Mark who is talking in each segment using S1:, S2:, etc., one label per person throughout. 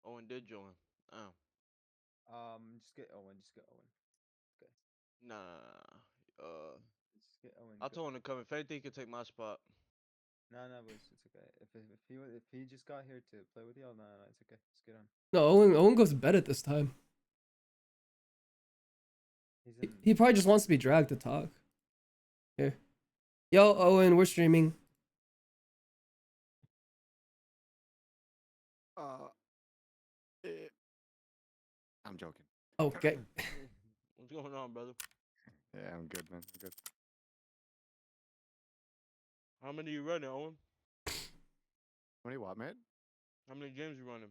S1: Owen did join. Oh.
S2: Just get Owen. Just get Owen. Okay.
S1: Nah. Uh,
S2: Just get Owen.
S1: I
S2: Go.
S1: told him to come. If anything, he could take my spot.
S2: No, no, boys. It's okay. If he just got here to play with y'all, no, no, it's okay. Just get on.
S3: No, Owen goes to bed at this time.
S2: He's
S3: He,
S2: in.
S3: he probably just wants to be dragged to talk. Here. Yo, Owen, we're streaming.
S4: Uh, eh, I'm joking.
S3: Okay.
S1: What's going on, brother?
S4: Yeah, I'm good, man. I'm good.
S1: How many you running, Owen?
S4: What do you want, mate?
S1: How many games you running?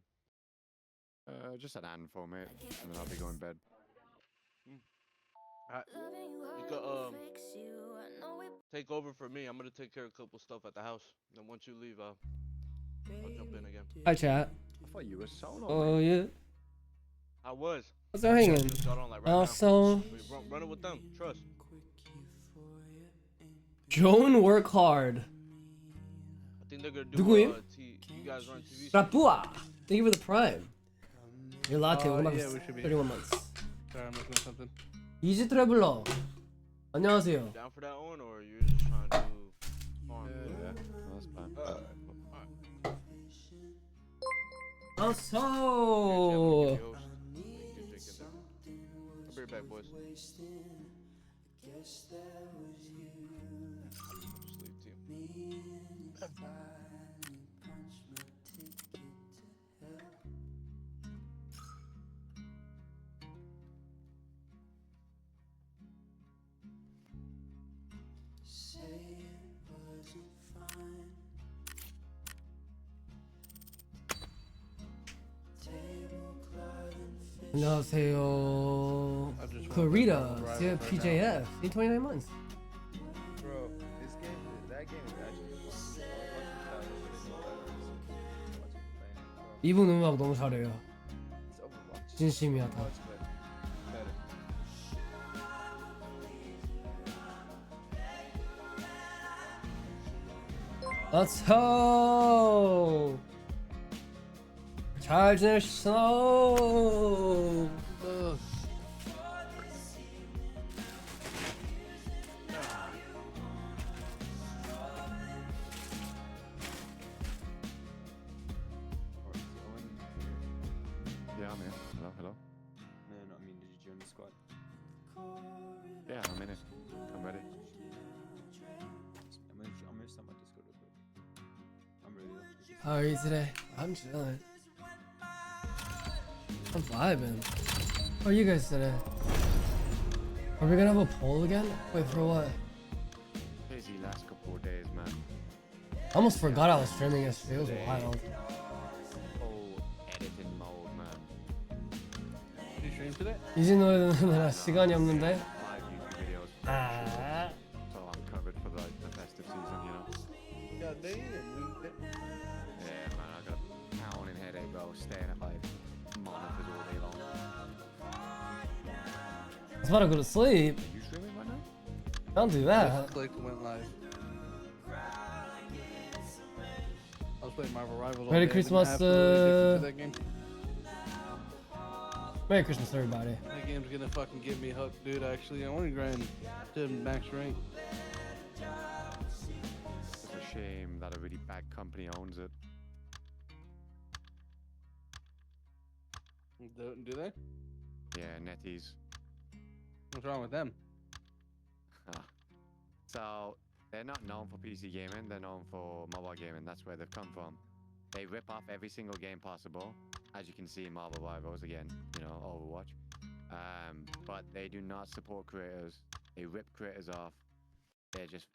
S4: Just an handful, mate, and then I'll be going to bed.
S1: You could take over for me. I'm gonna take care of a couple stuff at the house. Then once you leave, I'll jump in again.
S3: Hi, chat.
S4: I thought you were solo,
S3: Oh,
S4: mate.
S3: yeah.
S1: I was.
S3: What's up, hanging?
S1: Just got on like right
S3: Also,
S1: now. Running with them. Trust.
S3: Joan work hard.
S1: I think they're gonna do.
S3: 누구임?
S1: You guys run TV.
S3: Rapua. Thank you for the prime. Your latte.
S5: Yeah,
S3: welcome
S5: we
S3: back
S5: should be.
S3: 31 months.
S5: Sorry, I'm looking at something.
S3: 이지 트래블러. 안녕하세요.
S1: Down for that one, or you're just trying to do farm?
S4: Yeah, well, that's fine.
S3: Also.
S1: I'll be right back, boys.
S3: 안녕하세요.
S5: I just
S3: Clarita.
S5: want to
S3: See
S5: Rivals right
S3: PJF. In 29 months.
S2: Bro, this game, that game is actually.
S3: 이분 음악 너무 잘해요.
S2: It's Overwatch.
S3: 진심이야 다.
S2: Overwatch better.
S3: Let's go. 잘 지내셨어?
S4: Yeah, I'm here. Hello, hello.
S2: No, no, I mean, did you join the squad?
S4: Yeah, I'm in it. I'm ready.
S2: I'm gonna start my Discord real quick. I'm ready though.
S3: How are you today? I'm chilling. I'm vibing. How are you guys today? Are we gonna have a poll again? Wait, for what?
S4: Busy last couple of days, man.
S3: I almost forgot I was streaming yesterday. It was wild.
S4: Full editing mode, man.
S5: Did you stream today?
S3: 이제 너는 시간이 없는데?
S4: 5 YouTube videos.
S3: 아.
S4: So I'm covered for the festive season, you know.
S5: Yeah, damn.
S4: Yeah, man, I got a pounding headache, bro. Staying at like monitors all day long.
S3: I was about to go to sleep.
S4: Are you streaming right now?
S3: Don't do that.
S5: Clicked and went live. I was playing Marvel Rivals all
S3: Merry
S5: day. I've been
S3: Christmas,
S5: absolutely addicted to that game.
S3: Merry Christmas, everybody.
S5: That game's gonna fucking get me hooked, dude. Actually, I want to grind to max rank.
S4: It's a shame that a really bad company owns it.
S5: Do they?
S4: Yeah, NetEase.
S5: What's wrong with them?
S4: So they're not known for PC gaming, they're known for mobile gaming. That's where they've come from. They rip off every single game possible, as you can see in Marvel Rivals again, you know, Overwatch. But they do not support creators. They rip creators off. They're just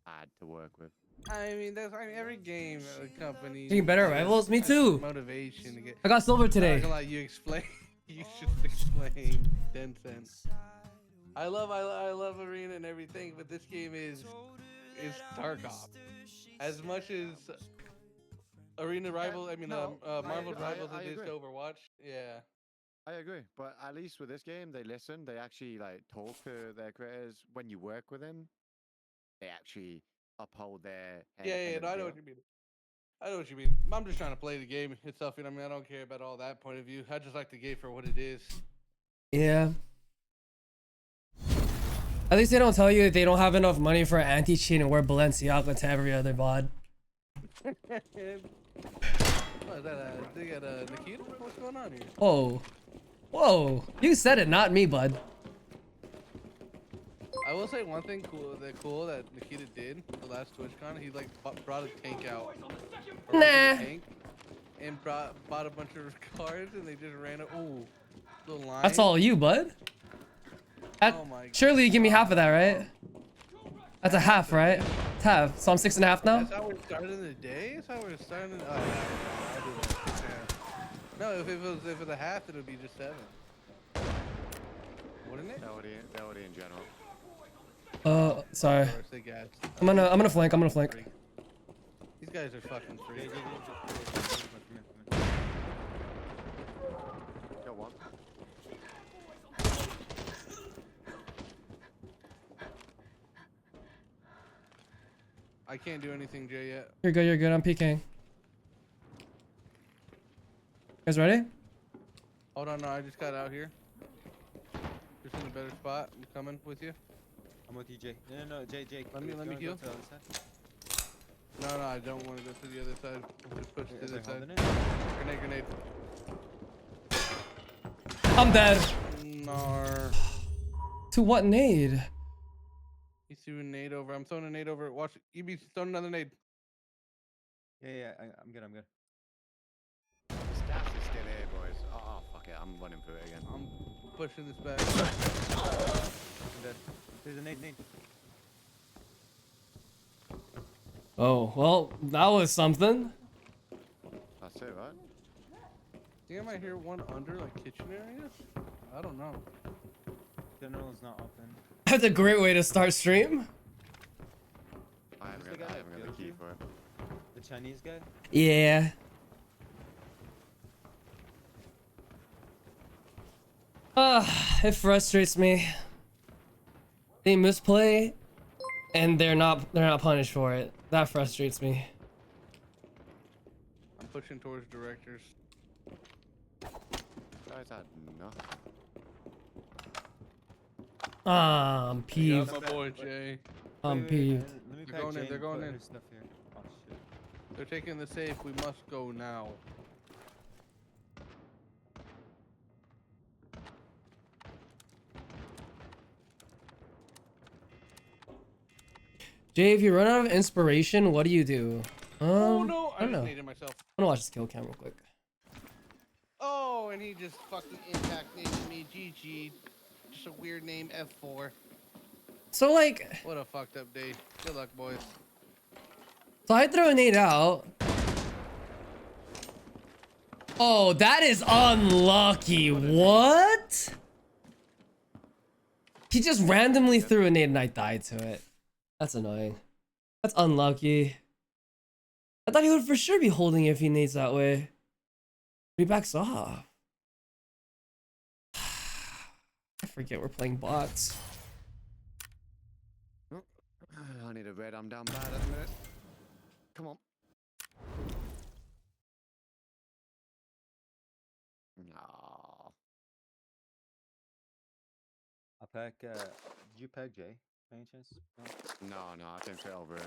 S4: bad to work with.
S5: I mean, every game company.
S3: Getting better at
S5: has-
S3: Rivals? Me
S5: has
S3: too.
S5: Motivation to get.
S3: I got silver
S5: Not
S3: today.
S5: gonna lie, you explain. You should explain Tencent. I love Arena and everything, but this game is Tarkov. As much as Arena Rival, I mean,
S4: No,
S5: Marvel
S4: I
S5: Rivals it is
S4: agree.
S5: to Overwatch. Yeah.
S4: I agree, but at least with this game, they listen. They actually like talk to their creators. When you work with them, they actually uphold their.
S5: Yeah,
S4: end of
S5: no,
S4: the
S5: I know
S4: deal.
S5: what you mean. I know what you mean. I'm just trying to play the game itself. You know what I mean? I don't care about all that point of view. I just like the game for what it is.
S3: Yeah. At least they don't tell you that they don't have enough money for anti-cheat and wear Balenciaga to every other VOD.
S5: What is that? They got Nikita? What's going on here?
S3: Whoa. Whoa. You said it, not me, bud.
S5: I will say one thing cool that Nikita did the last TwitchCon. He like brought a tank out. Or like, a
S3: Nah.
S5: tank, and bought a bunch of cars, and they just ran it. Ooh, little line.
S3: That's all you, bud. That,
S5: Oh my
S3: surely you give me half of that, right? That's a half, right? It's half. So I'm 6.5 now?
S5: That's how we're starting the day? That's how we're starting. Oh, yeah. I'll do that. Yeah. No, if it was a half, it would be just 7. Wouldn't it?
S4: That would in general.
S3: Sorry.
S5: Of course, they guess.
S3: I'm gonna flank. I'm gonna flank.
S5: Freak. These guys are fucking free.
S4: Got one.
S5: I can't do anything, Jay, yet.
S3: You're good. You're good. I'm PKing. You guys ready?
S5: Hold on, no, I just got out here. Just in a better spot. I'm coming with you.
S2: I'm with you, Jay. No, Jay.
S5: Let me
S2: you wanna go
S5: heal.
S2: to the other side?
S5: No, I don't want to go to the other side. Just push to
S2: Is
S5: the
S2: it
S5: side.
S2: holding it?
S5: Grenade.
S3: I'm dead.
S5: Nar.
S3: To what nade?
S5: He threw a nade over. I'm throwing a nade over. Watch. EB throwing another nade.
S2: Yeah, I'm good.
S4: Stats is still here, boys. Oh, fuck it. I'm running through it again.
S5: I'm pushing this back.
S2: I'm dead. There's a nade.
S3: Oh, well, that was something.
S4: That's it, right?
S5: think I might hear one under like kitchen areas. I don't know.
S2: General's not open.
S3: That's a great way to start stream.
S4: I haven't
S2: the
S4: got
S2: guy that
S4: the
S2: killed
S4: key
S2: you?
S4: for it.
S2: The Chinese guy?
S3: Yeah. It frustrates me. They misplay, and they're not punished for it. That frustrates me.
S5: I'm pushing towards directors.
S4: Guys had nothing.
S3: I'm peeved.
S5: My boy Jay.
S3: I'm peeved.
S2: Let me
S5: They're
S2: pack
S5: going in,
S2: Jane
S5: they're
S2: and
S5: going
S2: put
S5: in.
S2: her stuff here. Oh shit.
S5: They're taking the safe. We must go now.
S3: Jay, if you run out of inspiration, what do you do?
S5: Oh no!
S3: I
S5: I
S3: don't know.
S5: just needed myself.
S3: I'm gonna watch this kill cam real quick.
S5: Oh, and he just fucking impacted me. GG. Just a weird name, F4.
S3: So like,
S5: What a fucked up day. Good luck, boys.
S3: so I throw a nade out. Oh, that is unlucky. What? He just randomly threw a nade and I died to it. That's annoying. That's unlucky. I thought he would for sure be holding it if he nades that way. But he backs off. I forget we're playing bots.
S4: I need a red. I'm down bad at the minute. Come on. No.
S2: I'll pack, did you pack Jay? By any chance? No?
S4: No, I can fit over here.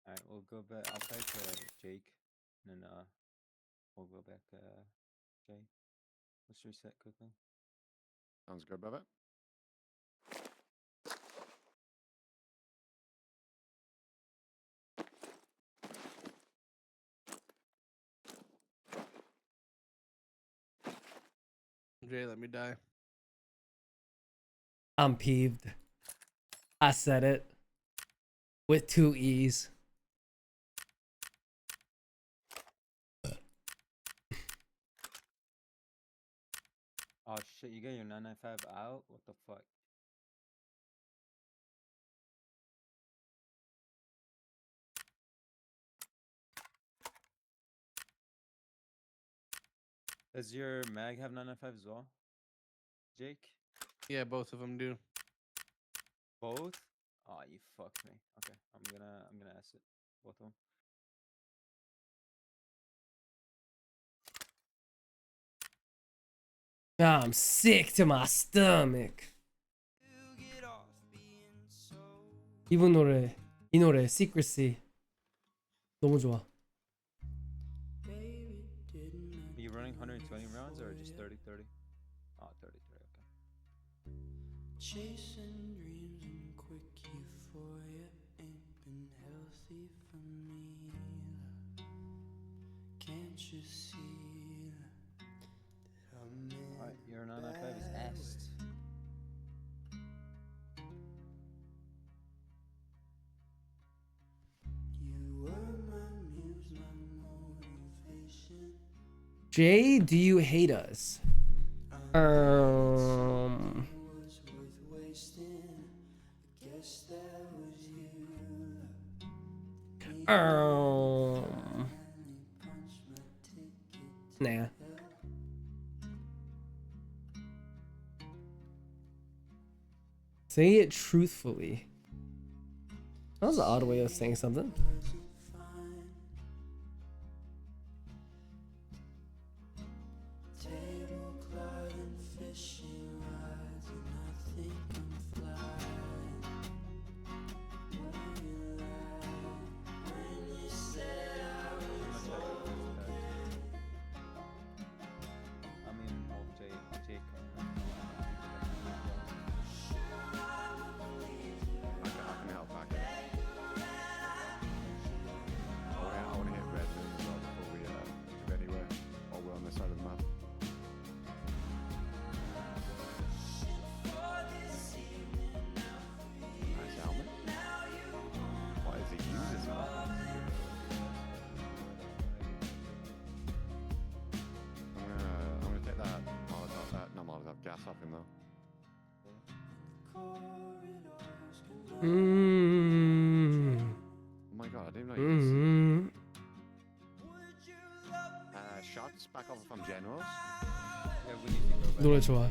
S2: Alright, we'll go back. I'll pack, Jake. And then, we'll go back, Jay. Let's reset quickly.
S4: Sounds good, brother.
S5: Jay, let me die.
S3: I'm peeved. I said it. With 2 E's.
S2: Oh shit, you got your 995 out? What the fuck? Does your mag have 995 as well? Jake?
S5: Yeah, both of them do.
S2: Both? Oh, you fucked me. Okay, I'm gonna ask it. Both of them.
S3: I'm sick to my stomach. 이분 노래, 이 노래 Secrecy 너무 좋아.
S2: Are you running 120 rounds or just 30-30? Oh, 30-30, okay.
S6: Chasing dreams and quick euphoria ain't been healthy for me. Can't you see that I'm
S2: Alright, your 995 is S.
S6: You were my muse, my motivation.
S3: Jay, do you hate us?
S6: Was worth wasting. Guess that was you. Punch my ticket.
S3: Nah. Say it truthfully. That was an odd way of saying something.
S6: Wasn't fine. Tablecloth and fishing rods, and I think I'm flying. When you lied, when you said I was okay.
S2: I mean, old Jake.
S4: I can help back it. I want to hit red moon as well before we move anywhere. Or we're on this side of the map. Nice helmet. What is he using? I'm gonna take that Molotov, not Molotov, gas off him though.
S3: Mm.
S4: Oh my god, I didn't know you could see.
S3: Mm.
S4: Shots back over from generals.
S2: Yeah, we need to go back.
S3: 노래 좋아.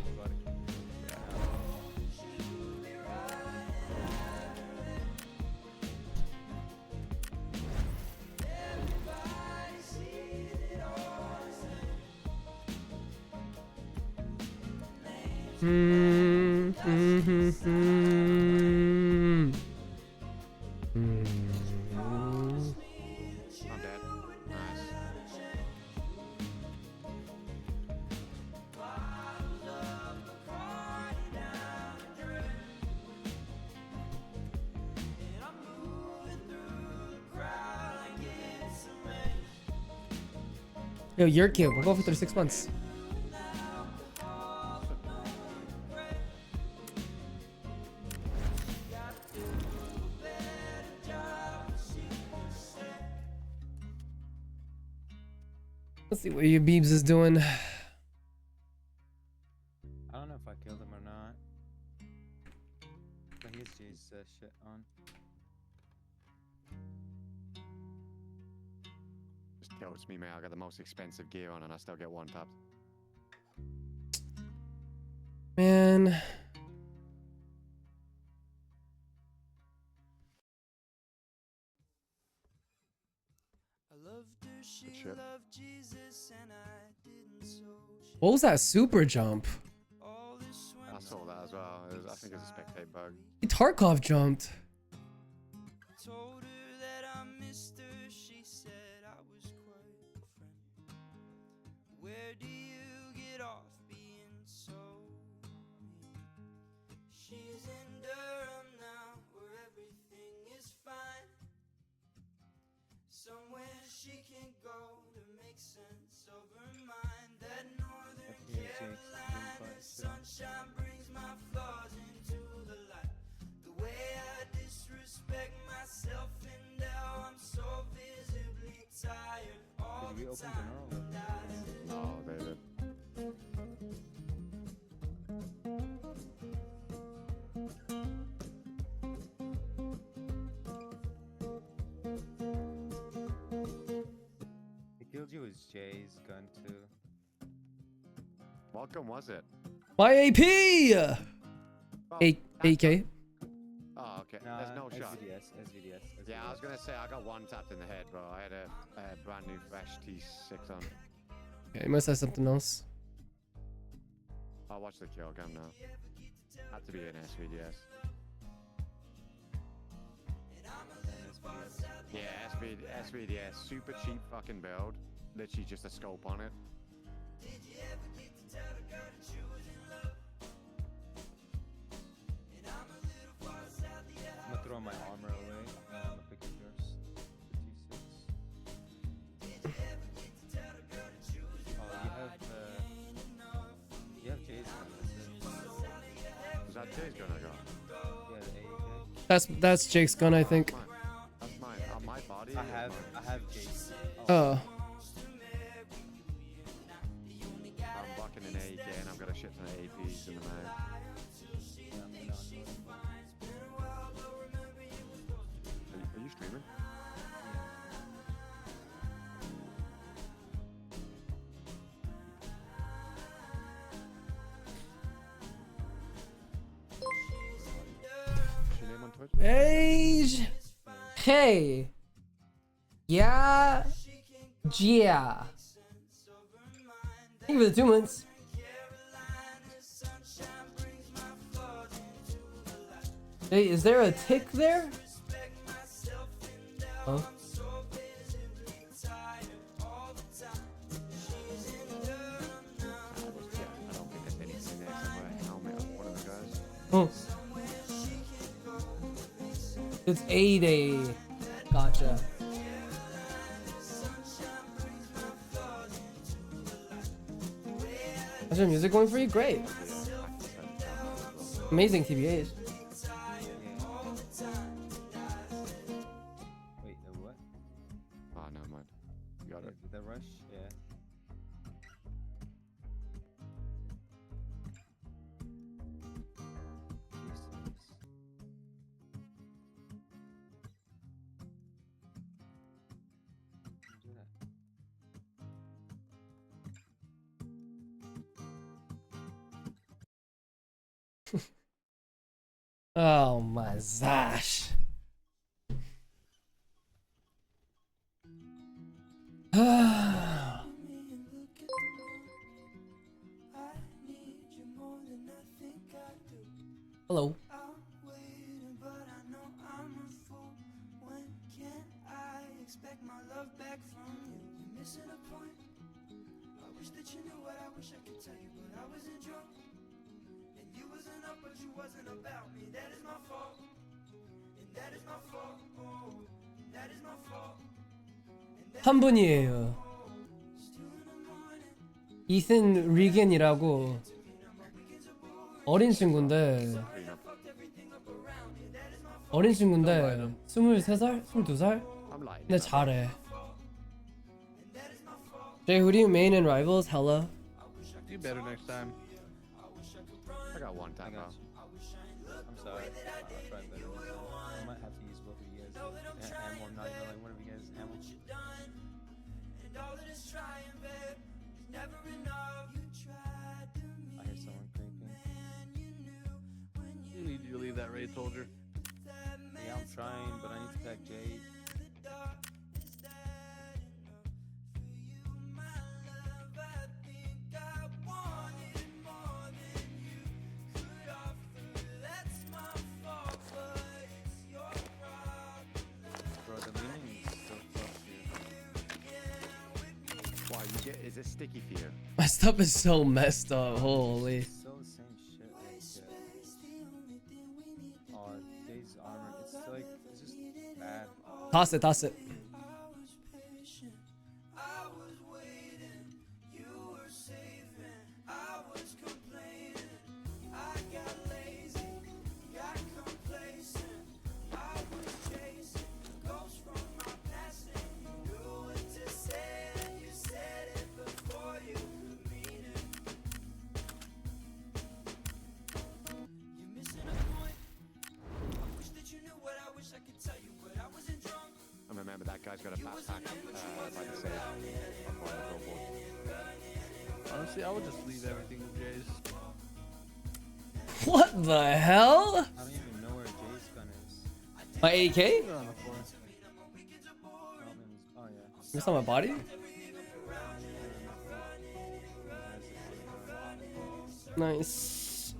S4: I'm dead. Nice.
S3: Yo, your kid, we'll go for 36 months. Let's see what your Beebs is doing.
S2: I don't know if I killed him or not. But he has Jay's shit on.
S4: Just kills me, mate. I got the most expensive gear on and I still get one tapped.
S3: Man.
S4: Good shit.
S3: What was that super jump?
S4: I saw that as well. I think it was a spectate bug.
S3: Tarkov jumped.
S6: Told her that I missed her, she said I was quite a friend. Where do you get off being so mean? She's in Durham now, where everything is fine. Somewhere she can go to make sense of her mind. That Northern Carolina sunshine brings my flaws into the light. The way I disrespect myself and how I'm so visibly tired all
S2: Did we
S6: the
S2: open
S6: time.
S2: general?
S4: No, they did.
S2: He killed you with Jay's gun too.
S4: What gun was it?
S3: My AP!
S4: Oh,
S3: A-
S4: that
S3: AK.
S4: gun. Oh, okay.
S2: Nah,
S4: There's no shot.
S2: SVDS.
S4: Yeah, I was gonna say I got one tapped in the head, bro. I had a brand new fresh T6 on.
S3: Okay, you must have something else.
S4: I'll watch the kill cam now. Had to be an SVDS. Yeah, SVDS. Super cheap fucking build. Literally just a scope on it.
S2: I'm gonna throw my armor away and I'm gonna pick up yours. The T6. Oh, you have Jay's gun.
S4: Was that Jay's gonna go?
S2: Yeah, the AEK.
S3: That's Jake's gun, I think.
S4: Mine. That's mine. On my body.
S2: I
S4: is
S2: have
S4: mine.
S2: Jay's.
S3: Oh.
S4: I'm bucking an AEK and I've got a shit ton of APs in the mag.
S2: Yeah, I'm gonna unload them.
S4: Are you streaming? What's your name on Twitch?
S3: Age. Hey. Yeah. Yeah. Thank you for the 2 months. Hey, is there a tick there? Huh?
S4: I don't think there's anything there except for a helmet of one of the guys.
S3: Oh. It's 8A. Gotcha. How's your music going for you? Great. Amazing TBAs.
S2: Yeah. Wait, the what?
S4: Oh, never mind. You got
S2: Yeah,
S4: it.
S2: the rush? Yeah. Jesus. Don't do that.
S3: Oh my gosh. Hello.
S6: Expect my love back from you. You're missing a point. I wish that you knew what I wish I could tell you, but I wasn't drunk. And you wasn't up, but you wasn't about me. That is my fault. And that is my fault. Oh, that is my fault.
S3: 한 분이에요. 이슨 리겐이라고 어린 친구인데 어린 친구인데 23살? 22살?
S4: I'm lying.
S3: 근데 잘해. Jay, who do you main in Rivals? Hella.
S5: Do better next time.
S4: I got one
S2: I
S4: time
S2: got
S4: out.
S2: you. I'm sorry. I'll try better next time. I might have to use both of you guys. Ammo, not even like one of you guys. Ammo. I hear someone creeping.
S5: You need to leave that raid soldier.
S2: Yeah, I'm trying, but I need to pack Jade. Bro, the meaning is so tough here.
S4: Why you get? Is it sticky fear?
S3: My stuff is so messed up. Holy.
S2: It's still the same shit. Like, Jade's armor. It's like, it's just bad.
S3: Toss it, toss it.
S4: I remember that guy's got a backpack by the safe. Up on the billboard.
S5: Honestly, I would just leave everything with Jay's.
S3: What the hell?
S2: I don't even know where Jade's gun is.
S3: My AK?
S5: Put it on the floor.
S2: Oh, yeah.
S3: Is on my body? Nice.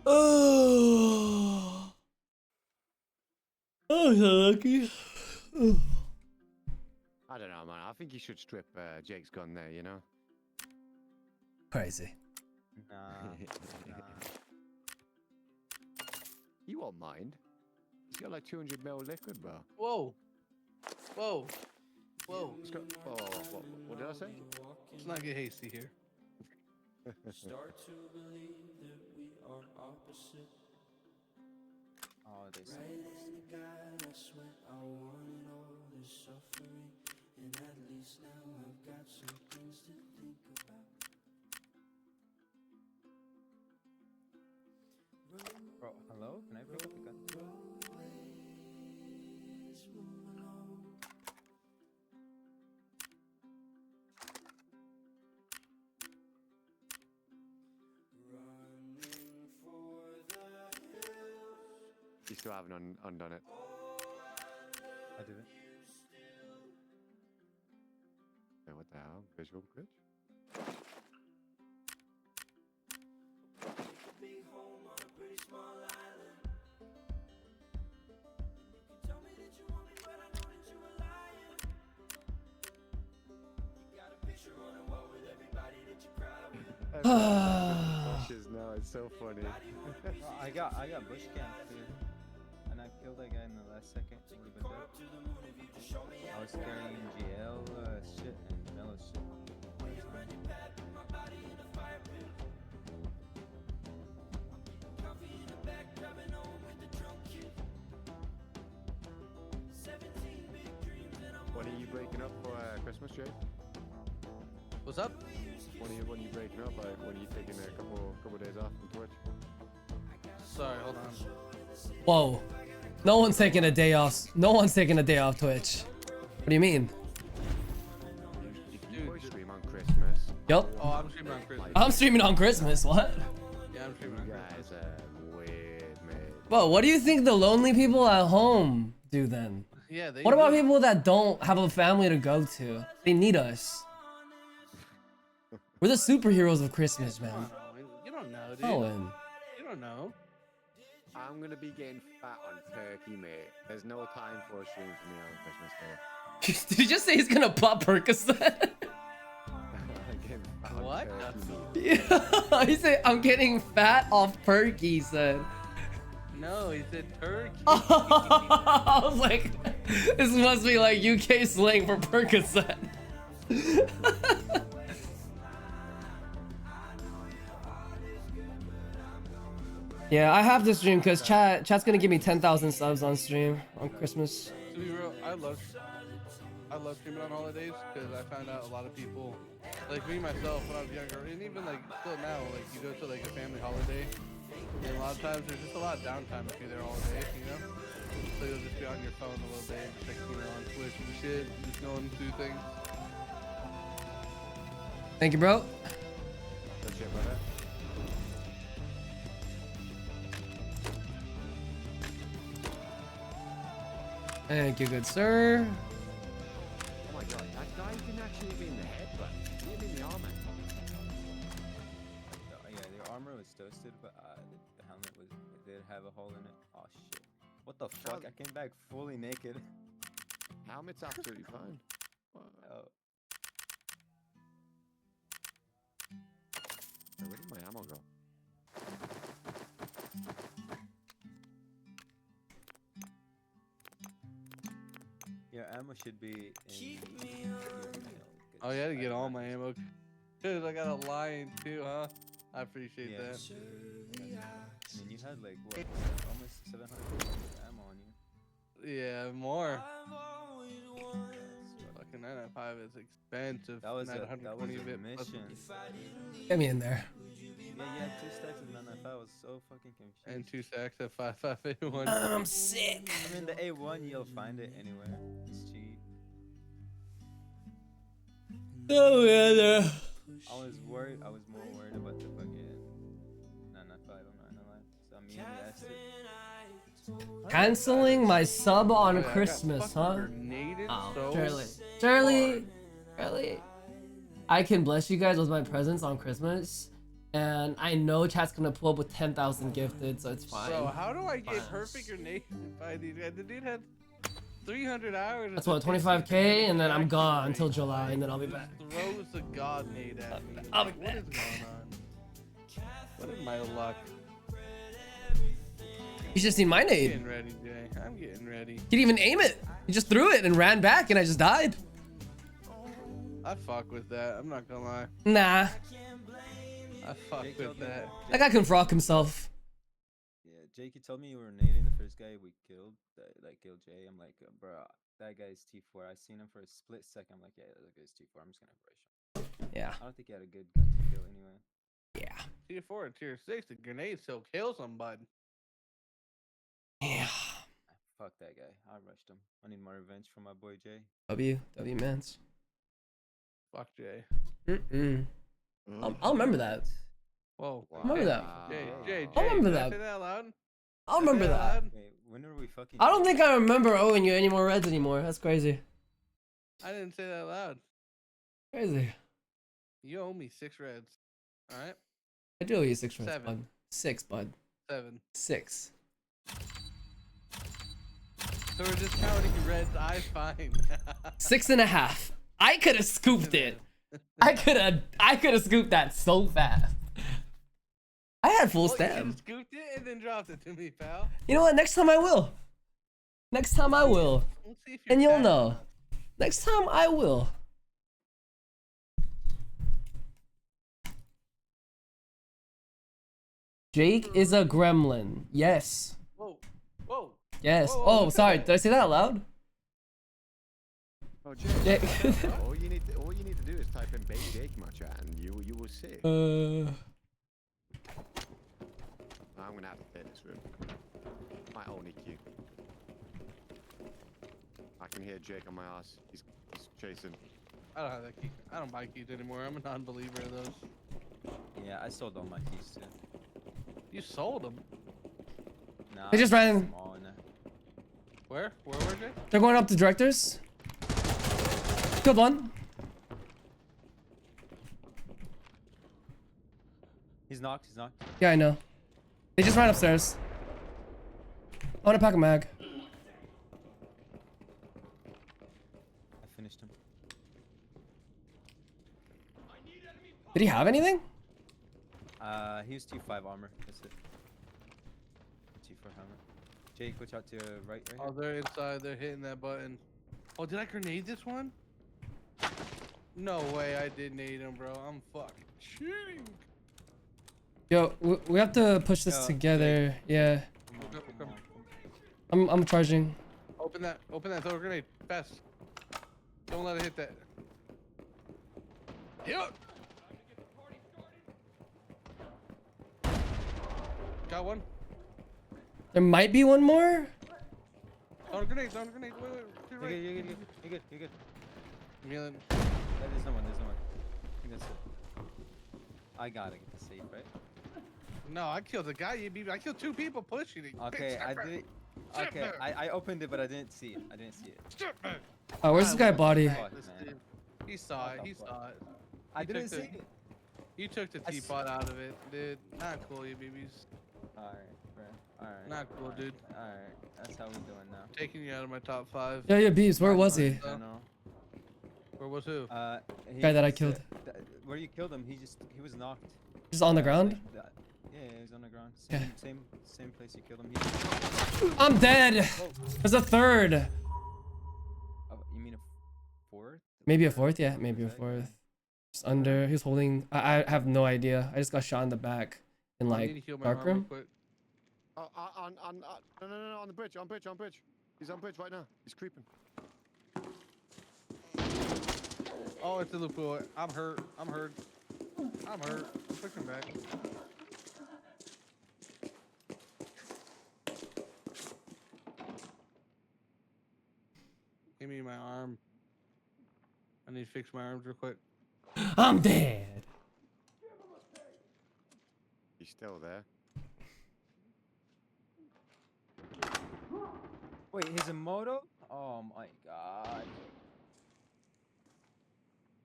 S3: Oh, oh, so lucky.
S4: I don't know, man. I think you should strip Jake's gun there, you know?
S3: Crazy.
S2: Nah, nah.
S4: He won't mind. He's got like 200 ml liquid, bro.
S5: Whoa. Whoa. Whoa.
S4: Let's go. Oh, what did I say?
S5: Let's not get hasty here.
S6: Start to believe that we are opposite.
S2: Oh, they suck.
S6: Right in the guy, that's when I wanted all this suffering. And at least now I've got some things to think about.
S2: Bro, hello? Can I pick up the gun?
S6: Roadways move along. Running for the hills.
S4: You still haven't undone it.
S2: I did it.
S4: Hey, what the hell? Visual glitch?
S6: Big home on a pretty small island. And you can tell me that you want me, but I know that you a liar. You got a picture on the wall with everybody that you cry with.
S4: Bushes now, it's so funny.
S2: Well, I got bush camp too, and I killed that guy in the last second. He would've been dead.
S6: To the moon if you just show me
S2: I was carrying GL shit and mellow shit.
S6: running back with my body in a fire pit. I'm getting coffee in the back, driving home with the drunk kid. 17 big dreams and I'm
S4: When are you breaking up for Christmas, Jake?
S5: What's up?
S4: When are you breaking up? Like, when are you taking a couple days off from Twitch?
S5: Sorry, hold on.
S3: Whoa. No one's taking a day off. No one's taking a day off Twitch. What do you mean?
S4: You boys stream on Christmas.
S3: Yup.
S5: Oh, I'm streaming on Christmas.
S3: I'm streaming on Christmas. What?
S5: Yeah, I'm streaming on
S4: You
S5: Christmas.
S4: guys are weird, man.
S3: Whoa, what do you think the lonely people at home do then?
S5: Yeah, they
S3: What about
S5: do.
S3: people that don't have a family to go to? They need us. We're the superheroes of Christmas, man.
S5: You don't know, dude.
S3: Owen.
S5: You don't know.
S4: I'm gonna be getting fat on turkey, mate. There's no time for a stream for me on Christmas Day.
S3: Did he just say he's gonna pop Percocet?
S4: I'm getting fat on
S5: What?
S4: turkey, mate.
S3: Yeah, he said, I'm getting fat off perky, he said.
S5: No, he said turkey.
S3: I was like, this must be like UK slang for Percocet. Yeah, I have to stream because chat's gonna give me 10,000 subs on stream on Christmas.
S5: To be real, I love streaming on holidays because I found out a lot of people, like me myself when I was younger, and even like still now, like you go to like a family holiday, and a lot of times there's just a lot of downtime if you're there all day, you know. So you'll just be on your phone a little bit, just like, you know, on Twitch and shit, just going through things.
S3: Thank you, bro.
S4: Good shit, brother.
S3: Thank you, good sir.
S4: Oh my god, that guy didn't actually hit me in the head, but he hit me in the arm.
S2: Yeah, the armor was toasted, but the helmet did have a hole in it. Oh shit! What the fuck? I came back fully naked.
S4: Helmet's absolutely fine.
S2: Oh,
S4: Wait, where did my ammo go?
S2: your ammo should be in
S6: Keep me
S2: your
S6: on.
S2: mail, 'cause
S5: Oh, you had to
S2: I
S5: get
S2: do
S5: all
S2: not
S5: my
S2: use
S5: ammo.
S2: it.
S5: Dude, I got a lion too, huh? I appreciate
S2: Yeah.
S5: that.
S2: I mean, you had like what, almost 700 ammo on you.
S5: Yeah, more.
S6: I've always wanted.
S5: Fucking 995 is expensive.
S2: That was a
S5: 920 of it plus-
S2: mission.
S3: Get me in there.
S2: Yeah, you had 2 stacks of 995. I was so fucking confused.
S5: And 2 stacks at 5581.
S3: I'm sick.
S2: I mean, the A1, you'll find it anywhere. It's cheap.
S3: Oh, yeah.
S2: I was more worried about the fucking 995 on 995. So I mean, that's it.
S3: Canceling my sub on
S5: Dude, I got
S3: Christmas,
S5: fucking
S3: huh?
S5: grenaded
S3: Oh,
S5: so
S3: Charlie, I can bless you guys with my presents on Christmas. And I know chat's gonna pull up with 10,000 gifted, so it's fine.
S5: Bro, how do I get
S3: Fine.
S5: perfect grenades by these guys? The dude had 300 hours.
S3: That's
S5: of
S3: what,
S5: perfect
S3: 25k, and then I'm
S5: action
S3: gone
S5: rate.
S3: until July, and then I'll be
S5: Just
S3: back.
S5: throws a god nade at me.
S3: I'll
S5: Like,
S3: be
S5: what
S3: back.
S5: is going on? What is my luck?
S3: You should have seen my
S5: I'm
S3: nade.
S5: getting ready, Jay. I'm getting ready.
S3: He didn't even aim it. He just threw it and ran back, and I just died.
S5: I fuck with that. I'm not gonna lie.
S3: Nah,
S5: I fuck
S2: Jake
S5: with
S2: told me-
S5: that.
S3: that guy can frock himself.
S2: Yeah, Jake, you told me you were nading the first guy we killed, that killed Jay. I'm like, bro, that guy's T4. I seen him for a split second. I'm like, yeah, that guy's T4. I'm just gonna rush him.
S3: Yeah,
S2: I don't think he had a good gun to kill anyway.
S3: yeah,
S5: Tier 4 and Tier 6, the grenade still kills somebody.
S3: yeah.
S2: Fuck that guy. I rushed him. I need my revenge from my boy Jay.
S3: W mans.
S5: Fuck Jay.
S3: I'll remember that.
S5: Whoa.
S3: Remember that.
S5: Jay,
S3: I'll remember
S5: did I
S3: that.
S5: say that loud?
S3: I'll remember that.
S2: Wait, when are we fucking?
S3: I don't think I remember owing you any more reds anymore. That's crazy.
S5: I didn't say that loud.
S3: Crazy.
S5: You owe me 6 reds. Alright?
S3: I do owe you 6 reds,
S5: 7.
S3: bud. 6, bud.
S5: 7.
S3: 6.
S5: So we're just counting reds. I find.
S3: 6.5. I could have scooped it. I could have scooped that so fast. I had full
S5: Well, you
S3: stam.
S5: could've scooped it and then dropped it to me, pal.
S3: You know what? Next time I will. Next time I will.
S5: We'll see if you're
S3: And you'll
S5: fat or
S3: know.
S5: not.
S3: Next time I will. Jake is a gremlin. Yes.
S5: Whoa. Whoa.
S3: Yes.
S5: Whoa,
S3: Oh,
S5: look at
S3: sorry.
S5: that.
S3: Did I say that out loud?
S4: Oh, Jake.
S3: Jake.
S4: all you need to do is type in bait Jake matcha and you will see. I'm gonna have to clear this room. My only cue. I can hear Jake on my ass. He's chasing.
S5: I don't have that key. I don't buy keys anymore. I'm a non-believer of those.
S2: Yeah, I sold all my keys too.
S5: You sold them.
S2: Nah,
S3: They just
S2: I
S3: ran-
S2: sold them all in there.
S5: Where? Where were they?
S3: They're going up to directors. Killed one.
S2: He's knocked. He's knocked.
S3: Yeah, I know. They just ran upstairs. I want to pack a mag.
S2: I finished him.
S3: Did he have anything?
S2: He was 2-5 armor. That's it. 2-4 helmet. Jake, watch out to your right. Right
S5: Oh,
S2: here.
S5: they're inside. They're hitting that button. Oh, did I grenade this one? No way I did nade him, bro. I'm fucking cheating.
S3: Yo, we have to push this
S2: Yo,
S3: together. Yeah.
S2: Come on,
S5: Come
S2: come
S5: on.
S2: on.
S3: I'm charging.
S5: Open that. Throw a grenade. Fast. Don't let it hit that. Yep. Got one.
S3: There might be one more.
S5: Throw a grenade. Wait. To the
S2: You're
S5: right.
S2: good. You're good. You're good. You're good.
S5: Kneeling.
S2: There's no one. There's no one. I think that's it. I gotta get the safe, right?
S5: No, I killed the guy. You beat me. I killed 2 people pushing it.
S2: Okay, I did. Okay,
S5: Shit,
S2: I opened it, but I didn't see it. I didn't see it.
S3: Oh, where's this guy body?
S2: Fuck, man.
S5: He saw
S2: What
S5: it.
S2: the
S5: He
S2: fuck?
S5: saw it.
S2: I
S5: You took
S2: didn't
S5: the-
S2: see it.
S5: You took the
S2: I s-
S5: teapot out of it, dude. Not cool, you babies.
S2: Alright, bro. Alright.
S5: Not cool,
S2: alright,
S5: dude.
S2: Alright, that's how we doing now.
S5: Taking you out of my top 5.
S3: Yeah, Beebs, where was he?
S2: I don't know.
S5: Where was who?
S2: He
S3: Guy that I
S2: was,
S3: killed.
S2: Where you killed him, he was knocked.
S3: Just on the ground?
S2: Yeah, he was on the ground.
S3: Yeah.
S2: Same place you killed him.
S3: I'm dead.
S2: Oh,
S3: There's a third.
S2: you mean a fourth?
S3: Maybe a fourth, yeah, maybe a fourth. Just under. He was holding. I have no idea. I just got shot in the back in
S5: I need to
S3: like
S5: heal my
S3: dark
S5: arm real
S3: room.
S5: quick.
S4: No, on the bridge, on bridge. He's on bridge right now. He's creeping.
S5: Oh, it's a loop boy. I'm hurt. I'm pushing back. Give me my arm. I need to fix my arms real quick.
S3: I'm dead.
S4: He's still there.
S2: Wait, he's a moto? Oh my god.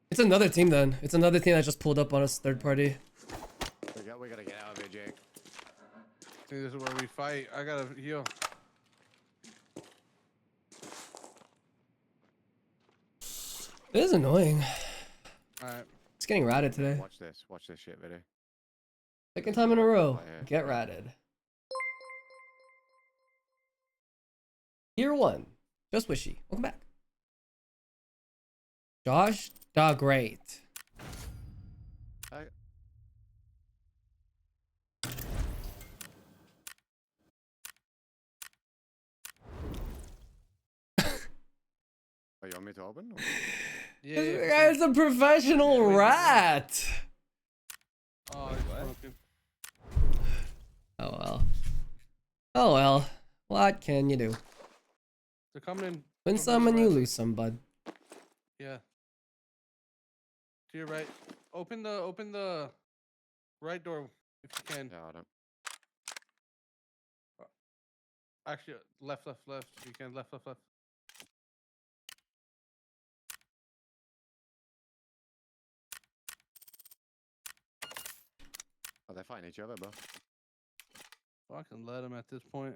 S3: It's another team then. It's another team that just pulled up on us, third party.
S2: But
S5: think this is where we fight. I gotta heal.
S3: It is annoying.
S5: Alright.
S3: It's getting ratted today.
S4: Watch this shit video.
S3: Second time in a row.
S4: Oh, yeah.
S3: Get ratted. Year 1. Just Wishy. Welcome back. Josh the Great.
S4: Oh, you want me to open? Or?
S5: Yeah,
S3: This
S5: yeah,
S3: guy's a professional
S5: Yeah, wait,
S3: rat.
S5: Oh, it's
S2: What?
S5: broken.
S3: Oh well. Oh well. What can you do?
S5: They're coming in.
S3: Win
S5: from
S3: some
S5: the
S3: and you
S5: right.
S3: lose some, bud.
S5: Yeah. To your right. Open the right door if you can.
S4: Yeah, I don't.
S5: Actually, left. You can left.
S4: Oh, they're fighting each other, bro.
S5: Fucking let him at this point.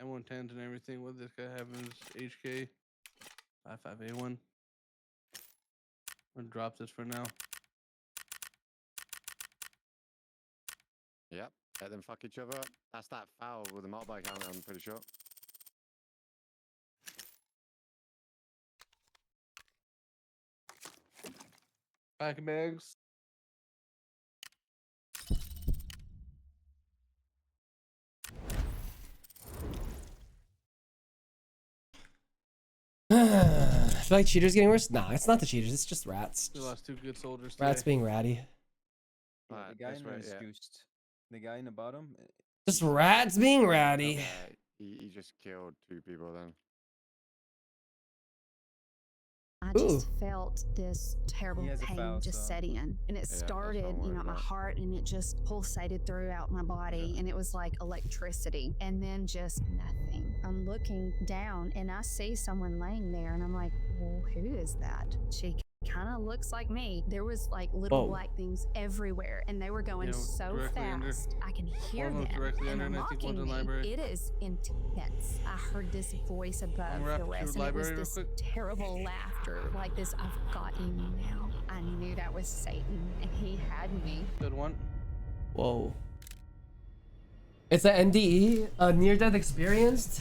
S5: M110s and everything. What this guy having his HK 55A1. I'm gonna drop this for now.
S4: Yep. Let them fuck each other up. That's that foul with the motorbike helmet, I'm pretty sure.
S5: Packing bags.
S3: I feel like cheaters getting worse. Nah, it's not the cheaters. It's just rats.
S5: We lost 2 good soldiers
S3: Rats
S5: today.
S3: being ratty.
S2: Yeah,
S4: Alright,
S2: the guy
S4: this
S2: in
S4: way,
S2: there is
S4: yeah.
S2: goosed. The guy in the bottom.
S3: Just rats being ratty.
S4: Okay, he just killed 2 people then.
S7: I just felt this terrible
S2: He has a
S7: pain
S2: foul,
S7: just
S2: so-
S7: set in. And it
S4: that's what I'm
S7: started, you know,
S4: worried
S7: at my
S4: about.
S7: heart and it just pulsated throughout my body. And it was like electricity. And then just nothing. I'm looking down and I see someone laying there and I'm like, well, who is that? She kind of looks like me. There was like little
S3: Whoa.
S7: black things everywhere and they were going
S5: Yeah,
S7: so
S5: directly under.
S7: fast. I can hear
S5: One was
S7: them.
S5: directly
S7: and
S5: under,
S7: they're
S5: and I think one's
S7: mocking
S5: in
S7: me.
S5: library.
S7: It is intense. I heard this voice above
S5: wrap
S7: the
S5: it to
S7: rest and it was
S5: library real
S7: this
S5: quick.
S7: terrible laughter like this, I've got you now. I knew that was Satan and he had me.
S5: Good one.
S3: Whoa. It's an NDE, a near-death experience.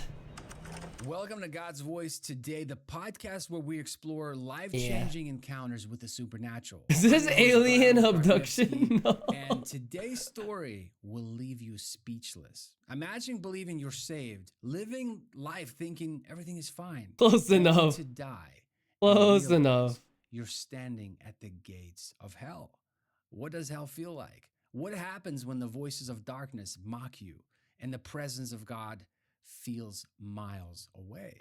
S8: Welcome to God's Voice Today, the podcast where we explore life-changing encounters with the supernatural.
S3: Is this
S8: I'm your host,
S3: alien
S8: Brian
S3: abduction?
S8: Krajewski,
S3: No.
S8: And today's story will leave you speechless. Imagine believing you're saved, living life thinking everything is fine.
S3: Close
S8: only
S3: enough.
S8: to die. and
S3: Close
S8: realize
S3: enough.
S8: You're standing at the gates of hell. What does hell feel like? What happens when the voices of darkness mock you and the presence of God feels miles away?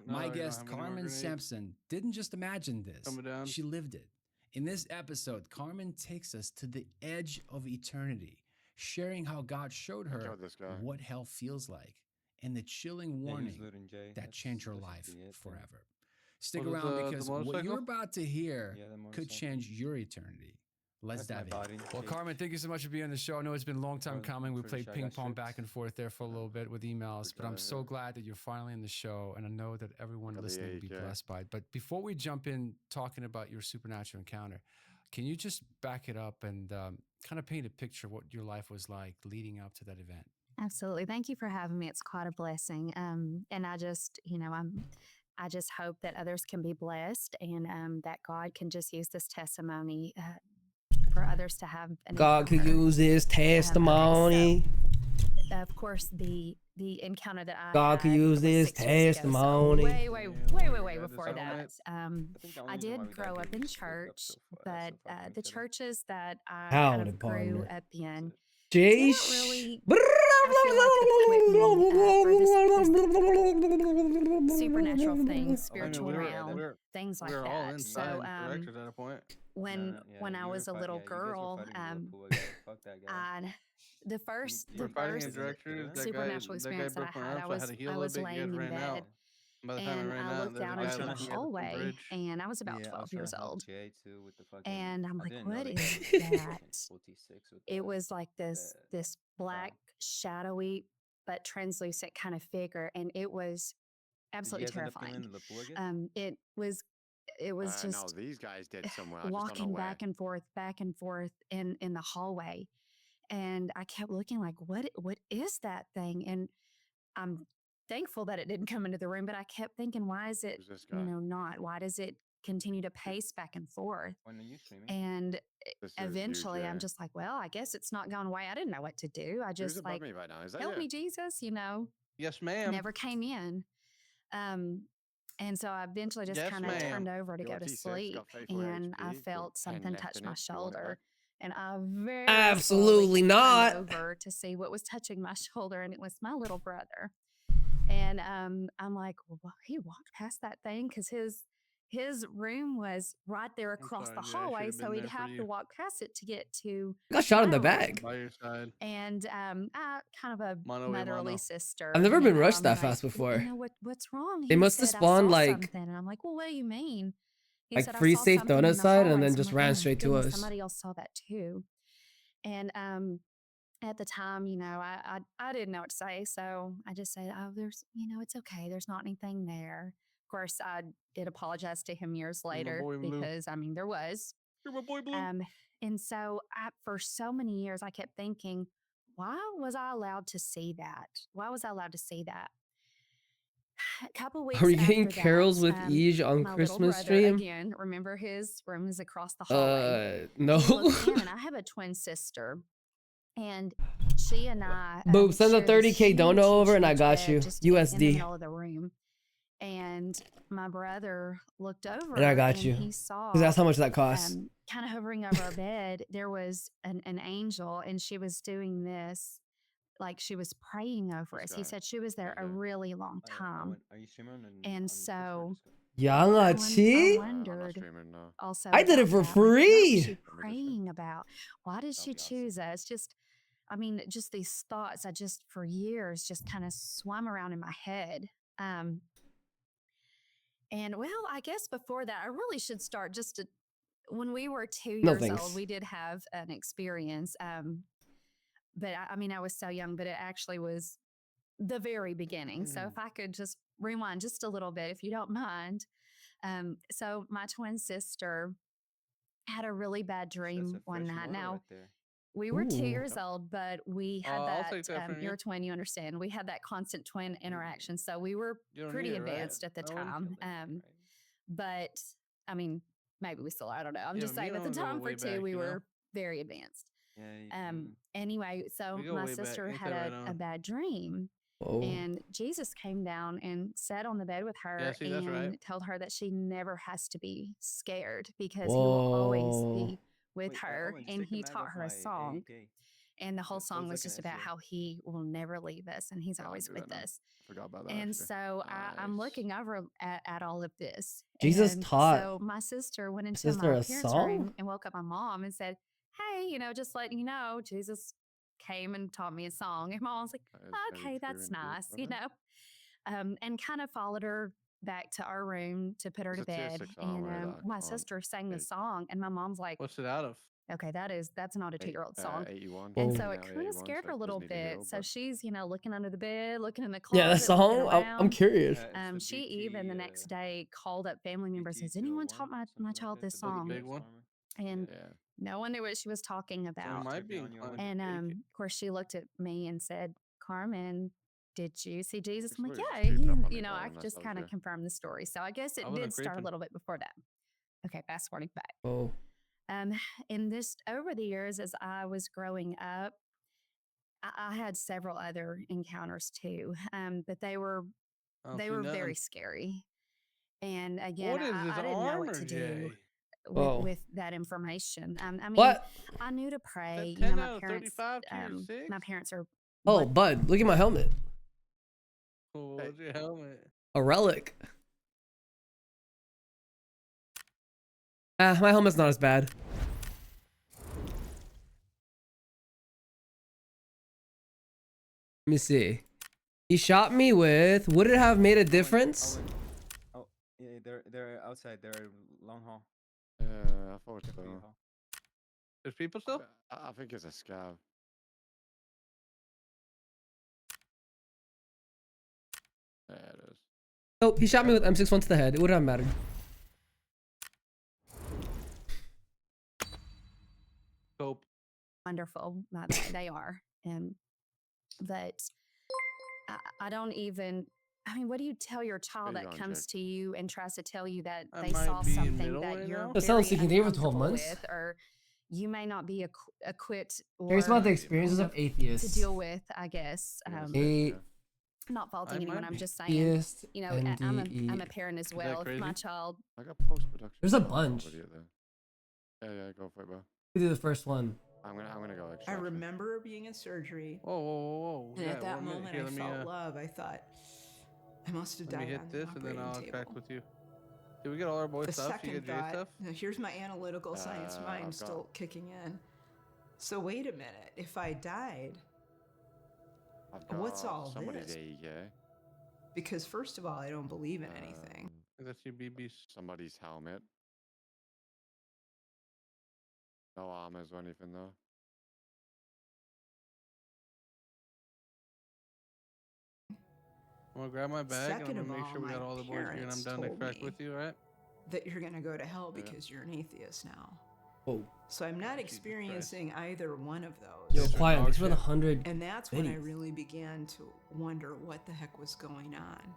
S8: My guest, Carmen Sampson, didn't just imagine this.
S5: Coming down.
S8: She lived it. In this episode, Carmen takes us to the edge of eternity, sharing how God showed her
S4: Killed this guy.
S8: what hell feels like and the chilling
S2: Yeah, he was
S8: warning
S2: looting Jay.
S8: that
S2: That's
S8: changed her
S2: basically
S8: life
S2: it, yeah.
S8: forever. Stick
S5: Was it
S8: around
S5: the
S8: because what
S5: motorcycle?
S8: you're about to hear
S2: Yeah, the
S8: could
S2: motorcycle.
S8: change your eternity. Let's
S2: That's my
S8: dive in.
S2: body.
S8: Well,
S2: Jay.
S8: Carmen, thank you so much for being on the show. I know it's been a long time
S2: Well,
S8: coming. We
S2: pretty
S8: played
S2: sure I
S8: ping
S2: got
S8: pong
S2: stripped.
S8: back and forth there for a little bit with emails, but I'm so
S4: yeah.
S8: glad that you're finally in the show, and I know that everyone
S4: Got the
S8: listening will be
S4: age, yeah.
S8: blessed by it. But before we jump in talking about your supernatural encounter, can you just back it up and kind of paint a picture of what your life was like leading up to that event?
S7: Absolutely. Thank you for having me. It's quite a blessing. And I just, you know, I just hope that others can be blessed and that God can just use this testimony for others to have an
S3: God could
S7: encounter.
S3: use his testimony.
S7: Of course, the encounter that I
S3: God could
S7: had
S3: use
S7: was
S3: this
S7: 6 years ago, so
S3: testimony.
S7: way
S5: Yeah,
S7: before
S5: that's
S7: that.
S5: right.
S2: I think the
S7: I
S2: only reason why
S7: did
S2: we got
S7: grow up
S2: good
S7: in
S2: is split up
S7: church,
S2: so
S7: but
S2: far from
S7: the
S2: each other.
S7: churches that I
S3: How
S7: kind
S3: to
S7: of grew
S3: ponder.
S7: up in
S3: Jay.
S7: didn't really, supernatural things, spiritual
S5: we were-
S7: realm,
S5: we're-
S7: things like
S5: we were all
S7: that.
S5: inside
S7: So
S5: directors at a point.
S7: when I was a little girl,
S2: fuck that guy.
S7: The first,
S2: you
S7: the
S5: For fighting
S2: Is
S5: in
S2: it-
S7: first
S5: directors,
S2: is it
S5: that guy,
S7: supernatural
S5: that guy
S7: experience that I
S5: broke my
S7: had,
S5: arm,
S7: I
S5: so I had
S7: was
S5: to heal
S7: I
S5: a
S7: was
S5: little bit. You
S7: laying
S5: guys
S7: in
S5: ran
S7: bed
S5: out. By the time I
S7: and
S5: ran
S7: I
S5: out,
S7: looked
S5: there's a
S7: out
S5: guy
S2: was
S7: into
S2: trying
S7: the
S2: to
S5: looking
S2: hit
S5: up the
S7: hallway,
S5: bridge.
S7: and I was about
S2: Yeah, I
S7: 12
S2: was trying
S7: years
S2: to help
S7: old,
S2: Jay too with the fucking.
S7: and I'm
S2: I
S7: like,
S2: didn't know
S7: what
S2: the
S7: is
S2: guy was fucking
S7: that?
S2: full T6 with
S7: It
S2: the.
S7: was like this
S2: the
S7: black shadowy but translucent kind of figure, and it was
S2: Did you
S7: absolutely
S2: guys end up killing
S7: terrifying.
S2: the Pulagas?
S7: It was
S4: No,
S7: just
S4: these guys did somewhere. I just don't know
S7: walking
S4: where.
S7: back and forth in the hallway, and I kept looking like, what is that thing? And I'm thankful that it didn't come into the room, but I kept thinking, why is it,
S4: Who's this guy?
S7: not? Why does it continue to pace back and forth?
S2: When are you streaming?
S7: And
S4: This is
S7: eventually I'm
S4: UJ.
S7: just like, well, I guess it's not gone away. I didn't know what to do. I
S4: Who's
S7: just
S4: above
S7: like,
S4: me right now? Is that
S7: help
S4: you?
S7: me, Jesus,
S5: Yes, ma'am.
S7: never came in. And so I eventually just
S5: Yes,
S7: kind of
S5: ma'am.
S7: turned over to
S4: Your
S7: go to
S4: T6
S7: sleep,
S4: got faithful
S7: and I
S4: HP with
S7: felt
S4: 10
S7: something
S4: left
S7: touch
S4: in
S7: my
S4: it. Do you want it
S7: shoulder,
S4: back?
S7: and I very
S3: Absolutely
S7: slowly
S3: not.
S7: turned over to see what was touching my shoulder, and it was my little brother. And I'm like, well, he walked past that thing because his room was right there across
S5: sorry,
S7: the
S5: Jay, I
S7: hallway,
S5: should've
S7: so
S5: been
S7: he'd
S5: there for
S7: have to
S5: you.
S7: walk past it to get to
S3: Got shot in
S7: my
S3: the
S7: room.
S3: back.
S5: By your side.
S7: And I kind of a
S5: Mono a
S7: motherly
S5: mono.
S7: sister.
S3: I've never been rushed
S7: I'm
S3: that
S7: like,
S3: fast before.
S7: What's wrong?
S3: They
S7: He
S3: must have
S7: said, "I
S3: spawned,
S7: saw
S3: like-
S7: something." And I'm like, well, what do you mean? He
S3: Like
S7: said, "I
S3: free
S7: saw
S3: safe
S7: something in
S3: donut
S7: the
S3: side, and then
S7: hallways." I'm
S3: just
S7: like,
S3: ran
S7: "Oh my
S3: straight to
S7: goodness,
S3: us.
S7: Somebody else saw that too." And at the time, I didn't know what to say, so I just said, "Oh, there's, it's okay. There's not anything there." Of course, I did apologize to him years
S5: my
S7: later
S5: boy, Blue.
S7: because there was.
S5: You're my boy, Blue.
S7: And so for so many years, I kept thinking, why was I allowed to see that? Why was I allowed to see that? A couple weeks
S3: Are we getting
S7: after
S3: carols
S7: that,
S3: with Ej on
S7: my little
S3: Christmas
S7: brother,
S3: stream?
S7: again, remember his room is across the hallway.
S3: No.
S7: He looked in, and I have a twin sister, and she and I
S3: Boom, send the
S7: share this
S3: 30K donut
S7: huge,
S3: over
S7: huge,
S3: and I
S7: huge
S3: got
S7: bed
S3: you.
S7: just in the
S3: USD.
S7: middle of the room. And my brother looked over,
S3: And I got
S7: and
S3: you.
S7: he saw,
S3: Because that's how much that costs.
S7: kind of hovering over our bed, there was an angel, and she was doing this, like she was praying over
S4: This
S7: us. He
S4: guy.
S7: said she was there a
S4: Okay.
S7: really long
S2: Oh, yeah,
S7: time.
S2: are you streaming on
S7: And
S2: on Twitch or
S7: so
S2: Discord?
S7: I
S3: Yangachi?
S4: I'm not
S7: wondered
S4: streaming, no.
S7: also.
S3: I did it
S7: about
S3: for
S7: that, like, what was
S3: free.
S7: she
S4: Let me just
S7: praying about? Why did
S4: That'll
S7: she
S4: be awesome.
S7: choose us? Just these thoughts. I just for years just kind of swam around in my head. And well, I guess before that, I really should start when we were 2
S3: No
S7: years
S3: thanks.
S7: old, we did have an experience. But I was so young, but it actually was the very beginning. So if I could just rewind just a little bit, if you don't mind. So my twin sister had a really bad
S2: That's
S7: dream
S2: a
S7: one
S2: fresh
S7: night.
S2: motor
S7: Now,
S2: right there.
S7: we were 2
S3: Ooh.
S7: years old, but we had
S5: I'll take that from
S7: you're
S5: you.
S7: a twin, you understand. We had that constant twin interaction. So we were
S5: You don't
S7: pretty
S5: need it, right?
S7: advanced at the
S5: No one?
S7: time.
S2: Killed everything, right?
S7: But I mean, maybe we still are. I don't know. I'm
S5: Yeah,
S7: just
S5: me
S7: saying
S5: and
S7: at the
S5: him go
S7: time for
S5: way
S7: two,
S5: back,
S7: we
S5: you know?
S7: were very advanced.
S2: Yeah.
S7: Anyway, so
S5: We go
S7: my
S5: way back.
S7: sister
S5: Ain't
S7: had
S5: that right
S7: a
S5: on?
S7: bad dream,
S3: Oh.
S7: and Jesus came down and sat on the bed with her
S5: Yeah, see, that's
S7: and
S5: right.
S7: told her that she never has to be scared because he will always be with
S2: Wait,
S7: her.
S2: Owen, just
S7: and
S2: take the
S7: he
S2: mag
S7: taught
S2: off
S7: her a
S2: my
S7: song.
S2: AEK.
S7: And the whole
S2: Those
S7: song was
S2: looking
S7: just
S2: at
S7: about
S2: you.
S7: how he will never leave us and he's
S4: Yeah, I'll
S7: always
S4: do
S7: with
S4: that now.
S7: us.
S4: Forgot about that.
S7: And
S4: actually.
S7: so I'm
S4: Nice.
S7: looking over at all of this.
S3: Jesus
S7: and
S3: taught
S7: So my sister went into
S3: sister
S7: my
S3: a
S7: parents'
S3: song?
S7: room and woke up my mom and said, "Hey, just letting you know, Jesus came and taught me a song." And mom was like,
S4: That is very
S7: "Okay,
S4: true
S7: that's
S4: indeed,
S7: nice,"
S4: brother.
S7: and kind of followed her back to our room to put her
S4: It's
S7: to
S4: a tier
S7: bed.
S4: 6
S7: And
S4: armor that
S7: my
S4: on
S7: sister sang the
S4: eight-
S7: song, and my mom's like,
S5: What's it out of?
S7: "Okay, that's not a 2-year-old song."
S4: 81.
S7: And
S3: Oh.
S7: so it
S4: Now
S7: kind of
S4: 81,
S7: scared
S4: so
S7: her a
S4: it
S7: little
S4: doesn't need a
S7: bit.
S4: hero,
S7: So
S4: but-
S7: she's, looking under the bed, looking in the closet.
S3: Yeah, that song?
S7: looking
S3: I'm
S7: around.
S3: curious.
S2: Yeah, it's the
S7: She
S2: BT,
S7: even the next day called up family members.
S2: BT
S7: Has anyone
S2: 201,
S7: taught my
S2: something like
S7: child
S2: that,
S7: this
S2: the double
S7: song?
S5: big
S2: barrel
S5: one?
S2: armor.
S7: And
S4: Yeah.
S7: no one knew what she was talking
S5: So
S7: about.
S5: it might be
S2: Turkey on your
S5: inclined
S2: one.
S5: to
S7: And
S5: take it.
S7: of course, she looked at me and said, "Carmen, did you see Jesus?"
S4: It's
S7: I'm like,
S4: literally
S7: "Yeah."
S4: just creeped up on me,
S7: I
S4: Carmen, that's
S7: just
S4: all
S7: kind of
S4: good.
S7: confirmed the story. So I guess it
S5: I wasn't
S7: did start a
S5: creeping.
S7: little bit before that. Okay, fast forwarding back.
S3: Oh.
S7: And this over the years, as I was growing up, I had several other encounters too, but they were
S5: I don't
S7: they
S5: see
S7: were
S5: nothing.
S7: very scary. And again,
S5: What is this
S7: I didn't know what
S5: armor,
S7: to do
S5: Jay?
S3: Oh.
S7: with that information. I mean,
S3: What?
S7: I knew to pray.
S5: That 10
S7: my
S5: out of
S7: parents,
S5: 35 tier
S7: my
S5: 6?
S7: parents are
S3: Oh,
S7: what-
S3: bud, look at my helmet.
S5: Oh, what's your helmet?
S3: A relic. My helmet's not as bad. Let me see. He shot me with. Would it have made a difference?
S2: Oh, yeah, they're outside. They're long haul.
S4: I thought
S2: Definitely
S4: so.
S2: haul.
S5: There's people still?
S4: I think it's a scav. There it is.
S3: Oh, he shot me with M61 to the head. It would have mattered.
S5: Hope.
S7: Wonderful. They are. But I don't even. I mean, what do you tell your child
S4: Where you
S7: that
S4: going,
S7: comes
S4: Jake?
S7: to you and tries to tell you that
S5: I
S7: they
S5: might
S7: saw
S5: be in
S7: something
S5: middle
S7: that
S5: right
S7: you're
S5: now.
S3: That sounds
S7: very
S3: like you gave it 12
S7: uncomfortable
S3: months.
S7: with, or you may not be equipped or
S3: Curious about the
S5: Or-
S3: experiences of
S7: to
S3: atheists.
S7: deal with, I guess.
S4: Yeah,
S3: Hey.
S7: I'm not faulting anyone.
S5: might
S7: I'm
S5: be.
S7: just saying.
S3: Atheist.
S7: You know, I'm a
S3: NDE.
S7: parent as
S5: that
S7: well. If my
S5: crazy?
S7: child,
S4: I got post production.
S3: There's a bunch.
S4: Yeah, go for it, bro.
S3: We do the first one.
S4: I'm gonna go
S9: I
S4: extraction.
S9: remember being in surgery,
S5: Whoa, whoa, whoa, whoa.
S9: and
S5: Yeah,
S9: at that
S5: 1 minute.
S9: moment
S5: Here,
S9: I
S5: let me,
S9: felt love. I thought, I must have
S5: let me
S9: died
S5: hit
S9: on the
S5: this and then
S9: operating
S5: I'll
S9: table.
S5: crack with you. Did we get all our boy
S9: The
S5: stuff? You
S9: second
S5: get Jay
S9: thought,
S5: stuff?
S9: now here's my analytical science mind
S4: I've
S9: still kicking in. So wait a minute, if I died,
S4: I've got
S9: what's all
S4: somebody's
S9: this?
S4: AEK.
S9: because first of all, I don't believe in anything.
S5: That's your BBs.
S4: Somebody's helmet. No armors or anything though.
S5: I'm gonna grab my bag
S9: Second
S5: and I'm
S9: of
S5: gonna make
S9: all,
S5: sure we
S9: my
S5: got all the boys here and I'm
S9: parents
S5: down to
S9: told
S5: crack
S9: me
S5: with you, alright?
S9: That you're gonna go to hell
S4: Yeah.
S9: because you're an atheist now.
S3: Whoa.
S9: So I'm not
S5: Jesus Christ.
S9: experiencing either one of those.
S3: Yo,
S5: These are
S3: quiet.
S5: dog
S3: These were the
S5: shit.
S3: 100.
S9: And that's when I
S3: Biddies.
S9: really began to wonder what the heck was going on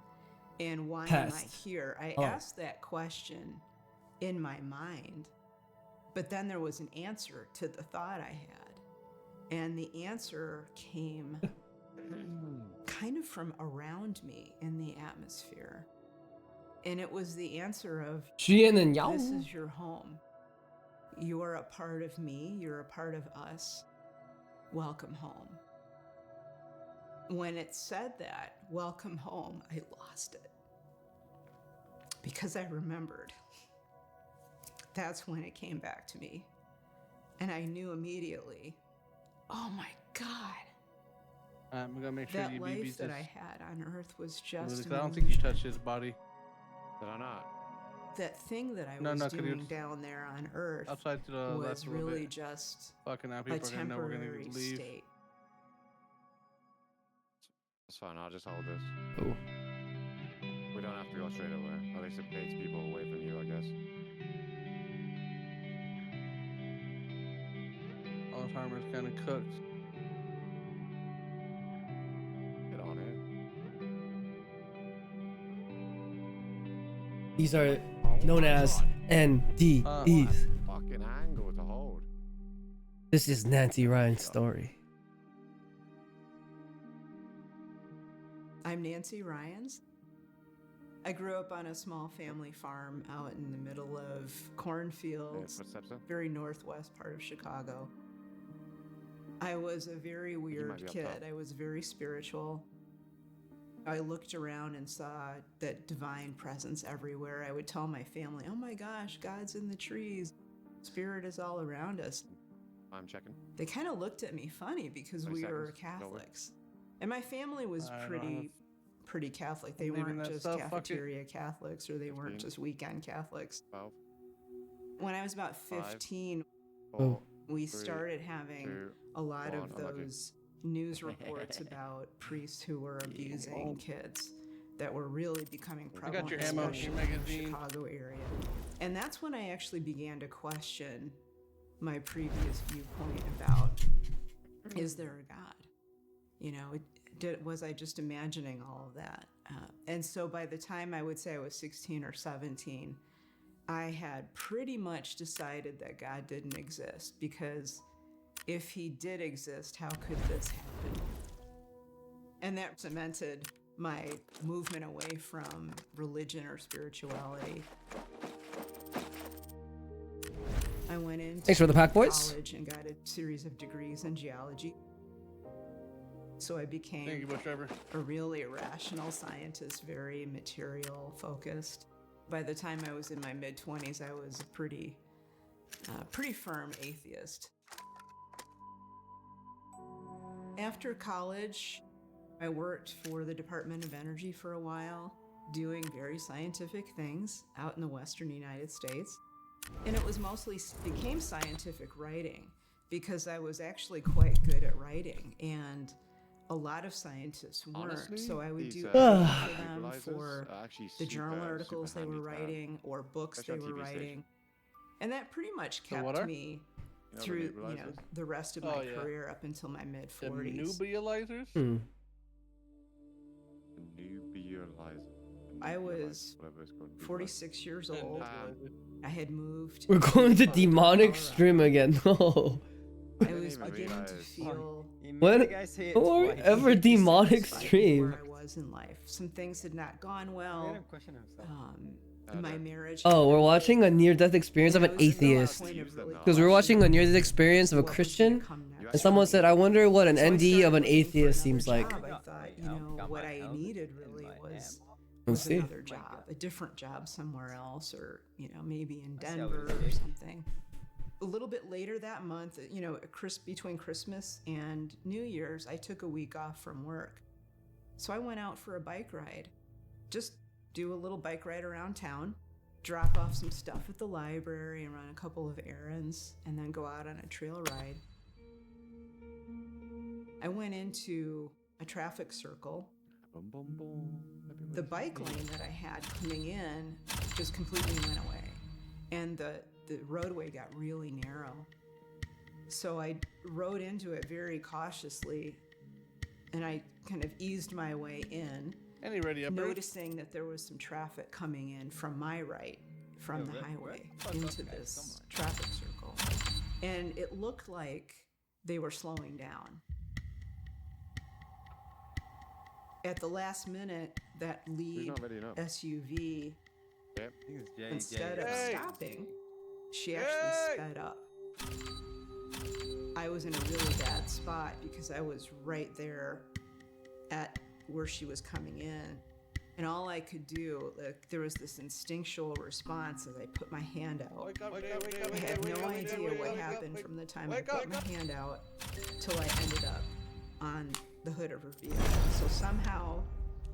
S9: and why am I
S3: Pest.
S9: here? I
S3: Oh.
S9: asked that question in my mind, but then there was an answer to the thought I had. And the answer came kind of from around me in the atmosphere. And it was the answer of,
S3: Xian and Yao.
S9: this is your home. You are a part of me. You're a part of us. Welcome home. When it said that, welcome home, I lost it. Because I remembered. That's when it came back to me. And I knew immediately, oh my God,
S5: Alright, I'm gonna make sure
S9: that
S5: you
S9: life
S5: BBs
S9: that
S5: this.
S9: I had on earth was
S5: Really,
S9: just
S5: 'cause
S9: an
S5: I don't think you
S9: illusion.
S5: touched his body.
S4: Did I not?
S9: That thing that I
S5: No,
S9: was
S5: no, 'cause
S9: doing
S5: you're
S9: down there on earth
S5: Outside to the left
S9: was
S5: a little
S9: really
S5: bit.
S9: just
S5: Fucking now
S9: a
S5: people are gonna know we're gonna
S9: temporary
S5: leave.
S9: state.
S4: That's fine, I'll just hold this.
S3: Oh.
S4: We don't have to go straight away. At least it takes people away from you, I guess.
S5: All this armor's kinda cooked.
S4: Get on it.
S3: These are
S4: Oh
S3: known
S4: my
S3: as
S4: God.
S3: NDEs.
S4: Fucking angle to hold.
S3: This is Nancy Ryan's story.
S9: I'm Nancy Ryans. I grew up on a small family farm out in the middle of cornfields,
S4: Footsteps in?
S9: very northwest part of Chicago. I was a very weird
S4: be up
S9: kid.
S4: top.
S9: I was very spiritual. I looked around and saw that divine presence everywhere. I would tell my family, oh my gosh, God's in the trees. Spirit is all around us.
S4: I'm checking.
S9: They kind of looked at me funny because
S4: 20
S9: we were
S4: seconds. Go with-
S9: Catholics. And my family was
S5: I don't
S9: pretty Catholic. They
S5: Believe in
S9: weren't
S5: that
S9: just
S5: stuff, fuck it.
S9: cafeteria Catholics or they weren't
S4: 15.
S9: just weekend Catholics.
S4: 12,
S9: When I was about
S4: Five.
S9: 15,
S4: 4,
S9: we
S4: 3,
S9: started having
S4: 2,
S9: a lot of
S4: 1, unlucky.
S9: those news reports about priests who were abusing kids that were really becoming
S5: I
S9: prevalent,
S5: got your ammo,
S9: especially
S5: your
S9: in the
S5: magazine.
S9: Chicago area. And that's when I actually began to question my previous viewpoint about, is there a God? You know, was I just imagining all of that? And so by the time I would say I was 16 or 17, I had pretty much decided that God didn't exist, because if he did exist, how could this happen? And that cemented my movement away from religion or spirituality. I went into
S3: Thanks for the pack, boys.
S9: college and got a series of degrees in geology. So I became
S5: Thank you, Bush Driver.
S9: a really irrational scientist, very material focused. By the time I was in my mid-20s, I was a pretty firm atheist. After college, I worked for the Department of Energy for a while, doing very scientific things out in the western United States. And it was mostly became scientific writing because I was actually quite good at writing, and a lot of scientists weren't.
S4: Honestly,
S9: So I would
S4: these,
S9: do
S4: uh,
S9: editing for them
S4: visualizers
S9: for
S4: are actually
S9: the journal
S4: super
S9: articles they were
S4: handy to have,
S9: writing or books they
S4: especially
S9: were
S4: on TV station.
S9: writing. And that pretty much
S5: The what
S9: kept
S5: are?
S9: me
S4: You know,
S9: through,
S4: the
S9: you know,
S4: nebulizers?
S9: the rest of
S5: Oh,
S9: my
S5: yeah.
S9: career up until my mid
S5: The
S9: 40s.
S5: nubializers?
S3: Hmm.
S4: Nebulizer.
S9: I was
S4: Whatever it's called.
S9: 46 years old. I had moved.
S3: We're going to
S9: to
S3: demonic
S9: Colorado.
S3: stream again. No.
S9: I
S4: didn't
S9: was
S4: even
S9: beginning to
S4: realize-
S9: feel
S2: He made
S3: When-
S2: the guy say it
S3: or
S2: twice.
S3: ever
S9: deeply
S3: demonic
S9: satisfied with
S3: stream.
S9: where I was in life. Some things had not gone
S2: He
S9: well.
S2: had him question himself.
S9: My marriage.
S3: Oh, we're watching a near-death experience of
S9: And
S3: an
S9: I was at that
S3: atheist.
S9: point of really
S3: Because we're watching a near-death
S9: questioning
S3: experience of a
S9: what was gonna
S3: Christian,
S9: come next
S3: and someone
S9: for
S3: said,
S9: me.
S3: "I wonder what an
S9: So I
S3: ND
S9: started
S3: of an
S9: looking for
S3: atheist
S9: another
S3: seems like."
S9: job. I thought, you know, what I needed really was
S3: Let's see.
S9: another job, a different job somewhere else, or you know, maybe in
S2: I see how
S9: Denver
S2: it
S9: or
S2: is.
S9: something. A little bit later that month, you know, between Christmas and New Year's, I took a week off from work. So I went out for a bike ride. Just do a little bike ride around town, drop off some stuff at the library and run a couple of errands, and then go out on a trail ride. I went into a traffic circle.
S4: Boom, boom, boom.
S9: The bike lane that I had coming in just completely went away, and the roadway got really narrow. So I rode into it very cautiously, and I kind of eased my way in,
S5: Any ready up, Bruce?
S9: noticing that there was some traffic coming in from my right, from
S2: Yeah,
S9: the
S2: where-
S9: highway
S2: where the fuck
S9: into
S2: up, guys?
S9: this
S2: Come on.
S9: traffic circle. And it looked like they were slowing down. At the last minute, that
S4: Who's
S9: lead
S4: not ready enough?
S9: SUV,
S2: I think it's Jay,
S9: instead
S2: Jay.
S9: of
S5: Hey!
S9: stopping, she actually
S5: Hey!
S9: sped up. I was in a really bad spot because I was right there at where she was coming in. And all I could do, like, there was this instinctual response as I put my hand out.
S5: Wake up,
S9: I
S5: wake
S9: had
S5: up,
S9: no
S5: wake up,
S9: idea
S5: wake
S9: what
S5: up,
S9: happened
S5: wake
S9: from the time I
S5: wake
S9: put
S5: up,
S9: my
S5: wake up.
S9: hand out till I ended up on the hood of her vehicle. So somehow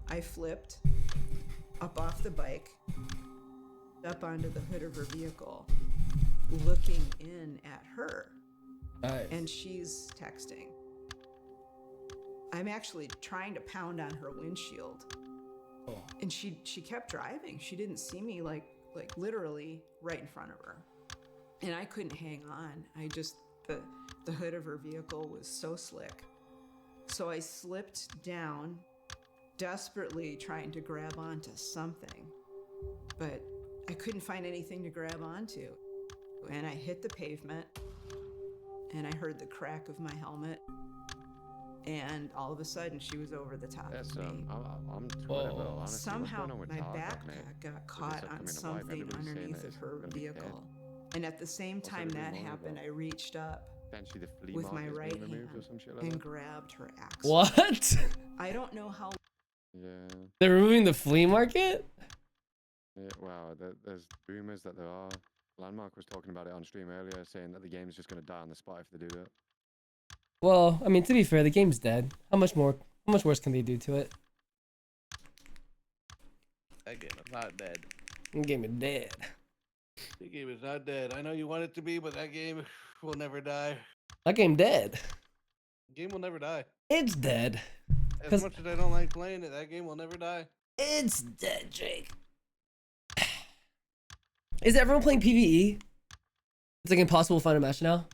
S9: I flipped up off the bike, up onto the hood of her vehicle, looking in at her,
S3: Nice.
S9: and she's texting. I'm actually trying to pound on her windshield, and she kept driving. She didn't see me, like literally right in front of her, and I couldn't hang on. I just the hood of her vehicle was so slick, so I slipped down, desperately trying to grab onto something, but I couldn't find anything to grab onto, and I hit the pavement, and I heard the crack of my helmet. And all of a sudden, she was over the top
S4: Yes,
S9: of me.
S4: I'm
S3: Whoa.
S4: Twitter, honestly. What's
S9: Somehow,
S4: going on with
S9: my
S4: TikTok, mate?
S9: backpack got
S4: With this
S9: caught on
S4: upcoming wipe,
S9: something
S4: everybody's saying
S9: underneath
S4: that
S9: of
S4: it's
S9: her
S4: gonna be dead.
S9: vehicle. And at the same
S4: What's
S9: time
S4: everybody
S9: that
S4: moaning
S9: happened,
S4: about?
S9: I reached up
S4: Potentially the flea
S9: with my
S4: market's
S9: right
S4: being removed or
S9: hand
S4: some shit like
S9: and
S4: that.
S9: grabbed her axle.
S3: What?
S9: I don't know how
S4: Yeah.
S3: They're removing the flea market?
S4: Yeah, wow, there's rumors that there are. Landmark was talking about it on stream earlier, saying that the game's just going to die on the spot if they do that.
S3: Well, I mean, to be fair, the game's dead. How much worse can they do to it?
S5: That game is not dead.
S3: The game is dead.
S5: The game is not dead. I know you want it to be, but that game will never die.
S3: That game dead.
S5: The game will never die.
S3: It's dead.
S5: As
S3: 'Cause-
S5: much as I don't like playing it, that game will never die.
S3: It's dead, Jake. Is everyone playing PvE? It's like impossible to find a match now.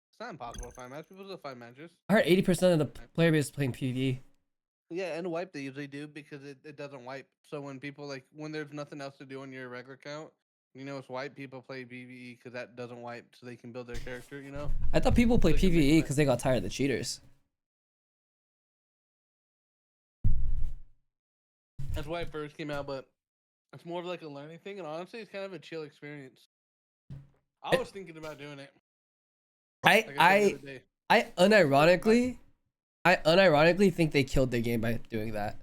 S5: It's not impossible to find matches. People still find matches.
S3: I heard 80% of the player base is playing PvE.
S5: Yeah, and wipe they usually do because it doesn't wipe. So when people when there's nothing else to do on your regular account, you know it's wipe. People play PvE because that doesn't wipe, so they can build their character. You know.
S3: I thought people played
S5: Like it makes
S3: PvE
S5: sense.
S3: because they got tired of the cheaters.
S5: That's why it first came out, but it's more of like a learning thing, and honestly, it's kind of a chill experience. I was thinking about doing it. Like I said the other day.
S3: I unironically think they killed their game by doing that.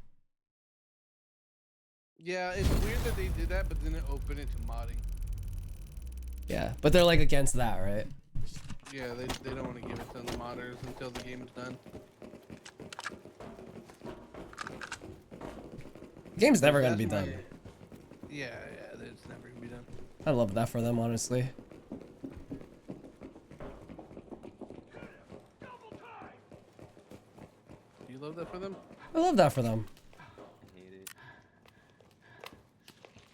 S5: Yeah, it's weird that they did that, but then it opened it to modding.
S3: Yeah, but they're like against that, right?
S5: Yeah, they don't want to give it to the modders until the game is done.
S3: Game's never gonna
S5: That's
S3: be
S5: my-
S3: done.
S5: Yeah, it's never gonna be done.
S3: I love that for them, honestly.
S5: Do you love that for them?
S3: I love that for them.
S2: I hate it.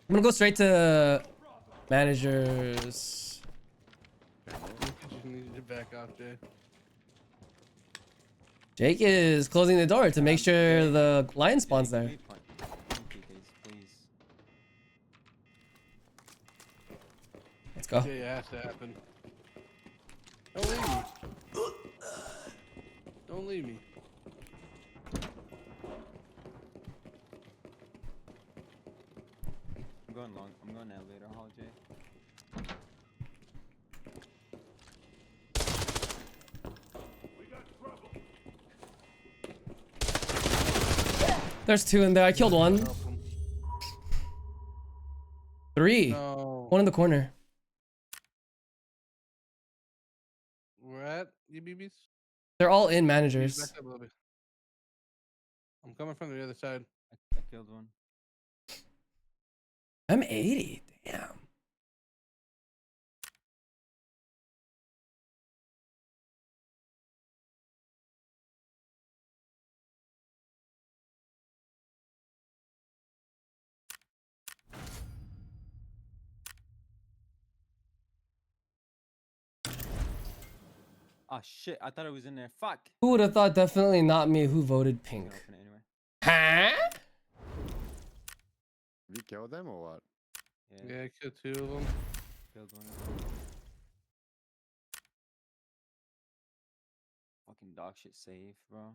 S3: I'm gonna go straight to managers.
S5: You just needed to back off, Jay.
S3: Jake is closing the door to make sure the lion spawns there.
S2: Wait, point. PKs, please.
S3: Let's go.
S5: Jay, it has to happen. Don't leave me. Don't leave me.
S2: I'm going long. I'm going elevator hall, Jay.
S3: There's two in there. I killed one.
S5: Help 'em.
S3: 3.
S5: No.
S3: One in the corner.
S5: We're at EBBs?
S3: They're all in
S5: Back
S3: managers.
S5: up a little bit. I'm coming from the other side.
S2: I killed one.
S3: I'm 80. Damn.
S2: Oh shit! I thought it was in there. Fuck.
S3: Who would have thought? Definitely not me. Who voted
S2: I'm
S3: pink?
S2: gonna open it anyway.
S3: Huh?
S4: You killed them or what?
S5: Yeah, I killed 2 of them.
S2: Killed one. Fucking dog shit save, bro.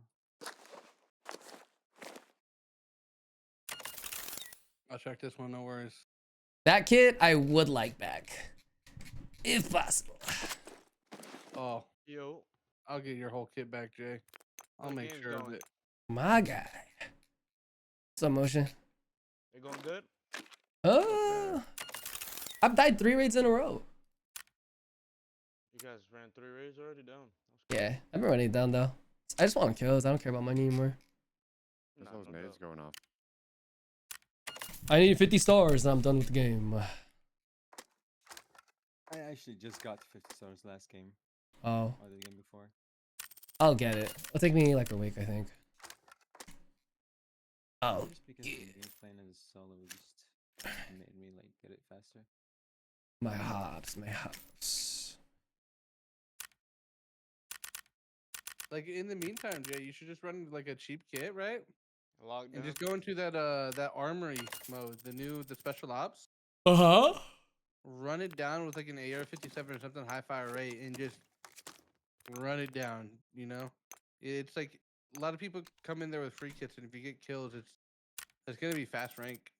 S5: I'll check this one, no worries.
S3: That kid, I would like back, if possible.
S5: Oh,
S1: Yo,
S5: I'll get your whole kit back, Jay. I'll
S1: The
S5: make
S1: game's
S5: sure of
S1: going.
S5: it.
S3: My guy. Some motion.
S1: it going good?
S3: I've died 3 raids in a row.
S1: You guys ran 3 raids already down.
S3: Yeah, I've been running it down though. I just want kills. I don't care about money anymore.
S4: There's
S1: Nah,
S4: those
S1: no
S4: nades
S1: doubt.
S4: going off.
S3: I need 50 stars and I'm done with the game.
S2: I actually just got to 50 stars last game.
S3: Oh,
S2: Or the game before.
S3: I'll get it. It'll take me like a week, I think. Oh,
S2: Just because the game playing as solo just made me like get it faster.
S3: my hops, my hops.
S5: Like in the meantime, Jay, you should just run like a cheap kit, right?
S1: Lockdown.
S5: And just go into that that armory mode, the special ops.
S3: Uh-huh.
S5: Run it down with like an AR-57 or something high fire rate, and just run it down. You know, it's like a lot of people come in there with free kits, and if you get kills, it's gonna be fast rank.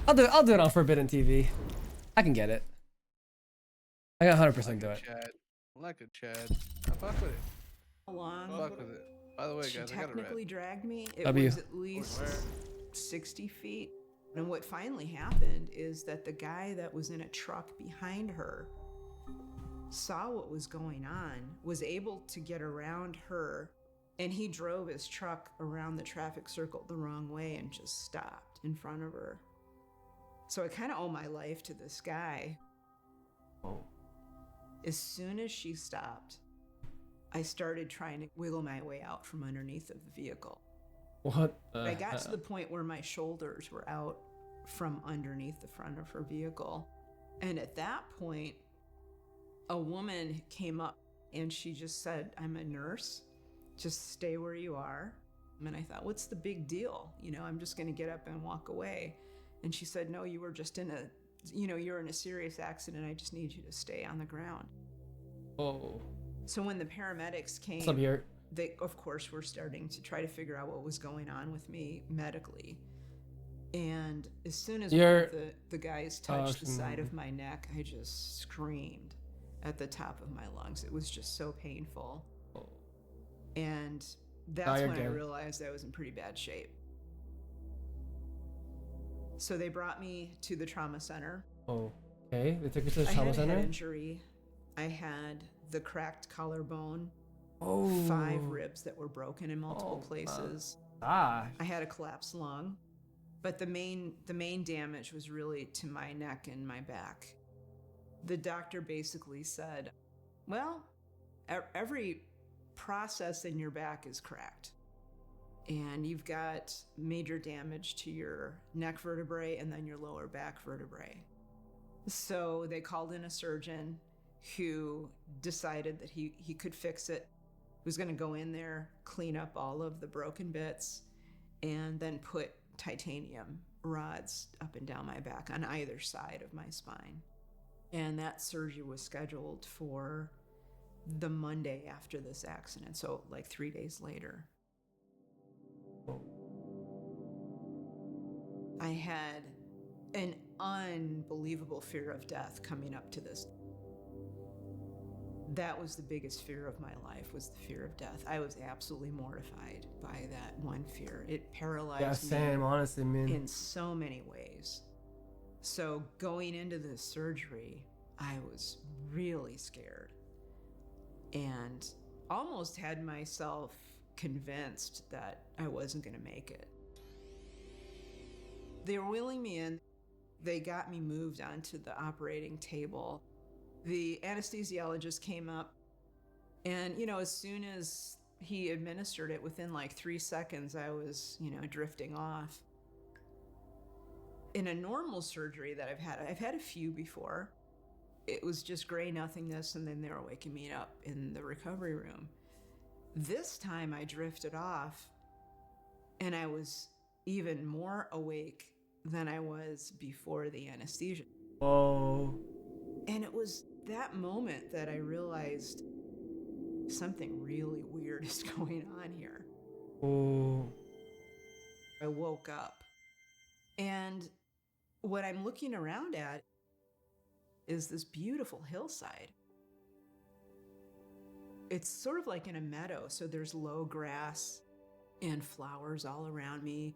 S3: I'll do it on Forbidden TV. I can get it. I got 100% do it.
S5: Chad, like a Chad. I fuck with it.
S9: How long
S5: Fuck with it. By the way,
S9: she
S5: guys, I got a
S9: technically
S5: red.
S9: dragged me? It
S3: W.
S9: was at least
S1: Where?
S9: 60 feet. And what finally happened is that the guy that was in a truck behind her saw what was going on, was able to get around her, and he drove his truck around the traffic circle the wrong way and just stopped in front of her. So I kind of owe my life to this guy.
S3: Oh.
S9: As soon as she stopped, I started trying to wiggle my way out from underneath of the vehicle.
S3: What?
S9: I got to the point where my shoulders were out from underneath the front of her vehicle. And at that point, a woman came up and she just said, "I'm a nurse. Just stay where you are." And I thought, what's the big deal? You know, I'm just going to get up and walk away. And she said, "No, you were just in you're in a serious accident. I just need you to stay on the ground."
S3: Oh.
S9: So when the paramedics came,
S3: What's up here?
S9: they of course were starting to try to figure out what was going on with me medically. And as soon as one
S3: You're-
S9: of the guys touched the side of my neck, I just screamed at the top of my lungs. It was just so painful.
S3: Oh.
S9: And that's
S3: you're
S9: when I
S3: good.
S9: realized I was in pretty bad shape. So they brought me to the trauma center.
S3: Oh. Okay, they took you to the
S9: I
S3: trauma
S9: had a
S3: center?
S9: head injury. I had the cracked collarbone.
S3: Oh.
S9: 5 ribs that were broken in multiple
S3: Oh,
S9: places.
S3: Ah.
S9: I had a collapsed lung, but the main damage was really to my neck and my back. The doctor basically said, well, every process in your back is cracked. And you've got major damage to your neck vertebrae and then your lower back vertebrae. So they called in a surgeon who decided that he could fix it. He was going to go in there, clean up all of the broken bits, and then put titanium rods up and down my back on either side of my spine. And that surgery was scheduled for the Monday after this accident, so like 3 days later. I had an unbelievable fear of death coming up to this. That was the biggest fear of my life, was the fear of death. I was absolutely mortified by that one fear. It paralyzed
S3: Yeah, same,
S9: me
S3: honestly, man.
S9: in so many ways. So going into this surgery, I was really scared and almost had myself convinced that I wasn't going to make it. They were wheeling me in. They got me moved onto the operating table. The anesthesiologist came up, and, as soon as he administered it, within like 3 seconds, I was, drifting off. In a normal surgery that I've had a few before. It was just gray nothingness, and then they were waking me up in the recovery room. This time I drifted off, and I was even more awake than I was before the anesthesia.
S3: Oh.
S9: And it was that moment that I realized something really weird is going on here.
S3: Oh.
S9: I woke up, and what I'm looking around at is this beautiful hillside. It's sort of like in a meadow, so there's low grass and flowers all around me.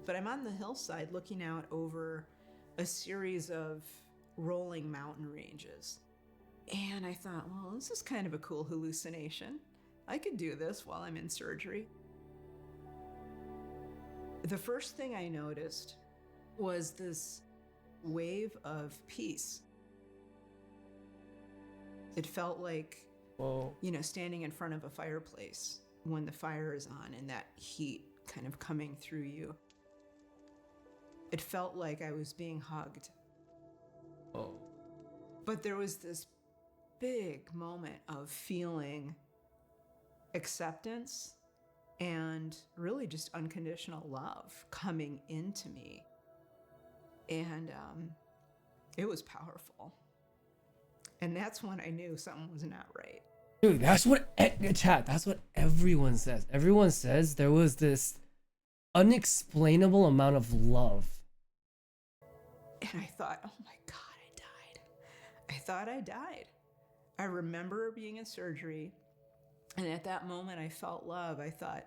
S9: But I'm on the hillside looking out over a series of rolling mountain ranges. And I thought, well, this is kind of a cool hallucination. I could do this while I'm in surgery. The first thing I noticed was this wave of peace. It felt like,
S3: Whoa.
S9: Standing in front of a fireplace when the fire is on and that heat kind of coming through you. It felt like I was being hugged.
S3: Oh.
S9: But there was this big moment of feeling acceptance and really just unconditional love coming into me. And it was powerful. And that's when I knew something was not right.
S3: Dude, that's what chat. That's what everyone says. Everyone says there was this unexplainable amount of love.
S9: And I thought, oh my God, I died. I thought I died. I remember being in surgery. And at that moment, I felt love. I thought,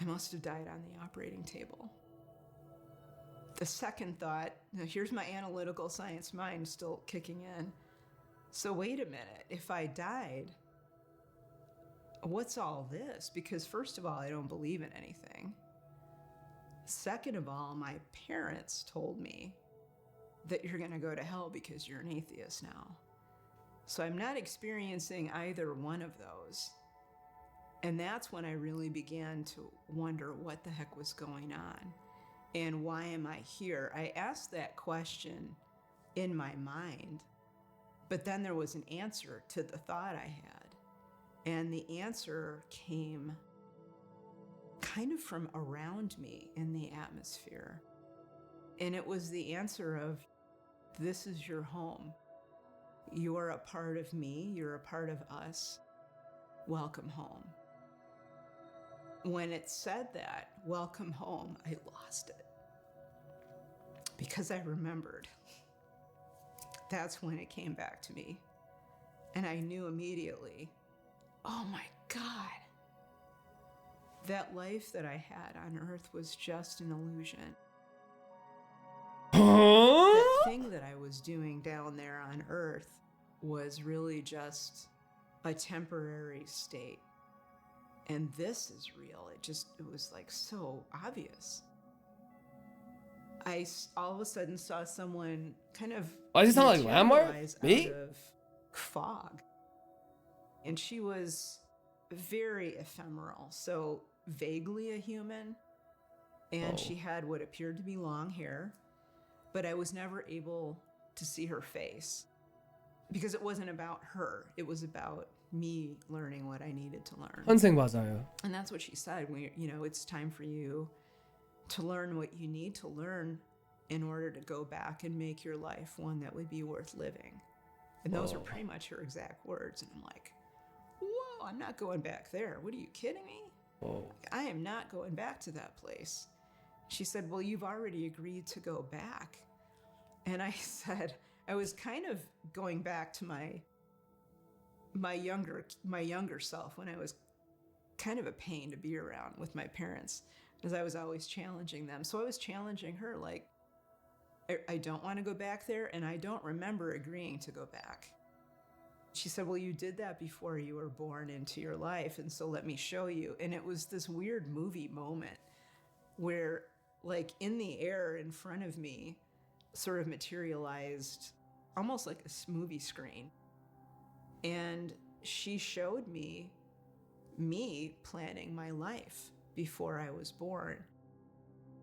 S9: I must have died on the operating table. The second thought, now here's my analytical science mind still kicking in. So wait a minute, if I died, what's all this? Because first of all, I don't believe in anything. Second of all, my parents told me that you're going to go to hell because you're an atheist now. So I'm not experiencing either one of those. And that's when I really began to wonder what the heck was going on and why am I here? I asked that question in my mind, but then there was an answer to the thought I had. And the answer came kind of from around me in the atmosphere. And it was the answer of, this is your home. You are a part of me. You're a part of us. Welcome home. When it said that, welcome home, I lost it. Because I remembered. That's when it came back to me. And I knew immediately, oh my God, that life that I had on Earth was just an illusion. That thing that I was doing down there on Earth was really just a temporary state. and this is real. It was like so obvious. All of a sudden saw someone kind of
S3: Why does he sound like Landmark?
S9: materialize
S3: Me?
S9: out of fog. And she was very ephemeral, so vaguely a human. And
S3: Oh.
S9: she had what appeared to be long hair, but I was never able to see her face because it wasn't about her. It was about me learning what I needed to learn.
S3: 환생 맞아요.
S9: And that's what she said. It's time for you to learn what you need to learn in order to go back and make your life one that would be worth living. And those are
S3: Whoa.
S9: pretty much her exact words. And I'm like, whoa, I'm not going back there. What are you kidding me?
S3: Whoa.
S9: I am not going back to that place. She said, well, you've already agreed to go back. And I said, I was kind of going back to my younger self when I was kind of a pain to be around with my parents, because I was always challenging them. So I was challenging her, like, I don't want to go back there, and I don't remember agreeing to go back. She said, well, you did that before you were born into your life, and so let me show you. And it was this weird movie moment where, like, in the air in front of me sort of materialized almost like a movie screen. And she showed me planning my life before I was born.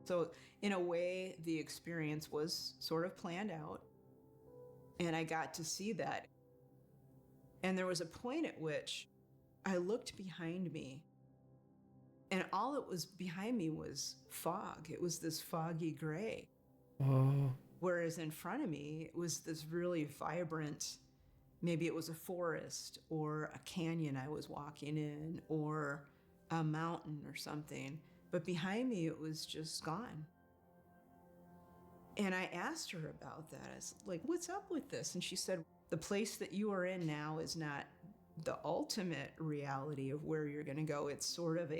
S9: So in a way, the experience was sort of planned out, and I got to see that. And there was a point at which I looked behind me, and all that was behind me was fog. It was this foggy gray.
S3: Oh.
S9: Whereas in front of me, it was this really vibrant, maybe it was a forest or a canyon I was walking in or a mountain or something. But behind me, it was just gone. And I asked her about that. I was like, what's up with this? And she said, the place that you are in now is not the ultimate reality of where you're going to go. It's sort of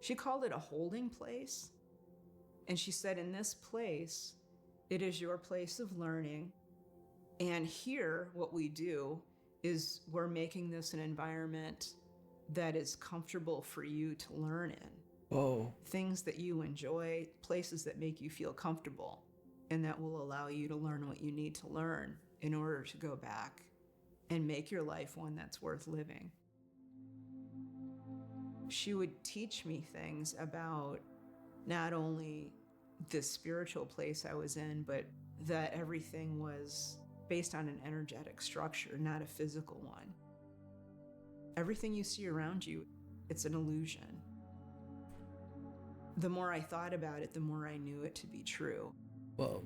S9: she called it a holding place. And she said, in this place, it is your place of learning. And here, what we do is we're making this an environment that is comfortable for you to learn in.
S3: Whoa.
S9: Things that you enjoy, places that make you feel comfortable, and that will allow you to learn what you need to learn in order to go back and make your life one that's worth living. She would teach me things about not only the spiritual place I was in, but that everything was based on an energetic structure, not a physical one. Everything you see around you, it's an illusion. The more I thought about it, the more I knew it to be true.
S3: Whoa.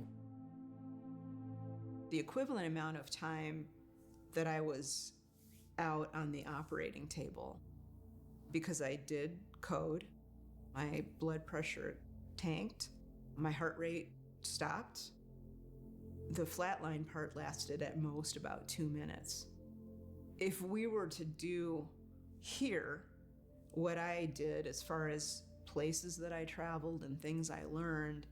S9: The equivalent amount of time that I was out on the operating table, because I did code, my blood pressure tanked, my heart rate stopped. The flatline part lasted at most about 2 minutes. If we were to do here what I did as far as places that I traveled and things I learned,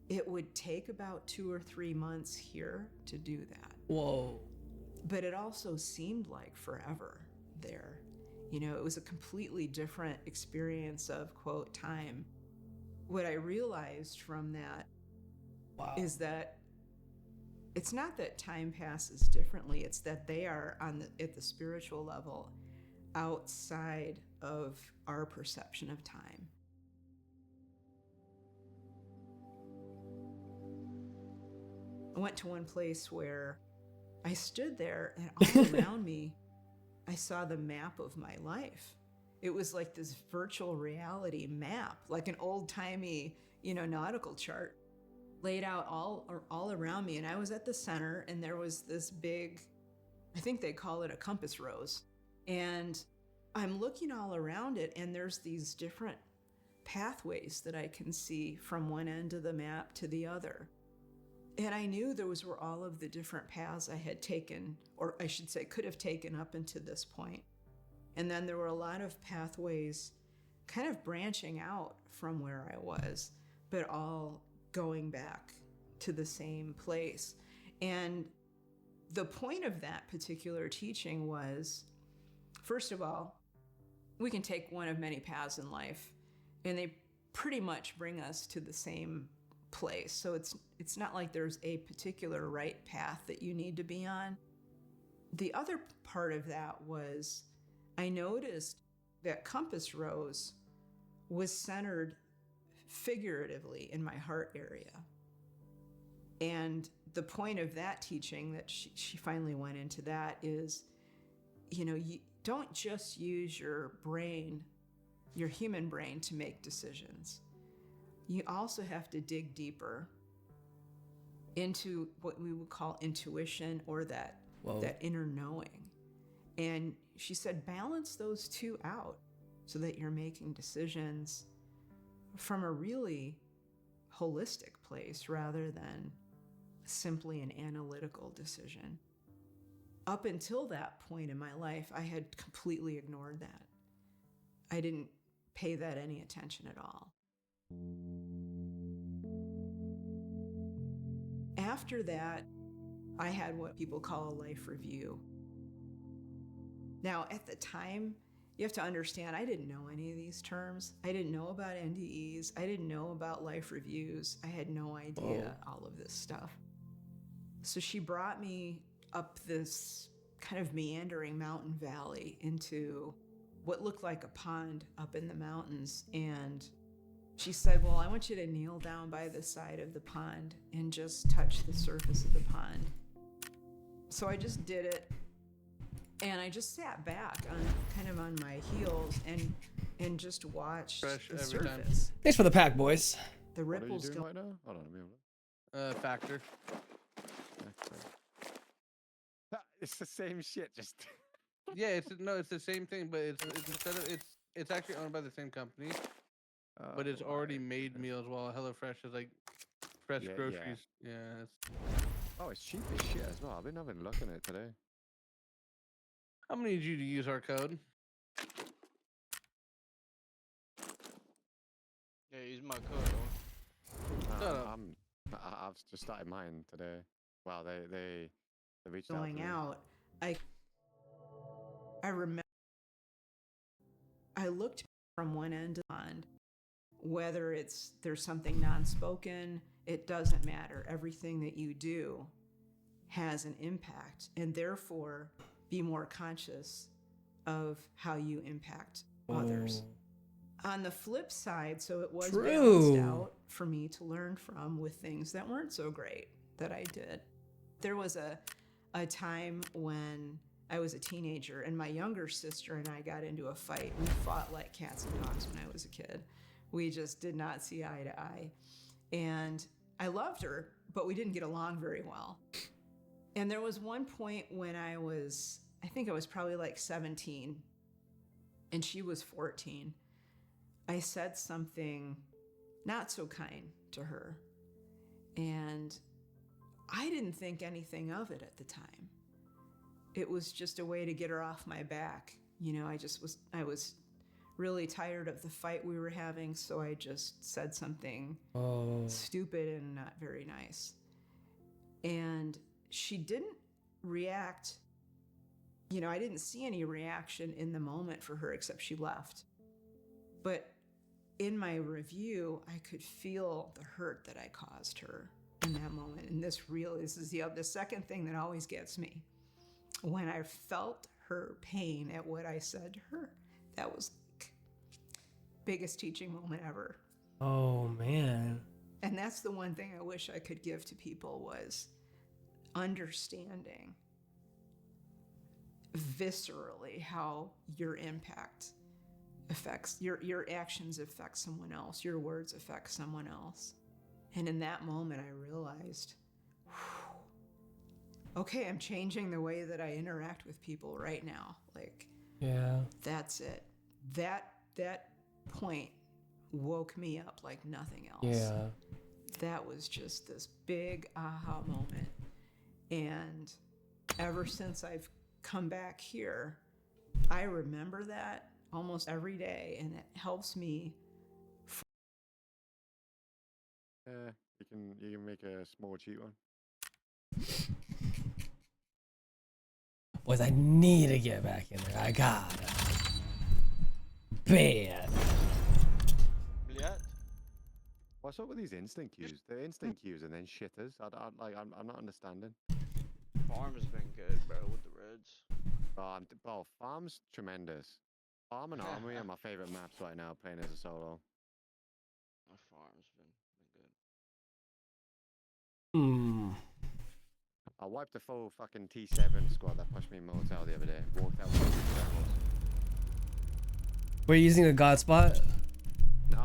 S9: it would take about 2 or 3 months here to do that.
S3: Whoa.
S9: But it also seemed like forever there. You know, it was a completely different experience of, quote, time. What I realized from that
S3: Wow.
S9: is that it's not that time passes differently, it's that they are at the spiritual level outside of our perception of time. I went to one place where I stood there and all around me, I saw the map of my life. It was like this virtual reality map, like an old-timey, nautical chart laid out all around me. And I was at the center, and there was this big, I think they call it a compass rose. And I'm looking all around it, and there's these different pathways that I can see from one end of the map to the other. And I knew those were all of the different paths I had taken, or I should say could have taken up until this point. And then there were a lot of pathways kind of branching out from where I was, but all going back to the same place. And the point of that particular teaching was, first of all, we can take one of many paths in life, and they pretty much bring us to the same place. So it's not like there's a particular right path that you need to be on. The other part of that was I noticed that Compass Rose was centered figuratively in my heart area. And the point of that teaching that she finally went into that is, you know, you don't just use your brain, your human brain, to make decisions. You also have to dig deeper into what we would call intuition, or that inner knowing. And she said, balance those two out so that you're making decisions from a really holistic place rather than simply an analytical decision. Up until that point in my life, I had completely ignored that. I didn't pay that any attention at all. After that, I had what people call a life review. Now, at the time, you have to understand, I didn't know any of these terms. I didn't know about NDEs. I didn't know about life reviews. I had no idea all of this stuff. So she brought me up this kind of meandering mountain valley into what looked like a pond up in the mountains. And she said, well, I want you to kneel down by the side of the pond and just touch the surface of the pond. So I just did it. And I just sat back on my heels and just watched
S5: Fresh
S9: the
S5: every time.
S9: surface.
S3: Thanks for the pack, boys.
S9: The
S4: What are you
S9: ripples
S4: doing
S9: go.
S4: right now? Hold on, let me have a look.
S5: Factor.
S4: It's the same shit, just.
S5: Yeah, it's the same thing, but it's actually owned by the same company, but it's already made meals. While HelloFresh is like fresh
S4: Yeah, yeah.
S5: groceries. Yeah.
S4: Oh, it's cheap as shit as well. I've been having a look at it today.
S5: I'm gonna need you to use our code.
S1: Yeah, use my code.
S5: Shut up.
S4: I've just started mine today. Wow, they reached out to
S9: Going
S4: me.
S9: out, I remember I looked from one end to the pond, whether there's something non-spoken, it doesn't matter. Everything that you do has an impact, and therefore be more conscious of how you impact others. On the flip side, so it was balanced out for me to learn from with things that weren't so great that I did. There was a time when I was a teenager and my younger sister and I got into a fight. We fought like cats and dogs when I was a kid. We just did not see eye to eye. And I loved her, but we didn't get along very well. And there was one point when I think I was probably like 17 and she was 14. I said something not so kind to her. And I didn't think anything of it at the time. It was just a way to get her off my back. You know, I was really tired of the fight we were having, so I just said something stupid and not very nice. And she didn't react. You know, I didn't see any reaction in the moment for her except she left. But in my review, I could feel the hurt that I caused her in that moment. And this is the second thing that always gets me. When I felt her pain at what I said to her, that was like biggest teaching moment ever.
S3: Oh, man.
S9: And that's the one thing I wish I could give to people was understanding viscerally how your impact affects, your actions affect someone else, your words affect someone else. And in that moment, I realized, okay, I'm changing the way that I interact with people right now. Like,
S3: Yeah.
S9: that's it. That point woke me up like nothing else.
S3: Yeah.
S9: That was just this big aha moment. And ever since I've come back here, I remember that almost every day, and it helps me.
S4: You can make a small cheat one.
S3: Boys, I need to get back in there. I gotta. bad.
S1: Bliat.
S4: What's up with these instant queues? They're instant queues and then shitters. I'm not understanding.
S1: Farm has been good, bro, with the Reds.
S4: Bro, Farm's tremendous. Farm and Armory are my favorite maps right now, playing as a solo.
S1: My farm's been good.
S3: Hmm.
S4: I wiped the full fucking T7 squad that pushed me in Motel the other day. Walked out with 2 circles.
S3: We're using a god spot.
S4: No.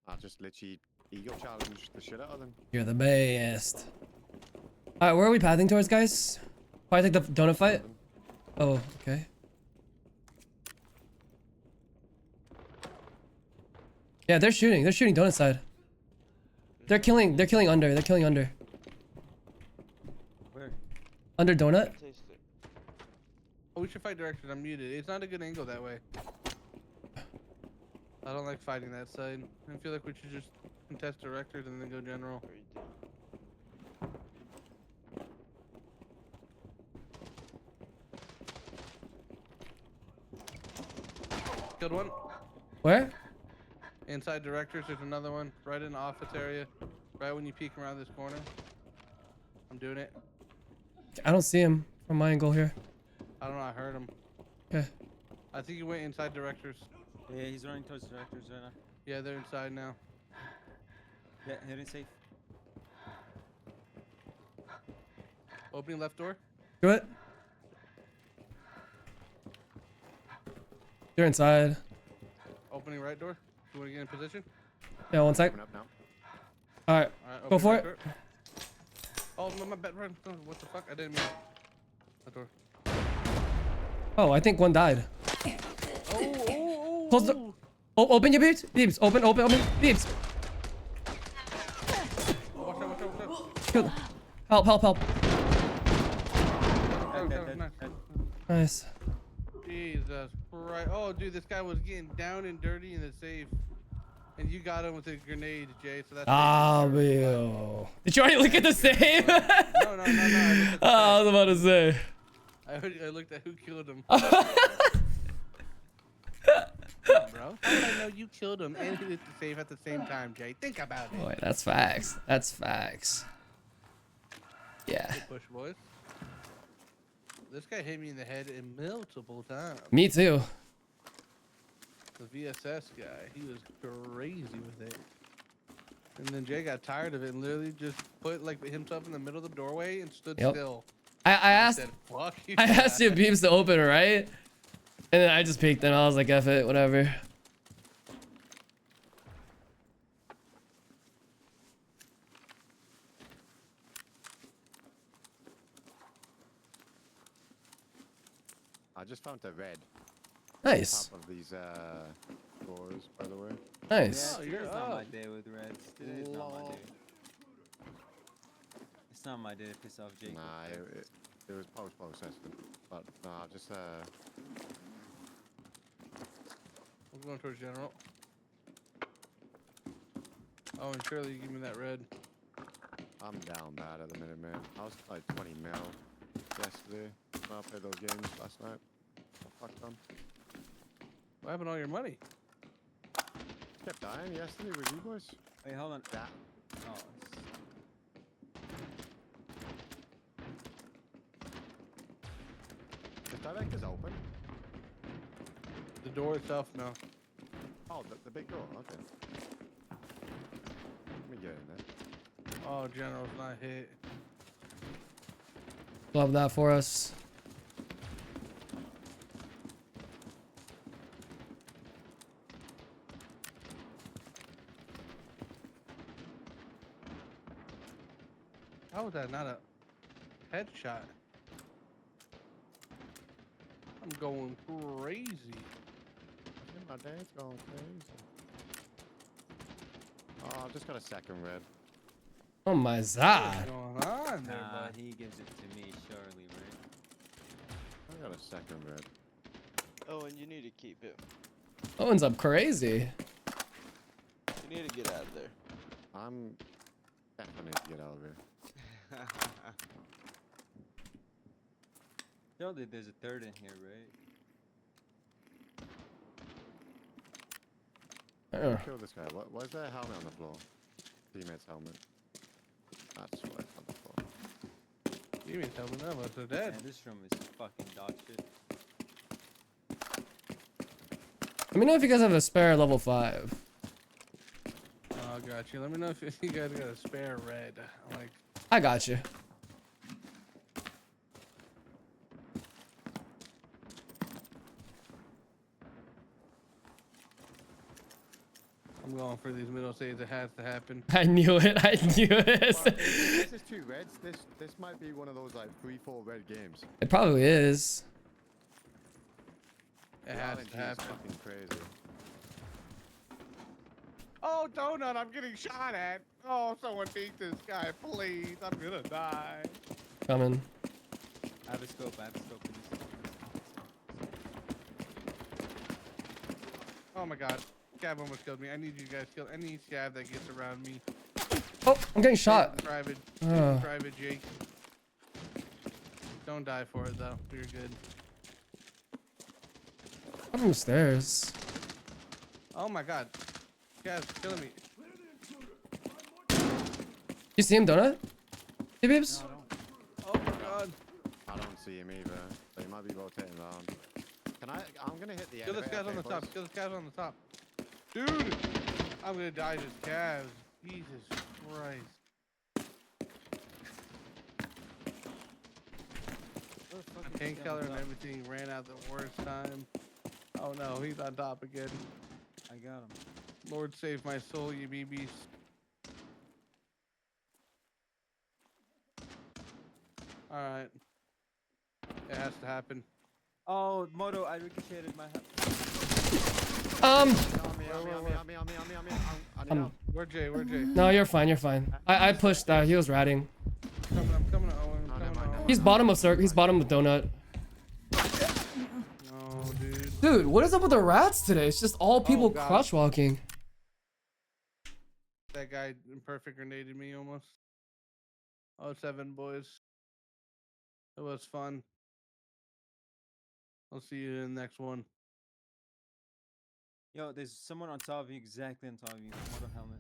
S4: I just literally ego challenged the shit out of them.
S3: You're the best. Alright, where are we pathing towards, guys? Probably take the donut fight? Oh, okay. Yeah, they're shooting. They're shooting donut side. They're killing under. They're killing under.
S2: Where?
S3: Under donut?
S1: Taste it.
S5: Oh, we should fight directions. I'm muted. It's not a good angle that way. I don't like fighting that side. I feel like we should just contest directors and then go general.
S1: Very deep.
S5: Killed one.
S3: Where?
S5: Inside directors, there's another one. Right in the office area. Right when you peek around this corner. I'm doing it.
S3: I don't see him from my angle here.
S5: I don't know. I heard him.
S3: Okay.
S5: I think he went inside directors.
S2: Yeah, he's running towards directors right now.
S5: Yeah, they're inside now.
S2: Yeah, hidden safe.
S5: Opening left door.
S3: Do it. They're inside.
S5: Opening right door. You want to get in position?
S3: Yeah, one sec.
S4: Coming up now.
S3: Alright,
S5: Alright,
S3: go
S5: opening
S3: for
S5: right
S3: it.
S5: door. Oh, my bad. Run. Oh, what the fuck? I didn't mean that door.
S3: Oh, I think one died.
S5: Oh.
S3: Close the. Oh, open your beeps. Beeps. Open. Beeps.
S5: Watch out.
S3: Kill. Help.
S5: Oh,
S2: Dead.
S5: nice.
S3: Nice.
S5: Jesus Christ. Oh, dude, this guy was getting down and dirty in the safe. And you got him with a grenade, Jay, so that's...
S3: Ah, Bill. Did you already look at the save?
S5: No. I looked at the
S3: I was about to say.
S5: I looked at who killed him. Bro, how did I know you killed him and hit the safe at the same time, Jay? Think about it.
S3: Boy, that's facts. That's facts. Yeah.
S5: Good push, boys. This guy hit me in the head multiple times.
S3: Me too.
S5: The VSS guy, he was crazy with it. And then Jay got tired of it and literally just put like himself in the middle of the doorway and stood
S3: Yep.
S5: still.
S3: I
S5: He
S3: asked
S5: said, "Fuck you."
S3: I asked you beeps to open, right? And then I just peeked and I was like, F it, whatever.
S4: I just found a red.
S3: Nice.
S4: Top of these doors, by the way.
S3: Nice.
S5: Oh,
S2: Yeah,
S5: you're
S2: today's not my
S5: up.
S2: day with Reds. Today's not my
S5: Lol.
S2: day. It's not my day to piss off Jake.
S4: Nah, it was post-processing. But nah, just
S5: I'm going towards general. Oh, and Shirley, you give me that red.
S4: I'm down bad at the minute, man. I was like 20 mil yesterday. When I played those games last night. I fucked them.
S5: What happened to all your money?
S4: Kept dying yesterday with you boys.
S2: Wait, hold on.
S4: That.
S2: Oh,
S4: The director's open.
S5: The door itself, no.
S4: Oh, the big door. Okay. Let me get in there.
S5: Oh, general's not hit.
S3: Love that for us.
S5: How was that not a headshot? I'm going crazy.
S4: My day's going crazy. Oh, I just got a second red.
S3: Oh my
S5: What's
S3: god.
S5: going on there,
S2: nah,
S5: bud?
S2: he gives it to me, surely, right?
S4: I got a second red.
S1: Oh, and you need to keep it.
S3: Owen's up crazy.
S1: You need to get out of there.
S4: I'm definitely need to get out of here.
S2: Yo, there's a third in here, right?
S3: Uh,
S4: Kill this guy. Why is there a helmet on the floor? Teammate's helmet. That's why it's on the floor.
S5: You mean tell me none of us are
S2: Man,
S5: dead.
S2: this room is fucking dog shit.
S3: Let me know if you guys have a spare level 5.
S5: Oh, got you. Let me know if you guys got a spare red. Like,
S3: I got you.
S5: I'm going for these middle saves. It has to happen.
S3: I knew it. I knew
S4: Well,
S3: it.
S4: if this is 2 reds. This might be one of those like 3-4 red games.
S3: It probably is.
S5: It
S4: The
S5: has
S4: RNG
S5: to
S4: is
S5: happen.
S4: fucking crazy.
S5: Oh, Donut, I'm getting shot at. Oh, someone beat this guy, please. I'm gonna die.
S3: Coming.
S2: I have a scope. I have a scope.
S5: Oh my god. Scav almost killed me. I need you guys to kill any scav that gets around me.
S3: Oh, I'm getting shot.
S5: Private.
S3: Oh.
S5: Private Jake. Don't die for it though. You're good.
S3: I'm from the stairs.
S5: Oh my god. Scav's killing me.
S3: You see him, Donut? Hey, babes?
S5: Oh my god.
S4: I don't see him either. So he might be rotating around. I'm gonna hit the
S5: Kill the
S4: elevator,
S5: scavs on the
S4: okay,
S5: top.
S4: boys?
S5: Kill the scavs on the top. Dude! I'm gonna die to scavs. Jesus Christ. Painkiller and everything ran out the worst time. Oh no, he's on top again.
S2: I got him.
S5: Lord save my soul, you BBs. Alright. It has to happen.
S2: Oh, Moto, I ricocheted my.
S4: On me, on me. I need
S3: Um,
S4: help.
S5: Where Jay? Where Jay?
S3: No, you're fine. You're fine. I pushed that. He was ratting.
S5: I'm coming to Owen.
S4: No,
S5: I'm
S4: never
S5: coming to
S4: mind.
S5: Owen.
S3: He's bottom of circle. He's bottom of donut.
S5: No, dude.
S3: Dude, what is up with the rats today? It's just all people
S5: God.
S3: crouch walking.
S5: That guy perfect grenaded me almost. 07 boys. It was fun. I'll see you in the next one.
S2: Yo, there's someone on top of you, exactly on top of you. Moto helmet.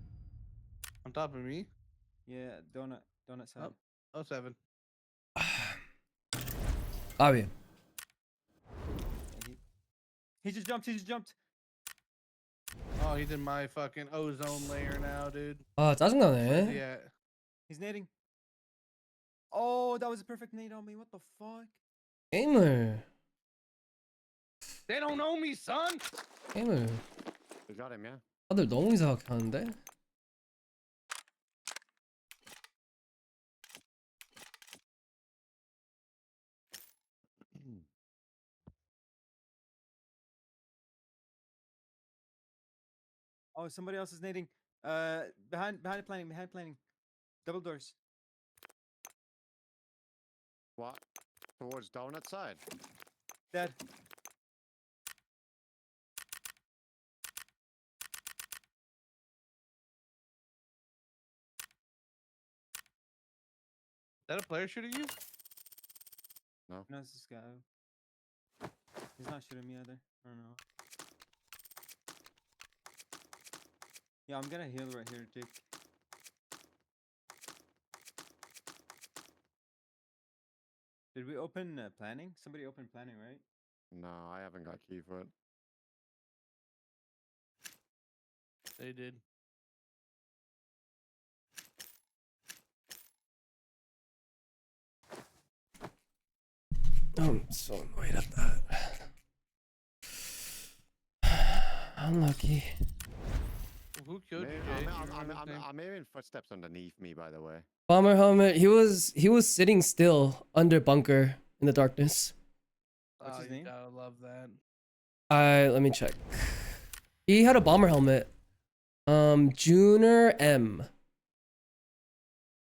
S5: On top of me?
S2: Yeah, donut side.
S5: Oh, 07.
S3: Bobby.
S2: He just jumped. He just jumped.
S5: Oh, he's in my fucking ozone layer now, dude.
S3: 짜증나네.
S5: Yeah.
S2: He's nading. Oh, that was a perfect nade on me. What the fuck?
S3: 게임을.
S5: They don't know me, son.
S3: 게임을.
S4: We got him, yeah?
S3: 다들 너무 이상하게 하는데?
S2: Oh, somebody else is nading. Behind planning. Double doors.
S4: What? Towards donut side?
S2: Dead.
S5: Is that a player shooting you?
S2: No, it's this guy. He's not shooting me either. I don't know. Yeah, I'm gonna heal right here, Jake. Did we open planning? Somebody opened planning, right?
S4: No, I haven't got key for it.
S5: They did.
S3: I'm so annoyed at that. Unlucky.
S5: Who killed you,
S4: Maybe-
S5: Jay? Do you remember his name?
S4: I'm hearing footsteps underneath me, by the way.
S3: Bomber helmet. He was sitting still under bunker in the darkness.
S2: What's
S5: Oh,
S2: his
S5: you
S2: name?
S5: gotta love that.
S3: Let me check. He had a bomber helmet. Junior M.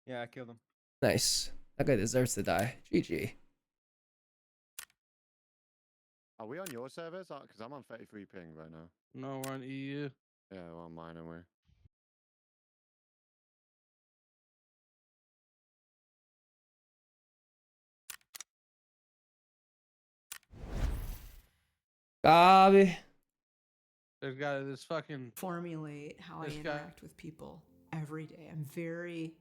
S2: Yeah, I killed him.
S3: Nice. That guy deserves to die. GG.
S4: Are we on your servers? Because I'm on 33 ping right now.
S5: No, we're on EU.
S4: Yeah, we're on mine, and we're.
S3: Gabi.
S5: There's got this fucking
S9: formulate how I
S5: This guy-
S9: interact with people every day. I'm very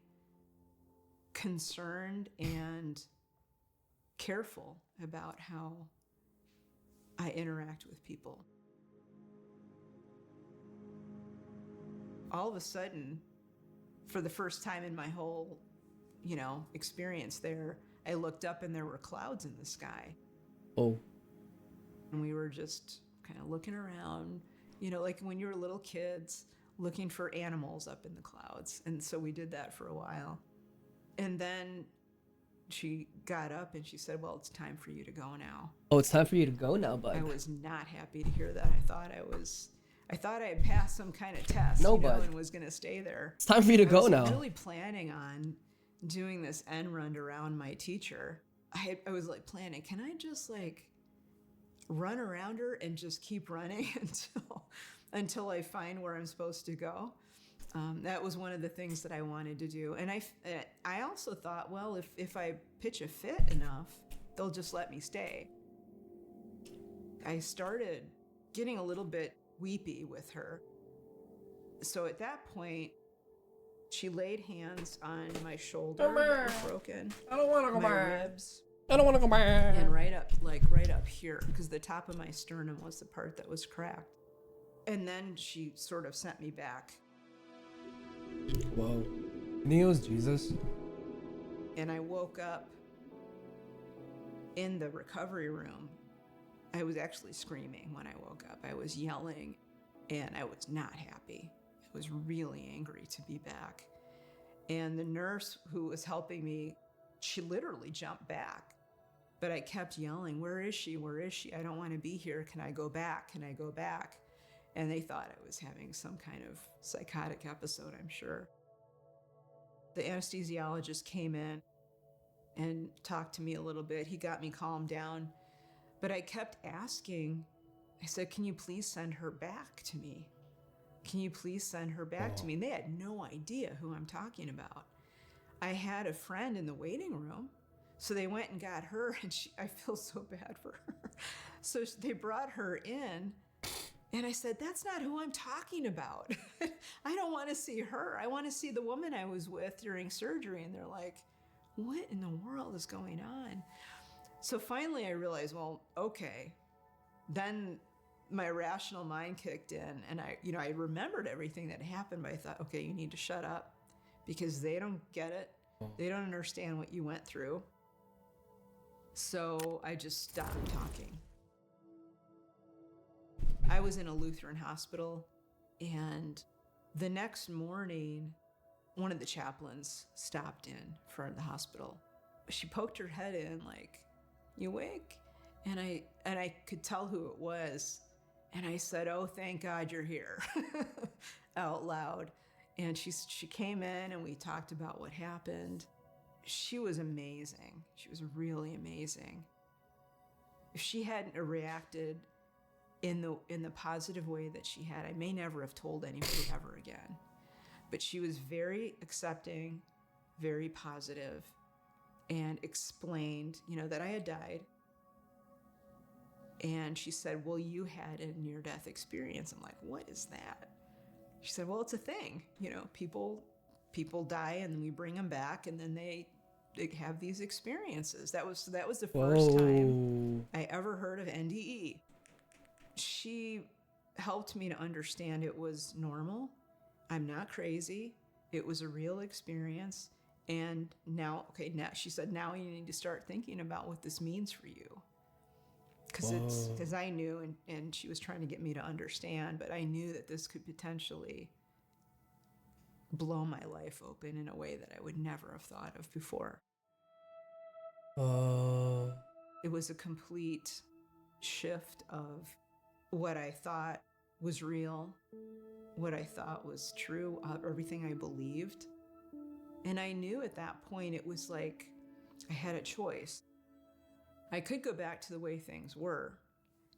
S9: concerned and careful about how I interact with people. All of a sudden, for the first time in my whole, experience there, I looked up and there were clouds in the sky.
S3: Oh.
S9: And we were just kind of looking around, like when you were little kids looking for animals up in the clouds. And so we did that for a while. And then she got up and she said, well, it's time for you to go now.
S3: Oh, it's time for you to go now, bud.
S9: I was not happy to hear that. I thought I had passed some kind of test,
S3: No, bud.
S9: and was going to stay there.
S3: It's time for you to
S9: I
S3: go
S9: was
S3: now.
S9: really planning on doing this end run around my teacher. I was like planning, can I just like run around her and just keep running until I find where I'm supposed to go? That was one of the things that I wanted to do. And I also thought, well, if I pitch a fit enough, they'll just let me stay. I started getting a little bit weepy with her. So at that point, she laid hands on my shoulder that was broken.
S3: I don't want to go
S9: my
S3: back.
S9: ribs,
S3: I don't want to go back.
S9: and right up here, because the top of my sternum was the part that was cracked. And then she sort of sent me back.
S3: Whoa. You think it was Jesus?
S9: And I woke up in the recovery room. I was actually screaming when I woke up. I was yelling, and I was not happy. I was really angry to be back. And the nurse who was helping me, she literally jumped back. But I kept yelling, where is she? Where is she? I don't want to be here. Can I go back? Can I go back? And they thought I was having some kind of psychotic episode, I'm sure. The anesthesiologist came in and talked to me a little bit. He got me calmed down. But I kept asking, I said, can you please send her back to me? Can you please send her back to me? And they had no idea who I'm talking about. I had a friend in the waiting room, so they went and got her, and I feel so bad for her. So they brought her in, and I said, that's not who I'm talking about. I don't want to see her. I want to see the woman I was with during surgery. And they're like, what in the world is going on? So finally I realized, well, okay. Then my rational mind kicked in, and I remembered everything that happened, but I thought, okay, you need to shut up because they don't get it. They don't understand what you went through. So I just stopped talking. I was in a Lutheran hospital, and the next morning, one of the chaplains stopped in front of the hospital. She poked her head in like, you awake? And I could tell who it was. And I said, oh, thank God you're here, out loud. And she came in and we talked about what happened. She was amazing. She was really amazing. If she hadn't reacted in the positive way that she had, I may never have told anybody ever again. But she was very accepting, very positive, and explained, that I had died. And she said, well, you had a near-death experience. I'm like, what is that? She said, well, it's a thing. People die and then we bring them back and then they have these experiences. That was the first time I ever heard of NDE. She helped me to understand it was normal. I'm not crazy. It was a real experience. And now she said, now you need to start thinking about what this means for you. Because I knew, and she was trying to get me to understand, but I knew that this could potentially blow my life open in a way that I would never have thought of before. It was a complete shift of what I thought was real, what I thought was true, everything I believed. And I knew at that point it was like I had a choice. I could go back to the way things were.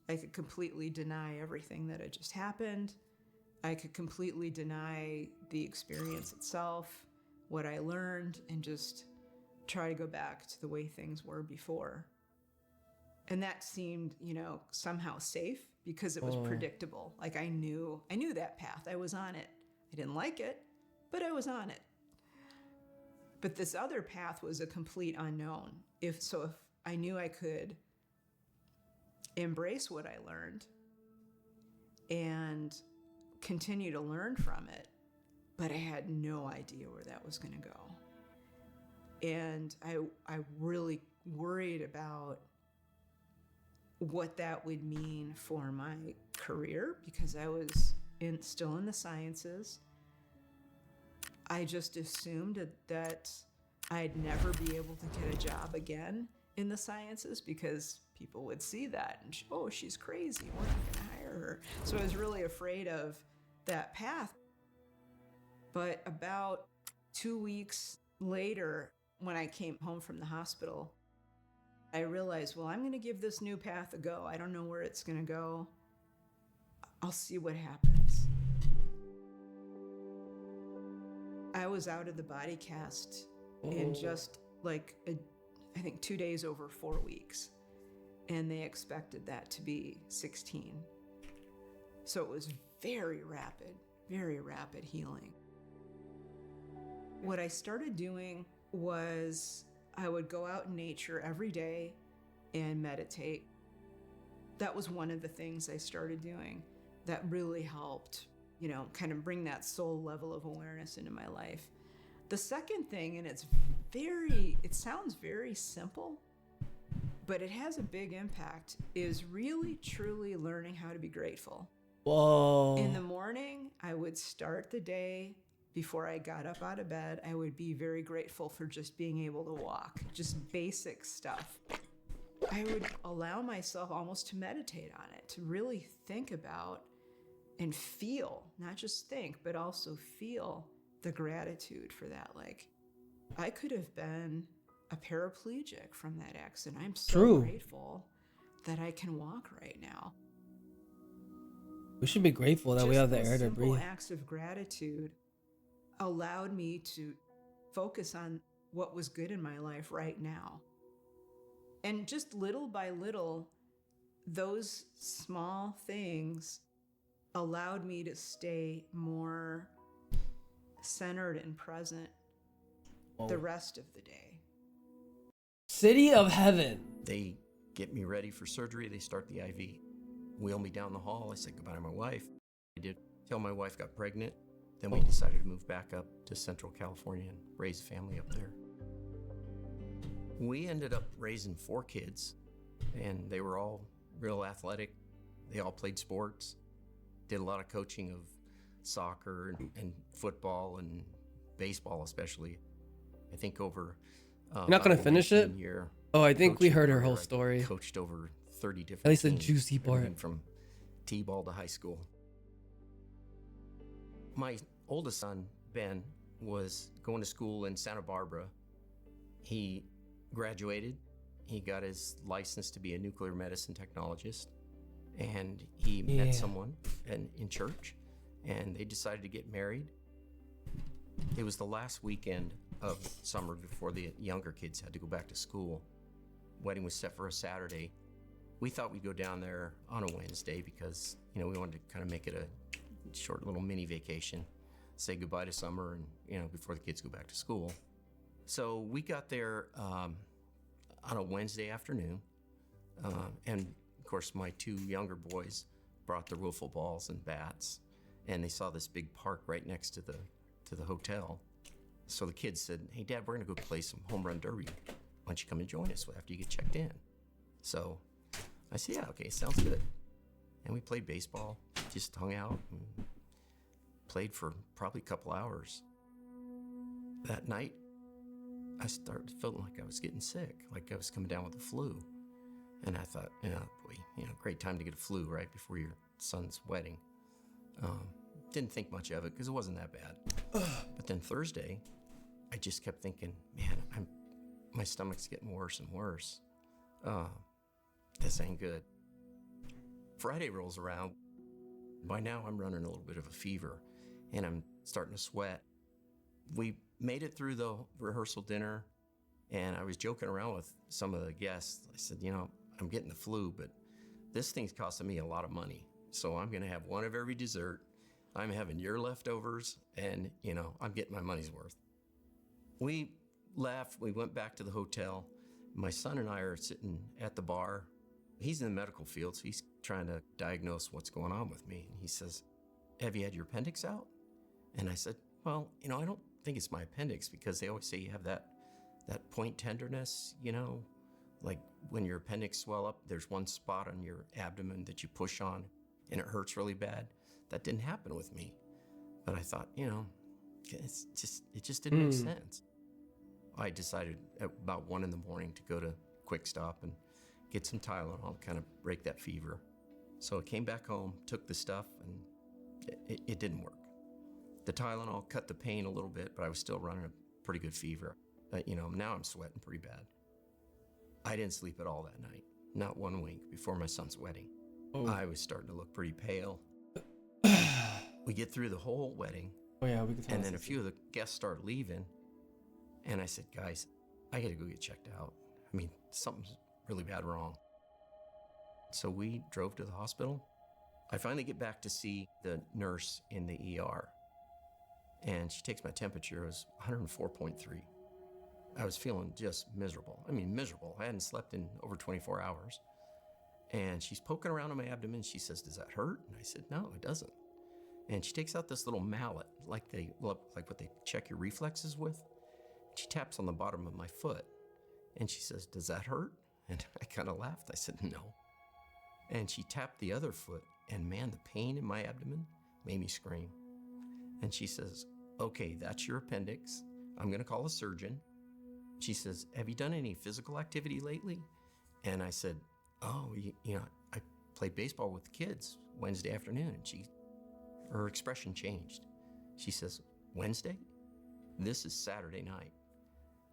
S9: I could completely deny everything that had just happened. I could completely deny the experience itself, what I learned, and just try to go back to the way things were before. And that seemed, somehow safe because it was
S3: Oh.
S9: predictable. Like I knew that path. I was on it. I didn't like it, but I was on it. But this other path was a complete unknown. If I knew I could embrace what I learned and continue to learn from it, but I had no idea where that was going to go. And I really worried about what that would mean for my career because I was still in the sciences. I just assumed that I'd never be able to get a job again in the sciences because people would see that and, oh, she's crazy. We're not going to hire her. So I was really afraid of that path. But about 2 weeks later, when I came home from the hospital, I realized, well, I'm going to give this new path a go. I don't know where it's going to go. I'll see what happens. I was out of the body cast in just like, I think 2 days over 4 weeks. And they expected that to be 16. So it was very rapid healing. What I started doing was I would go out in nature every day and meditate. That was one of the things I started doing that really helped, kind of bring that soul level of awareness into my life. The second thing, and it sounds very simple, but it has a big impact, is really truly learning how to be grateful.
S3: Whoa.
S9: In the morning, I would start the day. Before I got up out of bed, I would be very grateful for just being able to walk, just basic stuff. I would allow myself almost to meditate on it, to really think about and feel, not just think, but also feel the gratitude for that. Like, I could have been a paraplegic from that accident. I'm so
S3: True.
S9: grateful that I can walk right now.
S3: We should be grateful that we have the air to
S9: Simple
S3: breathe.
S9: acts of gratitude allowed me to focus on what was good in my life right now. And just little by little, those small things allowed me to stay more centered and present the rest of the day.
S3: City of Heaven.
S10: They get me ready for surgery. They start the IV. Wheel me down the hall. I said goodbye to my wife. I did tell my wife got pregnant. Then we decided to move back up to Central California and raise a family up there. We ended up raising 4 kids, and they were all real athletic. They all played sports, did a lot of coaching of soccer and football and baseball especially. I think over...
S3: You're not going to finish it? Oh, I think we heard her whole
S10: I
S3: story.
S10: coached over 30 different
S3: At least the
S10: teams,
S3: juicy part.
S10: everything from T-ball to high school. My oldest son, Ben, was going to school in Santa Barbara. He graduated. He got his license to be a nuclear medicine technologist. And he met someone in church, and they decided to get married. It was the last weekend of summer before the younger kids had to go back to school. Wedding was set for a Saturday. We thought we'd go down there on a Wednesday because, we wanted to kind of make it a short little mini vacation, say goodbye to summer and, before the kids go back to school. So we got there on a Wednesday afternoon. And of course my 2 younger boys brought their wiffle balls and bats, and they saw this big park right next to the hotel. So the kids said, "Hey Dad, we're gonna go play some home run derby. Why don't you come and join us after you get checked in?" So I said, "Yeah, okay, sounds good." And we played baseball, just hung out, and played for probably a couple hours. That night, I started feeling like I was getting sick, like I was coming down with the flu. And I thought, boy, great time to get a flu right before your son's wedding. Didn't think much of it because it wasn't that bad. But then Thursday, I just kept thinking, man, my stomach's getting worse and worse. This ain't good. Friday rolls around. By now, I'm running a little bit of a fever, and I'm starting to sweat. We made it through the rehearsal dinner, and I was joking around with some of the guests. I said, I'm getting the flu, but this thing's costing me a lot of money. So I'm going to have one of every dessert. I'm having your leftovers, and, you know, I'm getting my money's worth. We left. We went back to the hotel. My son and I are sitting at the bar. He's in the medical field, so he's trying to diagnose what's going on with me. And he says, have you had your appendix out? And I said, well, you know, I don't think it's my appendix, because they always say you have that point tenderness, you know, like when your appendix swell up, there's one spot on your abdomen that you push on and it hurts really bad. That didn't happen with me. But I thought, you know, it just didn't make sense. I decided at about 1 a.m. to go to Quick Stop and get some Tylenol to kind of break that fever. So I came back home, took the stuff, and it didn't work. The Tylenol cut the pain a little bit, but I was still running a pretty good fever. You know, now I'm sweating pretty bad. I didn't sleep at all that night, not 1 week before my son's wedding.
S3: Oh.
S10: I was starting to look pretty pale. We get through the whole wedding,
S3: Oh yeah, we can.
S10: and then a few of the guests started leaving, and I said, guys, I gotta go get checked out. I mean, something's really bad wrong. So we drove to the hospital. I finally get back to see the nurse in the ER, and she takes my temperature. It was 104.3. I was feeling just miserable. I mean, miserable. I hadn't slept in over 24 hours. And she's poking around on my abdomen. She says, does that hurt? And I said, no, it doesn't. And she takes out this little mallet, like what they check your reflexes with. She taps on the bottom of my foot. And she says, does that hurt? And I kind of laughed. I said, no. And she tapped the other foot. And man, the pain in my abdomen made me scream. And she says, okay, that's your appendix. I'm going to call a surgeon. She says, have you done any physical activity lately? And I said, oh, you know, I played baseball with the kids Wednesday afternoon. And her expression changed. She says, Wednesday? This is Saturday night.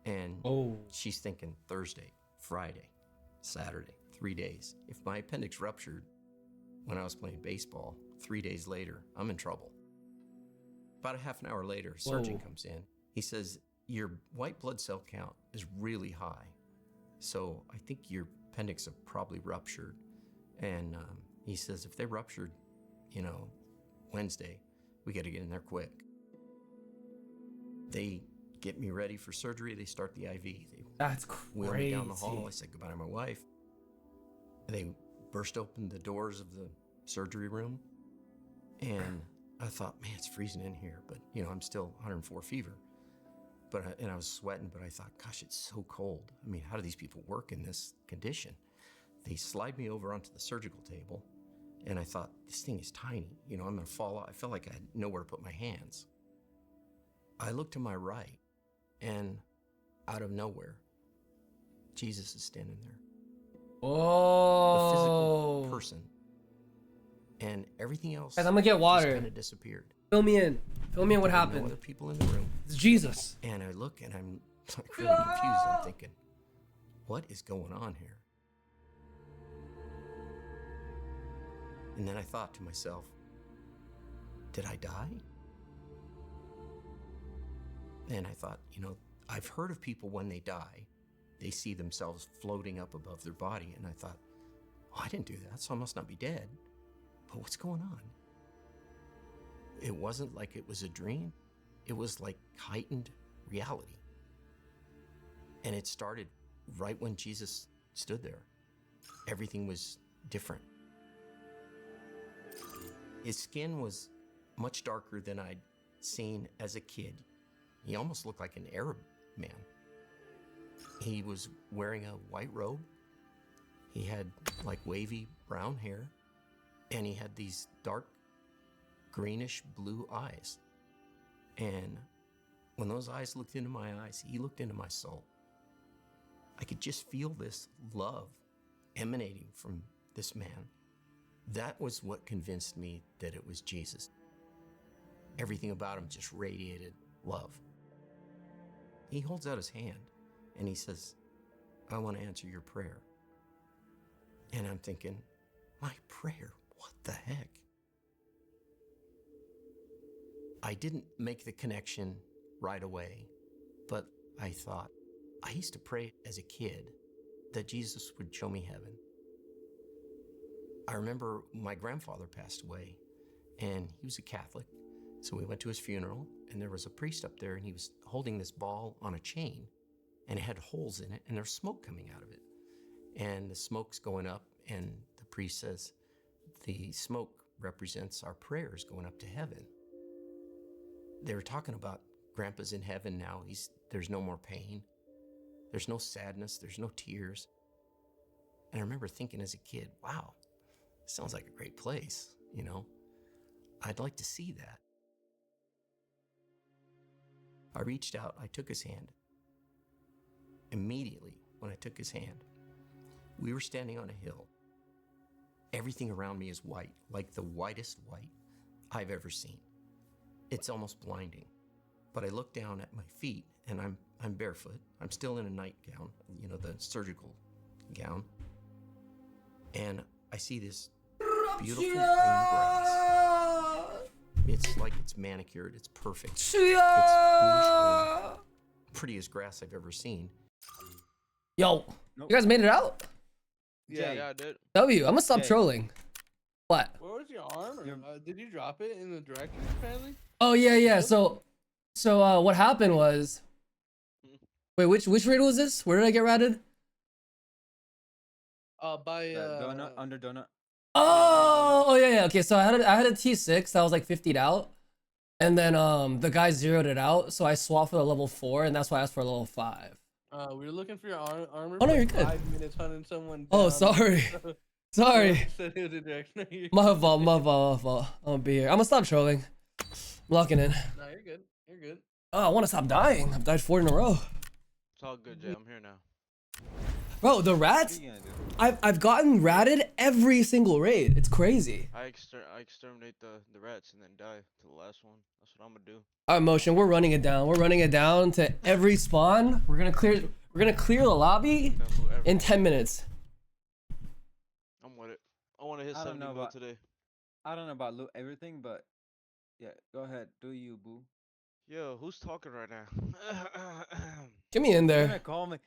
S10: And she's thinking Thursday, Friday, Saturday, 3 days. If my appendix ruptured when I was playing baseball, 3 days later, I'm in trouble. About a half an hour later, a surgeon comes in. He says, your white blood cell count is really high. So I think your appendix have probably ruptured. And he says, if they ruptured, you know, Wednesday, we got to get in there quick. They get me ready for surgery. They start the IV.
S3: That's
S10: wheel me down the
S3: crazy.
S10: hall. I said goodbye to my wife. They burst open the doors of the surgery room. And I thought, man, it's freezing in here. But, you know, I'm still 104 fever. And I was sweating, but I thought, gosh, it's so cold. I mean, how do these people work in this condition? They slide me over onto the surgical table, and I thought, this thing is tiny. You know, I'm going to fall out. I felt like I had nowhere to put my hands. I looked to my right, and out of nowhere, Jesus is standing there. The physical person. And everything else
S3: Guys, I'm gonna get water.
S10: kind of disappeared.
S3: Fill me in. Fill me in what
S10: There were
S3: happened.
S10: No other people in the room.
S3: It's Jesus.
S10: And I look and I'm like really confused. I'm thinking, what is going on here? And then I thought to myself, did I die? And I thought, you know, I've heard of people when they die, they see themselves floating up above their body. And I thought, oh, I didn't do that, so I must not be dead. But what's going on? It wasn't like it was a dream. It was like heightened reality. And it started right when Jesus stood there. Everything was different. His skin was much darker than I'd seen as a kid. He almost looked like an Arab man. He was wearing a white robe. He had like wavy brown hair. And he had these dark greenish blue eyes. And when those eyes looked into my eyes, he looked into my soul. I could just feel this love emanating from this man. That was what convinced me that it was Jesus. Everything about him just radiated love. He holds out his hand and he says, I want to answer your prayer. And I'm thinking, my prayer? What the heck? I didn't make the connection right away, but I thought, I used to pray as a kid that Jesus would show me heaven. I remember my grandfather passed away, and he was a Catholic. So we went to his funeral, and there was a priest up there, and he was holding this ball on a chain, and it had holes in it, and there's smoke coming out of it. And the smoke's going up, and the priest says, the smoke represents our prayers going up to heaven. They were talking about Grandpa's in heaven now. There's no more pain. There's no sadness. There's no tears. And I remember thinking as a kid, wow, this sounds like a great place, you know? I'd like to see that. I reached out, I took his hand. Immediately, when I took his hand, we were standing on a hill. Everything around me is white, like the whitest white I've ever seen. It's almost blinding. But I look down at my feet, and I'm barefoot. I'm still in a nightgown, you know, the surgical gown. And I see this beautiful green grass. It's like it's manicured, it's perfect. It's lush green, prettiest grass I've ever seen.
S3: Yo,
S2: Nope.
S3: you guys made it out?
S5: Yeah.
S1: Yeah, I did.
S3: W, I'm gonna stop
S2: Jay.
S3: trolling. What?
S5: Where was your armor? Did you drop it in the direction, apparently?
S3: Oh yeah. So what happened was, wait, which raid was this? Where did I get ratted?
S5: By
S2: donut, under donut.
S3: Oh yeah. Okay, so I had a T6 that was like 50'd out, and then the guy zeroed it out, so I swapped for the level 4, and that's why I asked for a level 5.
S5: we were looking for your armor.
S3: Oh, no,
S5: for
S3: you're good.
S5: 5 minutes hunting someone.
S3: Oh,
S5: down.
S3: sorry. Sorry.
S5: Said it was a direction. You're
S3: My fault. I'll be here. I'm gonna stop trolling. I'm locking in.
S5: No, you're good. You're good.
S3: Oh, I want to stop dying. I've died 4 in a row.
S1: It's all good, Jay. I'm here now.
S3: Bro, the
S2: What
S3: rats.
S2: are you gonna do?
S3: I've gotten ratted every single raid. It's crazy.
S1: I exterminate the rats and then die to the last one. That's what I'm gonna do.
S3: Alright, Motion, we're running it down. We're running it down to every spawn. We're gonna clear the lobby
S1: Then loot
S3: in
S1: everything.
S3: 10 minutes.
S1: I'm with it. I want to hit
S2: I don't
S1: 70
S2: know
S1: mil
S2: about-
S1: today.
S2: I don't know about loot everything, but yeah, go ahead, do you, boo?
S1: Yo, who's talking right now?
S3: Get me in
S2: If you're
S3: there.
S2: gonna call me,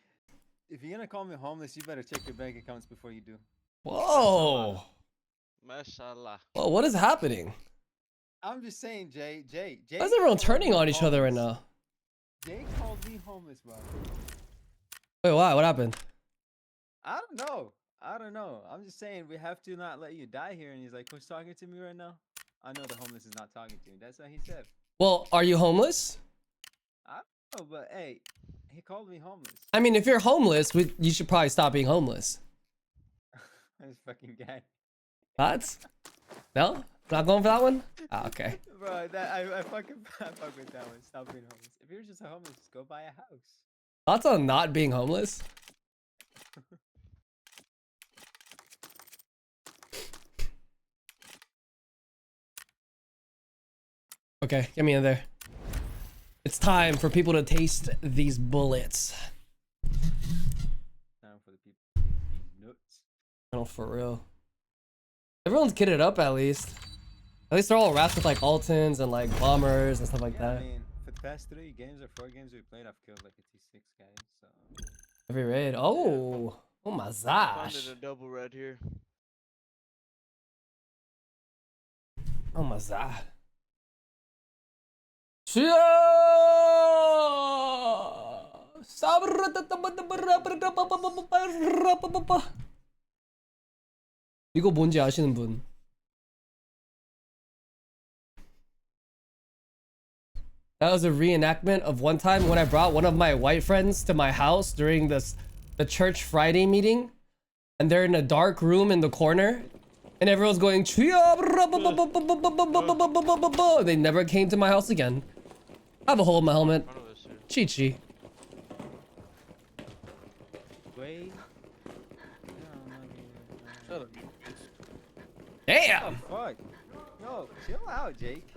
S2: if you're gonna call me homeless, you better check your bank accounts before you do.
S3: Whoa.
S1: Mashallah.
S3: Whoa, what is happening?
S2: I'm just saying, Jay.
S3: Why is everyone
S2: called
S3: turning
S2: me
S3: on each other right
S2: homeless.
S3: now?
S2: Jay called me homeless, bro.
S3: Wait, why? What happened?
S2: I don't know. I'm just saying we have to not let you die here. And he's like, who's talking to me right now? I know the homeless is not talking to me. That's what he said.
S3: Well, are you homeless?
S2: Oh, but hey, he called me homeless.
S3: I mean, if you're homeless, you should probably stop being homeless.
S2: This fucking guy.
S3: Thoughts? No? Not going for that one? Ah, okay.
S2: Bro, I fuck with that one. Stop being homeless. If you're just a homeless, just go buy a house.
S3: Thoughts on not being homeless? Okay, get me in there. It's time for people to taste these bullets.
S2: Time for the people to taste these nuts.
S3: Oh, for real. Everyone's kitted up at least. At least they're all wrapped with like Altons and like bombers and stuff like
S2: Yeah, I
S3: that.
S2: mean, for the past 3 games or 4 games we played, I've killed like a T6 guy. So
S3: Every raid. Oh, oh my
S1: Found
S3: gosh.
S1: it a double red here.
S3: Oh my god. 이거 뭔지 아시는 분? That was a reenactment of one time when I brought one of my white friends to my house during the church Friday meeting, and they're in a dark room in the corner, and everyone's going "Chia." They never came to my house again. I have a hole in my helmet.
S1: Front of us here.
S3: Chi-chi.
S2: wait.
S5: Shut up, you bitch.
S3: Damn!
S2: Fuck. Yo, chill out, Jake.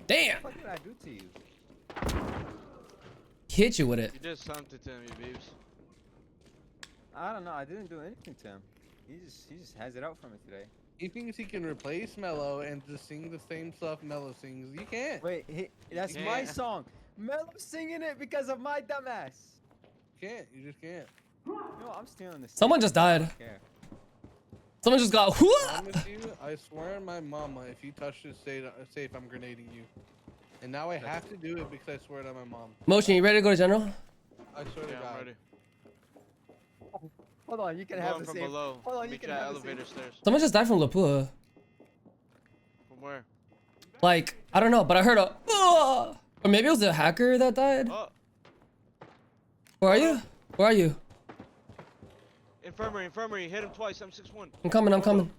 S3: Damn!
S2: What did I do to you?
S3: Hit you with it.
S1: You did something to me, Beebs.
S2: I don't know. I didn't do anything to him. He just has it out for me today.
S5: He thinks he can replace Mello and just sing the same stuff Mello sings. You can't.
S2: Wait, that's my
S1: Yeah.
S2: song. Melo's singing it because of my dumbass.
S5: You can't. You just can't.
S2: No, I'm stealing this.
S3: Someone just died.
S2: Care.
S3: Someone just got.
S5: Promise you, I swear on my mama, if you touch this, say if I'm grenading you. And now I have to do it because I swear it on my mom.
S3: Motion, you ready to go to general?
S5: I swear to
S1: Yeah, I'm
S5: God.
S1: ready.
S2: Hold on, you can
S1: I'm
S2: have
S1: going
S2: the
S1: from
S2: same.
S1: below.
S2: Hold on, you
S1: Meet
S2: can
S1: you at
S2: have the same.
S1: elevator stairs.
S3: Someone just died from Lapua.
S1: From where?
S3: Like, I don't know, but I heard a. Or maybe it was a hacker that died.
S1: Oh,
S3: Where are you? Where are you?
S1: infirmary, infirmary. Hit him twice. 761.
S3: I'm coming. I'm coming.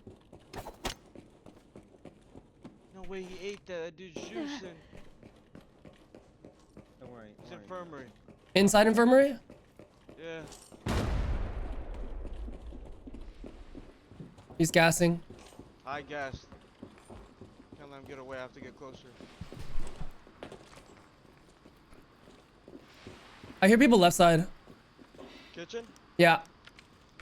S1: No way he ate that. That dude's juicing.
S2: Don't worry.
S1: It's
S2: Don't worry.
S1: infirmary.
S3: Inside infirmary?
S1: Yeah.
S3: He's gassing.
S1: I gassed. Can't let him get away. I have to get closer.
S3: I hear people left side.
S1: Kitchen?
S3: Yeah.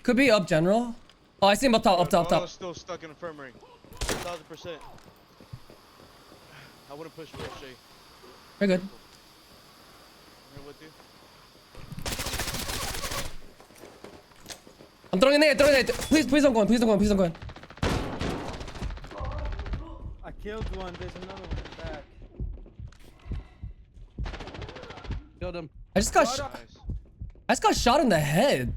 S3: Could be up general. Oh, I see him up top. Up top. Up
S1: Oh,
S3: top.
S1: still stuck in infirmary. 1000%. I wouldn't push for Shay.
S3: We're good.
S1: I'm here with you.
S3: I'm throwing a nade. Throwing a nade. Please, please don't go in. Please don't go in. Please don't go in.
S2: I killed one. There's another one back.
S5: Killed him.
S3: I just got.
S1: Nice.
S3: I just got shot in the head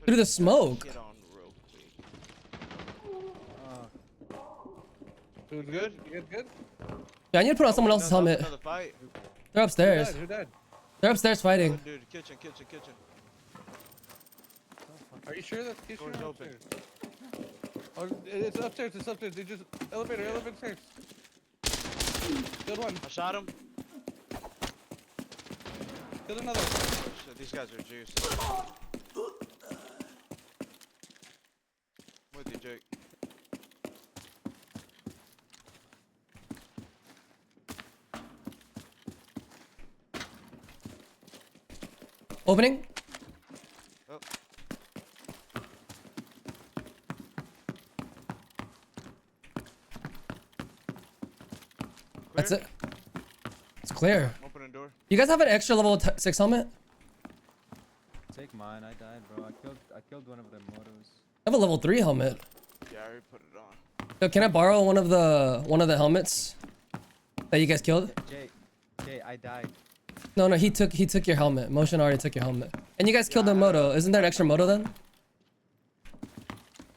S3: through the smoke.
S1: Get on real quick.
S5: Who's good? You good?
S3: Yeah, I need to put on someone else's helmet.
S1: Another fight.
S3: They're upstairs.
S5: Who died?
S3: They're upstairs fighting.
S1: Good dude. Kitchen, kitchen, kitchen.
S5: Are you sure that's kitchen?
S1: Door's
S5: or
S1: open.
S5: upstairs? Oh, it's upstairs. It's upstairs. They just elevator stairs. Killed one.
S1: I shot him.
S5: Killed another.
S1: Oh, shit, these guys are juiced. With you, Jake.
S3: Opening.
S1: Oh.
S3: That's it. It's clear.
S1: Opening door.
S3: You guys have an extra level 6 helmet?
S2: Take mine. I died, bro. I killed one of their motos.
S3: I have a level 3 helmet.
S1: Yeah, I already put it on.
S3: Yo, can I borrow one of the helmets that you guys killed?
S2: Jay, I died.
S3: No, he took your helmet. Motion already took your helmet. And you guys killed the moto. Isn't there an extra moto then?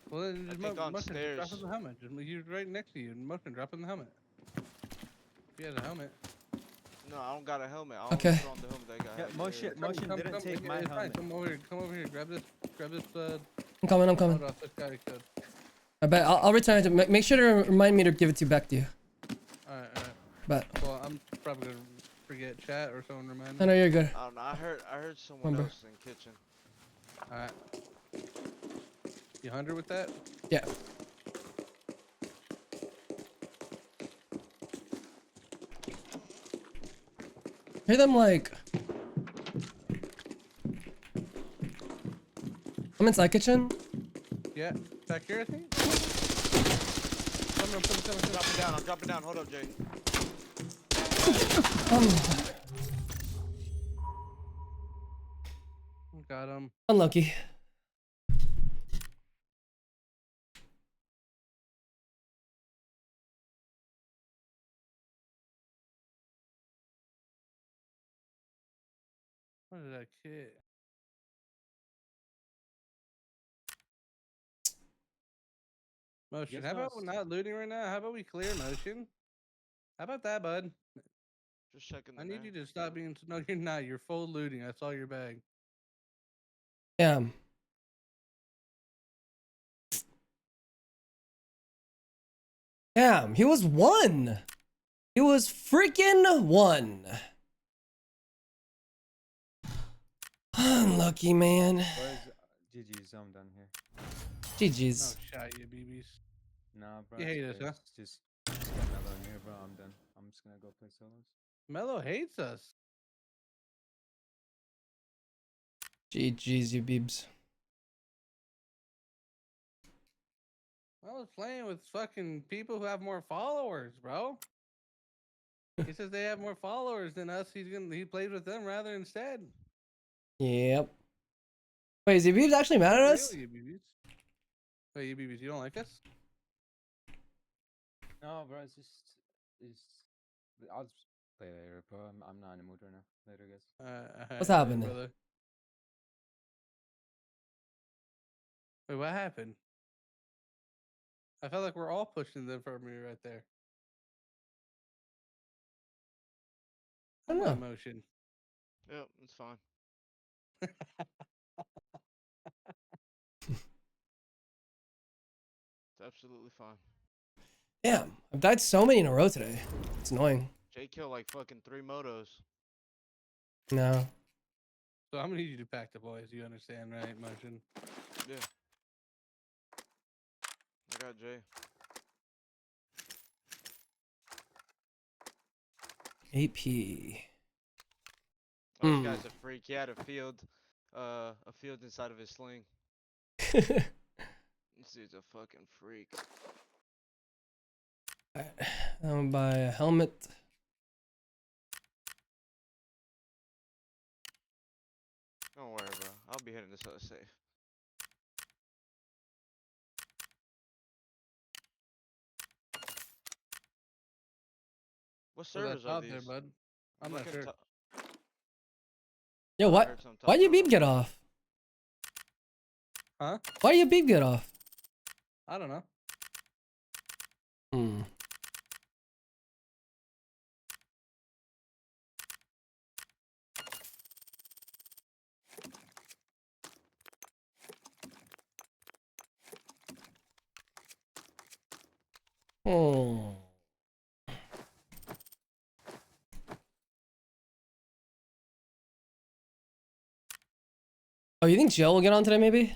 S5: Well, then just
S1: I think on
S5: motion,
S1: stairs.
S5: drop in the helmet. He's right next to you. Motion, drop in the helmet. If he has a helmet.
S1: No, I don't got a helmet. I
S3: Okay.
S1: only throw on the helmet that guy
S2: Yeah,
S1: had.
S2: motion didn't take my
S5: it's fine.
S2: helmet.
S5: Come over here. Grab this.
S3: I'm coming. I'm coming.
S5: Hold off this guy he killed.
S3: I bet I'll return it. Make sure to remind me to give it to you back to you.
S5: Alright.
S3: But
S5: Well, I'm probably gonna forget chat or someone remind
S3: I
S5: me.
S3: know you're good.
S1: I don't know. I heard someone
S3: Remember.
S1: else in kitchen.
S5: Alright. You 100 with that?
S3: Yeah. Hear them like. I'm inside kitchen.
S5: Yeah. Back here, I think. Come.
S1: Dropping down. I'm dropping down. Hold up, Jay.
S5: Got him.
S3: Unlucky.
S5: What is that kid? Motion.
S2: Guess
S5: How about
S2: not.
S5: we're not looting right now? How about we clear motion? How about that, bud?
S1: Just checking the
S5: I need
S1: map.
S5: you to stop being. No, you're not. You're full looting. I saw your bag.
S3: Damn. Damn, he was 1. He was freaking 1. Unlucky, man.
S2: Where's GG's? I'm done here.
S3: GG's.
S5: Oh, shot you, BBs.
S2: Nah, bro.
S5: You
S2: it's
S5: hate us,
S2: okay.
S5: huh?
S2: Just got Mellow in here, bro. I'm done. I'm just gonna go play solos.
S5: Mello hates us.
S3: GG's, you beebs.
S5: Melo's playing with fucking people who have more followers, bro. He says they have more followers than us. He plays with them rather instead.
S3: Yep. Wait, is the beebs actually mad at us?
S5: Really, BBs. Wait, you BBs, you don't like us?
S2: No, bro, it's. I'll just play later, bro. I'm not in the mood right now. Later, guys.
S3: What's happening?
S5: Brother. Wait, what happened? I felt like we're all pushing the infirmary right there.
S3: I don't know.
S5: Emotion.
S1: Yep, it's fine. It's absolutely fine.
S3: Damn, I've died so many in a row today. It's annoying.
S1: Jay killed like fucking 3 motos.
S3: No.
S5: So I'm gonna need you to pack the boys. You understand, right, Motion?
S1: Yeah. I got Jay.
S3: 8P.
S1: Oh,
S3: Hmm.
S1: this guy's a freak. He had a field inside of his sling. This dude's a fucking freak.
S3: Alright, I'm gonna buy a helmet.
S1: Don't worry, bro. I'll be hitting this other safe. What
S5: So
S1: servers
S5: that's
S1: are
S5: out
S1: these?
S5: there, bud. I'm not
S1: looking
S5: sure.
S3: Yo,
S1: I
S3: what?
S1: heard some
S3: Why
S1: talk
S3: your
S1: about
S3: beep
S1: it.
S3: get off?
S5: Huh?
S3: Why your beep get off?
S5: I don't know.
S3: Hmm. Hmm. Oh, you think Jill will get on today, maybe?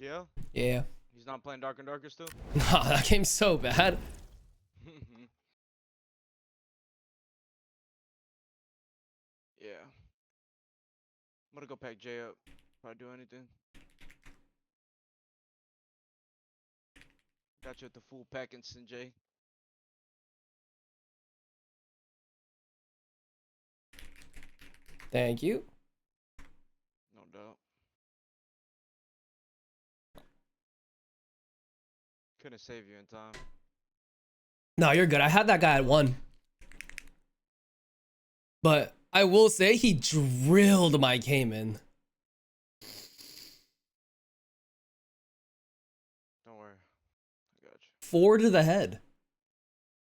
S1: Gio?
S3: Yeah.
S1: He's not playing Dark and Darker still?
S3: Nah, that game's so bad.
S1: Yeah. I'm gonna go pack Jay up. If I do anything. Got you at the full Packinson, Jay.
S3: Thank you.
S1: No doubt. Couldn't save you in time.
S3: No, you're good. I had that guy at 1. But I will say he drilled my Cayman.
S1: Don't worry. I got you.
S3: 4 to the head.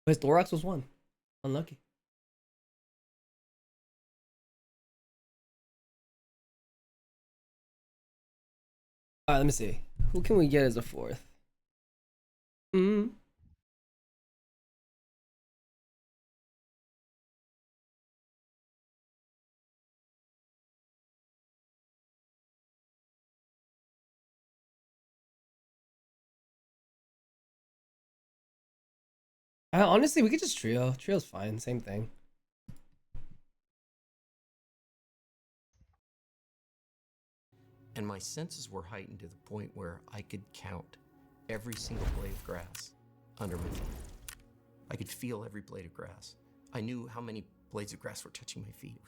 S3: His thorax was 1. Unlucky. Alright, let me see. Who can we get as a 4th? Hmm. Honestly, we could just trio. Trio's fine. Same thing.
S10: And my senses were heightened to the point where I could count every single blade of grass under my feet. I could feel every blade of grass. I knew how many blades of grass were touching my feet.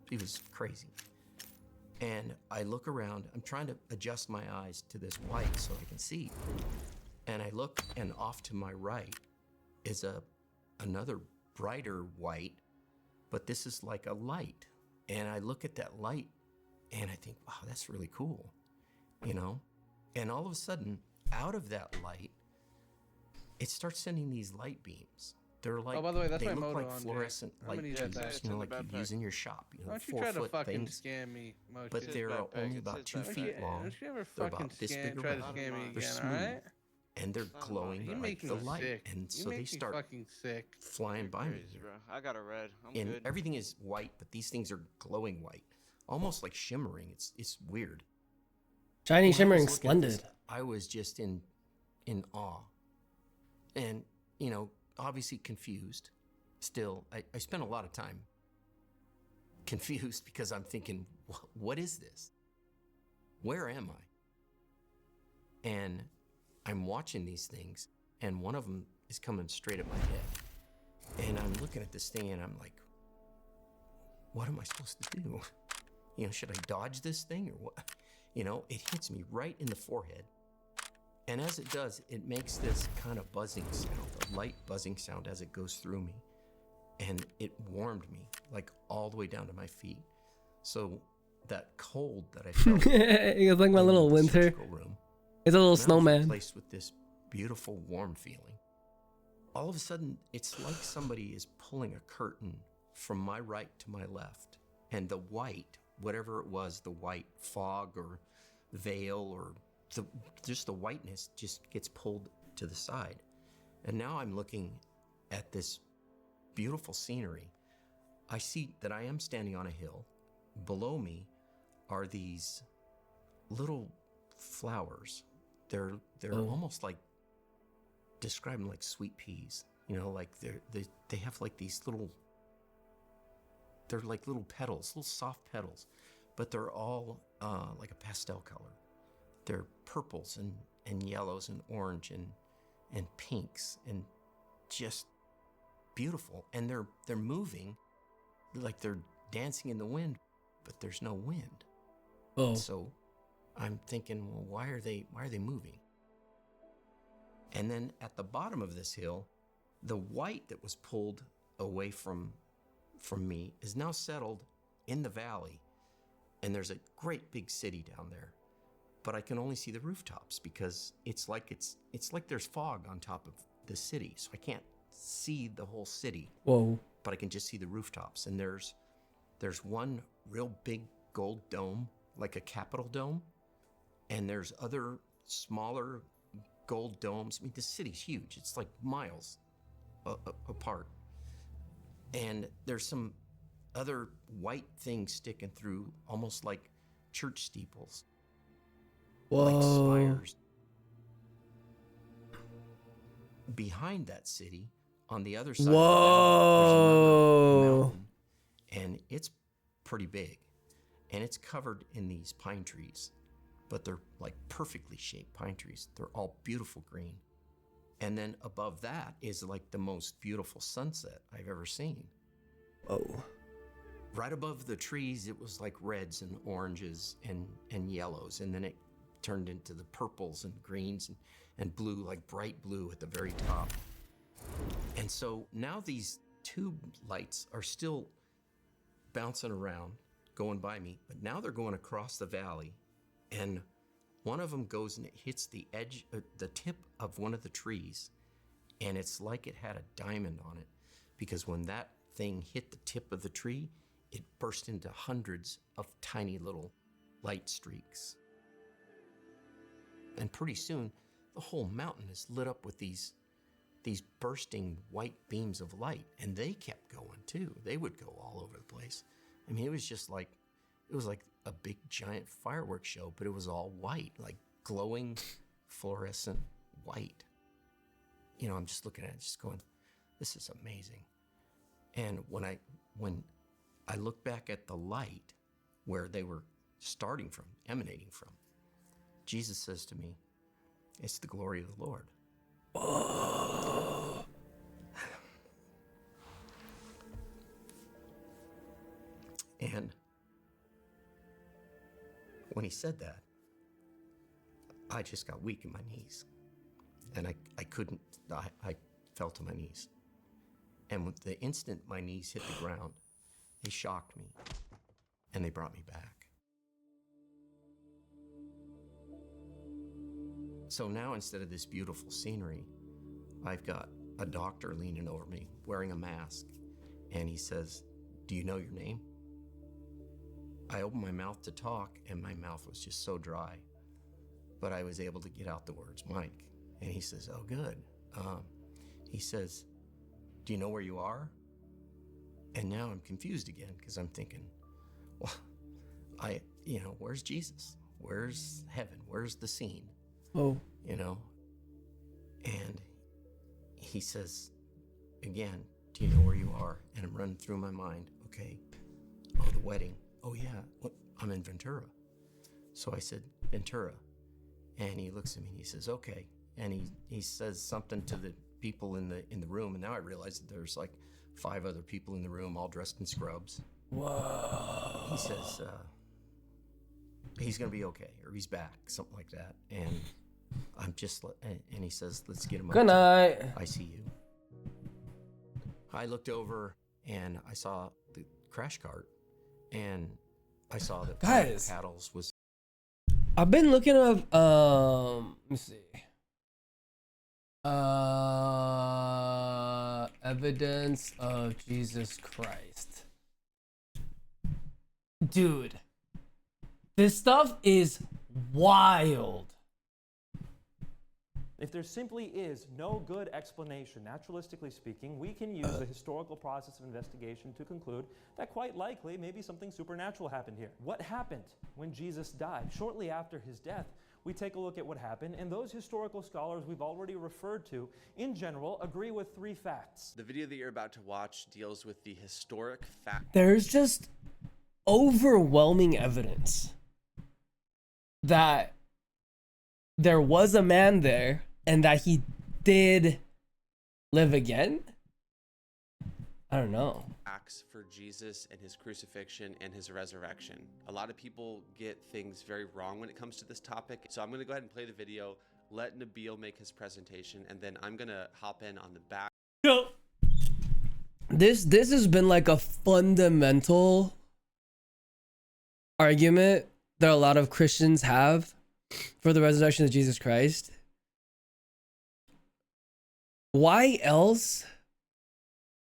S10: It was crazy. And I look around, I'm trying to adjust my eyes to this white so I can see. And I look, and off to my right is another brighter white, but this is like a light. And I look at that light and I think, wow, that's really cool, you know? And all of a sudden, out of that light, it starts sending these light beams. They're like,
S5: Oh, by the way, that's
S10: they
S5: my
S10: look
S5: moto
S10: like
S5: on, Jay.
S10: fluorescent
S5: I'm
S10: light
S5: gonna use
S10: tubes,
S5: that back.
S10: you
S1: It's in
S10: know,
S1: the
S10: like you
S1: backpack.
S10: use in your shop, you know,
S5: Why don't you try to
S10: 4-foot
S5: fucking
S10: things.
S5: scam me, Motion?
S10: But
S1: his
S10: they're
S1: backpack,
S10: only
S1: it's
S10: about
S1: his
S10: 2
S1: backpack.
S10: feet long.
S5: Don't you ever
S10: They're
S5: fucking
S10: about this
S5: scam,
S10: big
S5: try to
S10: around.
S5: scam me
S10: They're
S5: again,
S10: smooth,
S5: alright?
S10: and they're
S1: Not about
S10: glowing
S1: it.
S5: You
S10: like
S5: make
S10: the
S5: me
S10: light,
S5: sick.
S10: and
S5: You
S10: so they
S5: make me
S10: start
S5: fucking sick.
S10: flying by me.
S1: Crazy, bro. I got a red. I'm
S10: And
S1: good.
S10: everything is white, but these things are glowing white, almost like shimmering. It's weird.
S3: Shiny,
S10: When I was
S3: shimmering,
S10: looking at this,
S3: splendid.
S10: I was just in awe, and you know, obviously confused. Still, I spent a lot of time confused because I'm thinking, what is this? Where am I? And I'm watching these things, and one of them is coming straight at my head, and I'm looking at this thing, and I'm like, what am I supposed to do? You know, should I dodge this thing or what? You know, it hits me right in the forehead, And as it does, it makes this kind of buzzing sound, a light buzzing sound as it goes through me. And it warmed me, like all the way down to my feet. So that cold that I felt
S3: It's like my
S10: in
S3: little
S10: the
S3: winter.
S10: surgical room,
S3: It's a little
S10: now is
S3: snowman.
S10: replaced with this beautiful warm feeling. All of a sudden, it's like somebody is pulling a curtain from my right to my left. And the white, whatever it was, the white fog or veil or just the whiteness just gets pulled to the side. And now I'm looking at this beautiful scenery. I see that I am standing on a hill. Below me are these little flowers. They're almost like, describe them like sweet peas. You know, like they have like these little, they're like little petals, little soft petals, but they're all like a pastel color. They're purples and yellows and orange and pinks and just beautiful. And they're moving like they're dancing in the wind, but there's no wind.
S3: Oh.
S10: So I'm thinking, well, why are they moving? And then at the bottom of this hill, the white that was pulled away from me is now settled in the valley. And there's a great big city down there. But I can only see the rooftops because it's like there's fog on top of the city. So I can't see the whole city.
S3: Whoa.
S10: But I can just see the rooftops. And there's one real big gold dome, like a Capitol dome. And there's other smaller gold domes. I mean, the city's huge. It's like miles apart. And there's some other white things sticking through, almost like church steeples.
S3: Whoa.
S10: Like spires. Behind that city, on the other side of the valley, there's another mountain, and it's pretty big. And it's covered in these pine trees, but they're like perfectly shaped pine trees. They're all beautiful green. And then above that is like the most beautiful sunset I've ever seen.
S3: Oh.
S10: Right above the trees, it was like reds and oranges and yellows. And then it turned into the purples and greens and blue, like bright blue at the very top. And so now these tube lights are still bouncing around, going by me, but now they're going across the valley. And one of them goes and it hits the edge, the tip of one of the trees. And it's like it had a diamond on it, because when that thing hit the tip of the tree, it burst into hundreds of tiny little light streaks. And pretty soon, the whole mountain is lit up with these bursting white beams of light. And they kept going too. They would go all over the place. I mean, it was like a big giant fireworks show, but it was all white, like glowing fluorescent white. You know, I'm just looking at it, just going, this is amazing. And when I look back at the light where they were starting from, emanating from, Jesus says to me, it's the glory of the Lord.
S3: Oh.
S10: And when he said that, I just got weak in my knees. And I fell to my knees. And with the instant my knees hit the ground, they shocked me and they brought me back. So now instead of this beautiful scenery, I've got a doctor leaning over me wearing a mask. And he says, do you know your name? I opened my mouth to talk and my mouth was just so dry. But I was able to get out the words, Mike. And he says, oh, good. He says, do you know where you are? And now I'm confused again because I'm thinking, well, where's Jesus? Where's heaven? Where's the scene?
S3: Oh.
S10: You know? And he says, again, do you know where you are? And I'm running through my mind, okay. Oh, the wedding. Oh, yeah, I'm in Ventura. So I said, Ventura. And he looks at me and he says, okay. And he says something to the people in the room. And now I realize that there's like 5 other people in the room, all dressed in scrubs.
S3: Whoa.
S10: He says, he's going to be okay, or he's back, something like that. And I'm just, and he says, let's get him up
S3: Good
S10: to
S3: night.
S10: ICU. I looked over and I saw the crash cart, and I saw that
S3: Guys.
S10: Paddles was.
S3: I've been looking up let me see. Evidence of Jesus Christ. Dude. This stuff is wild.
S11: If there simply is no good explanation, naturalistically speaking, we can use the historical process of investigation to conclude that quite likely maybe something supernatural happened here. What happened when Jesus died? Shortly after his death, we take a look at what happened, and those historical scholars we've already referred to, in general, agree with 3 facts.
S12: The video that you're about to watch deals with the historic fact.
S3: There's just overwhelming evidence that there was a man there and that he did live again. I don't know.
S12: Facts for Jesus and his crucifixion and his resurrection. A lot of people get things very wrong when it comes to this topic. So I'm going to go ahead and play the video, let Nabil make his presentation, and then I'm going to hop in on the back.
S3: Yo. This has been like a fundamental argument that a lot of Christians have for the resurrection of Jesus Christ. Why else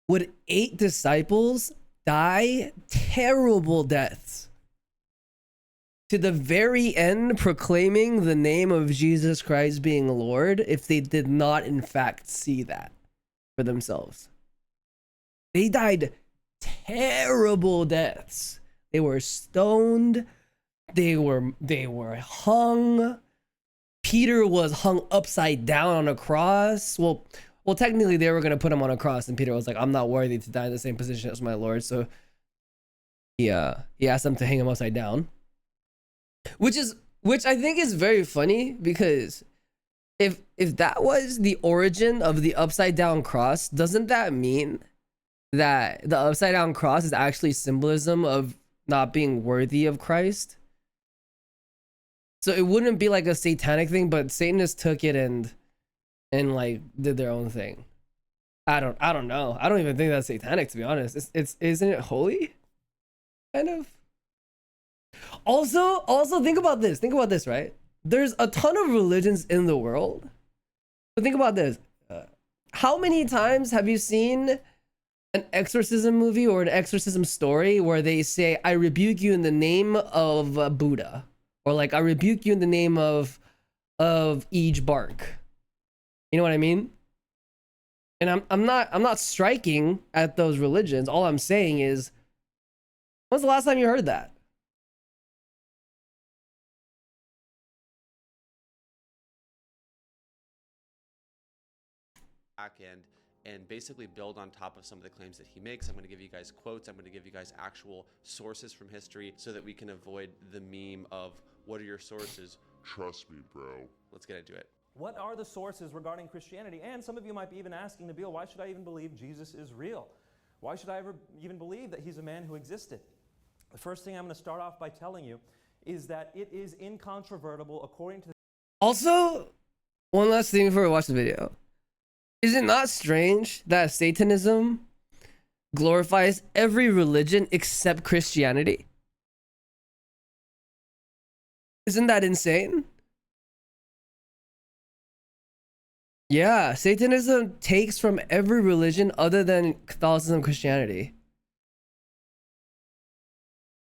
S3: would 8 disciples die terrible deaths to the very end, proclaiming the name of Jesus Christ being Lord, if they did not in fact see that for themselves? They died terrible deaths. They were stoned. They were hung. Peter was hung upside down on a cross. Well, technically they were going to put him on a cross, and Peter was like, I'm not worthy to die in the same position as my Lord. So he asked them to hang him upside down, which I think is very funny, because if that was the origin of the upside down cross, doesn't that mean that the upside down cross is actually symbolism of not being worthy of Christ? So it wouldn't be like a satanic thing, but Satan just took it and like did their own thing. I don't know. I don't even think that's satanic, to be honest. It's isn't it holy? Kind of. Also think about this. Think about this, right? There's a ton of religions in the world. But think about this. How many times have you seen an exorcism movie or an exorcism story where they say, I rebuke you in the name of Buddha, or like, I rebuke you in the name of Ej Bark? You know what I mean? And I'm not striking at those religions. All I'm saying is, when's the last time you heard that?
S12: Back end and basically build on top of some of the claims that he makes. I'm going to give you guys quotes. I'm going to give you guys actual sources from history so that we can avoid the meme of, what are your sources? Trust me, bro. Let's get into it.
S11: What are the sources regarding Christianity? And some of you might be even asking, Nabil, why should I even believe Jesus is real? Why should I ever even believe that he's a man who existed? The first thing I'm going to start off by telling you is that it is incontrovertible according to the...
S3: Also, one last thing before we watch the video. Is it not strange that Satanism glorifies every religion except Christianity? Isn't that insane? Yeah, Satanism takes from every religion other than Catholicism and Christianity.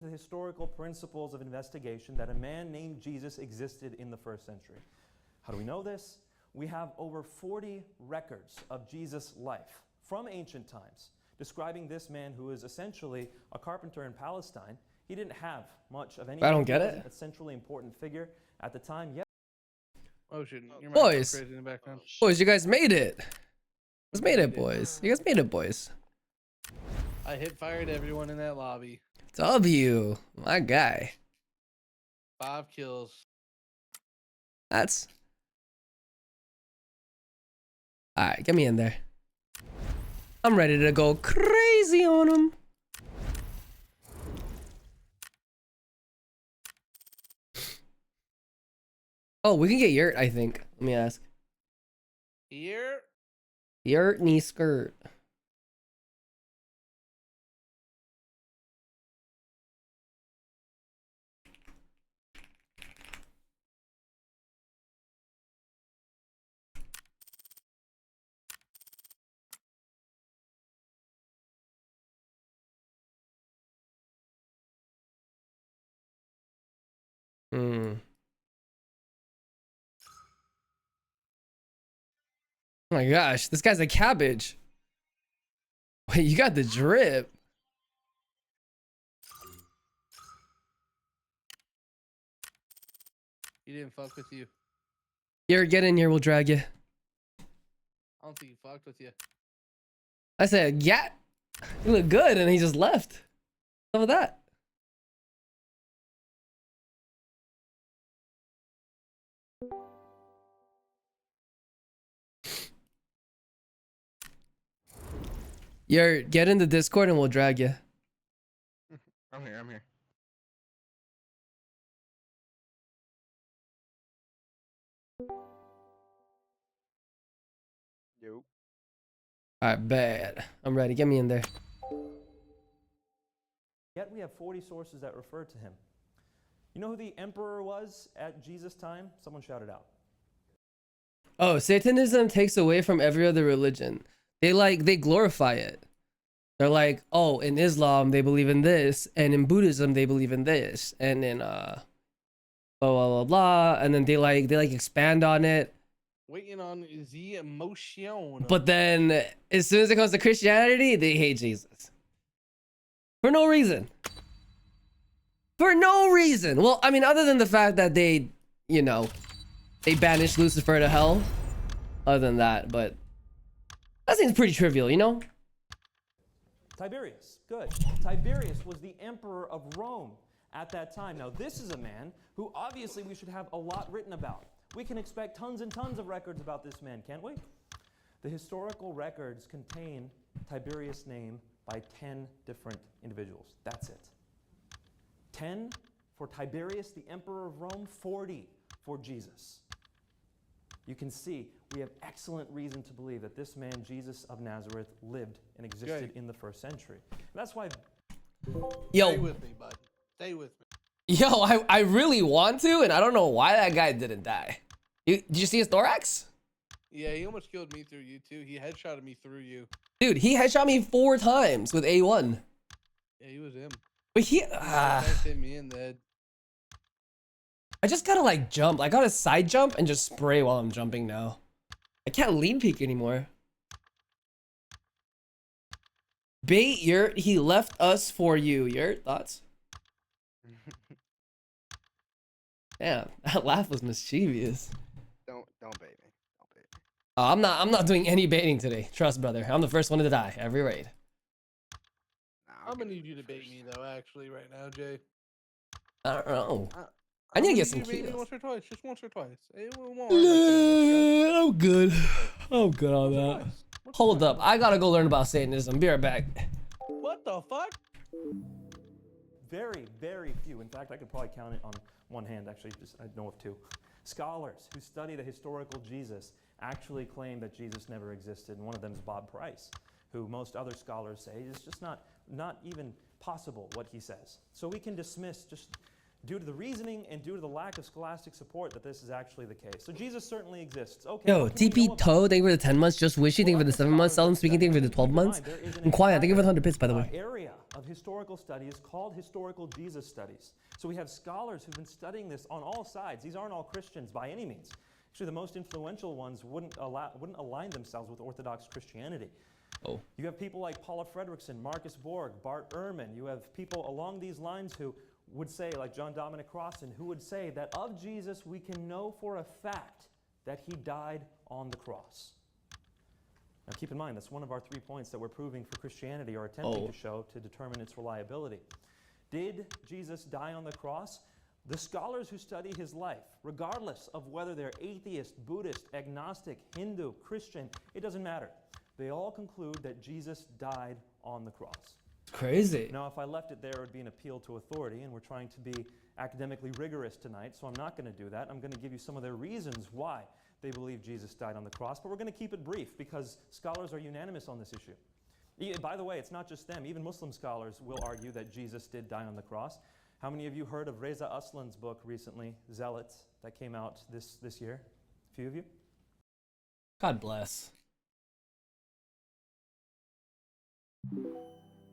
S11: The historical principles of investigation that a man named Jesus existed in the 1st century. How do we know this? We have over 40 records of Jesus' life from ancient times describing this man who is essentially a carpenter in Palestine. He didn't have much of anything.
S3: I don't get it.
S11: A centrally important figure at the time. Yet.
S5: Oh shit! Your
S3: Boys.
S5: crazy in the background.
S3: Boys, you guys made it. You guys made it, boys. You guys made it, boys.
S5: I hit fired everyone in that lobby.
S3: W, my guy.
S5: 5 kills.
S3: That's... Alright, get me in there. I'm ready to go crazy on him. Oh, we can get Yurt, I think. Let me ask.
S5: Here.
S3: Yurt knee skirt. Hmm. Oh my gosh, this guy's a cabbage. Wait, you got the drip.
S5: He didn't fuck with you.
S3: Yurt, get in here, we'll drag you.
S5: I don't think he fucked with you.
S3: I said, yeah, you look good, and he just left. Some of that. Yurt, get in the Discord and we'll drag you.
S5: I'm here. I'm here. Yo.
S3: Alright, bad. I'm ready. Get me in there.
S11: Yet we have 40 sources that refer to him. You know who the emperor was at Jesus' time? Someone shouted out.
S3: Oh, Satanism takes away from every other religion. They glorify it. They're like, oh, in Islam they believe in this, and in Buddhism they believe in this, and in blah blah blah blah, and then they expand on it.
S5: Waiting on the emotion.
S3: But then as soon as it comes to Christianity, they hate Jesus. For no reason. For no reason. Well, I mean, other than the fact that they banished Lucifer to hell. Other than that, but that seems pretty trivial, you know?
S11: Tiberius, good. Tiberius was the emperor of Rome at that time. Now, this is a man who obviously we should have a lot written about. We can expect tons and tons of records about this man, can't we? The historical records contain Tiberius' name by 10 different individuals. That's it. 10 for Tiberius, the emperor of Rome, 40 for Jesus. You can see we have excellent reason to believe that this man, Jesus of Nazareth, lived and existed in the first century. And that's why...
S3: Yo.
S5: Stay with me, bud. Stay with me.
S3: Yo, I really want to, and I don't know why that guy didn't die. Did you see his thorax?
S5: Yeah, he almost killed me through you, too. He headshotted me through you.
S3: Dude, he headshot me 4 times with A1.
S5: Yeah, he was him.
S3: But he...
S5: hit me in the head.
S3: I just gotta like jump. I gotta side jump and just spray while I'm jumping now. I can't lean peek anymore. Bait Yurt, he left us for you. Yurt, thoughts? Damn, that laugh was mischievous.
S13: Don't bait me. Don't bait me.
S3: I'm not doing any baiting today. Trust, brother. I'm the first one to die every raid.
S5: I'm gonna need you to bait me though, actually, right now, Jay.
S3: I don't know. I need to get some
S5: bait me
S3: kills.
S5: once or twice, just once or twice. It won't
S3: I'm good. I'm good on that. Hold up. I gotta go learn about Satanism. Be right back.
S5: What the fuck?
S11: Very, very few. In fact, I could probably count it on one hand, actually. I know of 2. Scholars who study the historical Jesus actually claim that Jesus never existed, and one of them is Bob Price, who most other scholars say is just not even possible what he says. So we can dismiss just due to the reasoning and due to the lack of scholastic support that this is actually the case. So Jesus certainly exists. Okay.
S3: Yo, TP Toe, thank you for the 10 months. Just Wishy, thank you for the 7 months. Seldom Speaking, thank you for the 12 months. And Quiet, thank you for the 100 bits, by the way.
S11: Area of historical study is called historical Jesus studies. So we have scholars who've been studying this on all sides. These aren't all Christians by any means. Actually, the most influential ones wouldn't align themselves with Orthodox Christianity.
S3: Oh.
S11: You have people like Paula Fredrickson, Marcus Borg, Bart Ehrman. You have people along these lines who would say, like John Dominic Crossan, who would say that of Jesus we can know for a fact that he died on the cross. Now keep in mind, that's one of our 3 points that we're proving for Christianity or attempting to show to determine its reliability. Did Jesus die on the cross? The scholars who study his life, regardless of whether they're atheist, Buddhist, agnostic, Hindu, Christian, it doesn't matter. They all conclude that Jesus died on the cross.
S3: Crazy.
S11: Now, if I left it there, it would be an appeal to authority, and we're trying to be academically rigorous tonight, so I'm not going to do that. I'm going to give you some of their reasons why they believe Jesus died on the cross, but we're going to keep it brief because scholars are unanimous on this issue. By the way, it's not just them. Even Muslim scholars will argue that Jesus did die on the cross. How many of you heard of Reza Aslan's book recently, Zealots, that came out this year? A few of you?
S3: God bless.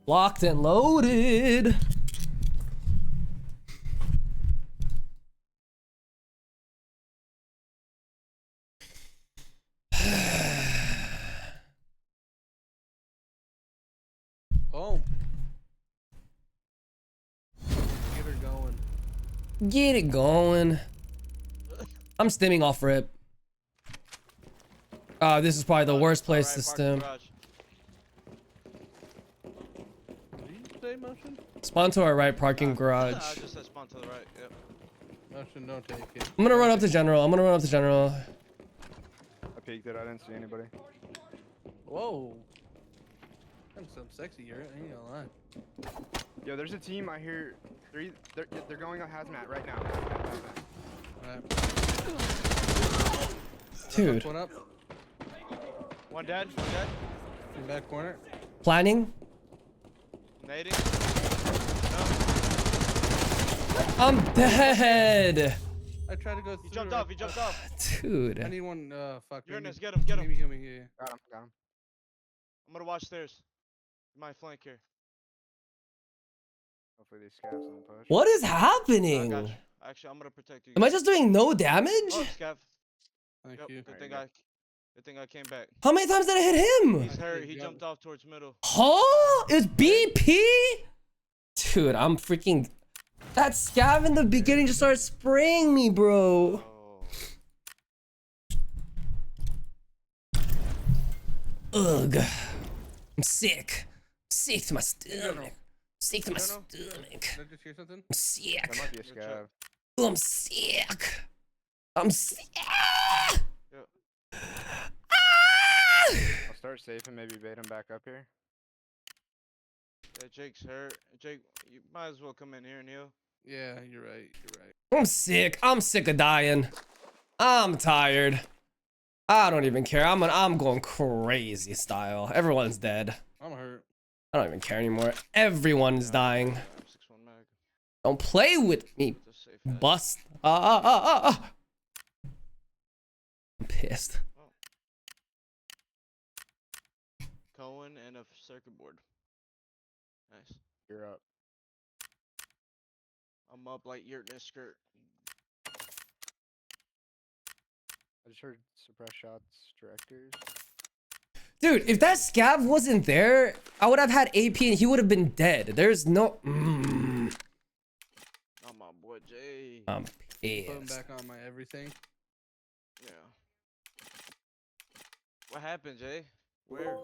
S3: Locked and loaded.
S5: Boom. Get her going.
S3: Get it going. I'm stimming off rip. This is probably the worst place to stim.
S5: Did you say motion?
S3: Spawn to our right, parking garage.
S1: I just said spawn to the right. Yep.
S5: Motion, don't take it.
S3: I'm gonna run up to general.
S13: I peeked it. I didn't see anybody.
S5: Whoa. That's some sexy, I ain't gonna lie.
S13: Yo, there's a team I hear. They're going on hazmat right now.
S3: Dude.
S5: One up.
S1: One dead. One dead.
S5: In back corner.
S3: Planning.
S1: Nading.
S3: I'm dead.
S5: I tried to go through.
S1: He jumped off. He jumped off.
S3: Dude.
S5: I need one. Fuck.
S1: Uranus, get him. Get him.
S5: Maybe, yeah.
S13: Got him.
S1: I'm gonna watch stairs. My flank here.
S13: Hopefully these scavs don't push.
S3: What is
S1: I
S3: happening?
S1: got you. Actually, I'm gonna protect you.
S3: Am I just doing no damage?
S1: Oh, Scav.
S5: Thank
S1: Yep,
S5: you.
S1: Good thing I came back.
S3: How many times did I hit him?
S1: He's hurt. He jumped off towards middle.
S3: Huh? It was BP? Dude, I'm freaking... That scav in the beginning just started spraying me, bro. Ugh. I'm sick. Sick to my stomach. Sick to my stomach.
S5: Did I just hear something?
S3: I'm sick.
S13: That might be a scav.
S3: Oh, I'm sick. I'm sick.
S13: I'll start safe and maybe bait him back up here.
S1: Yeah, Jake's hurt. Jake, you might as well come in here and heal.
S5: Yeah, you're right. You're right.
S3: I'm sick. I'm sick of dying. I'm tired. I don't even care. I'm going crazy style. Everyone's dead.
S5: I'm hurt.
S3: I don't even care anymore. Everyone's dying. Don't play with me. Bust. I'm pissed.
S1: Cohen and a circuit board. Nice.
S13: You're up.
S1: I'm up like you're in this skirt.
S13: I just heard suppress shots, directors.
S3: Dude, if that scav wasn't there, I would have had AP and he would have been dead. There's no...
S1: Oh, my boy, Jay.
S3: I'm
S5: Put him
S3: pissed.
S5: back on my everything.
S1: Yeah. What happened, Jay? Where?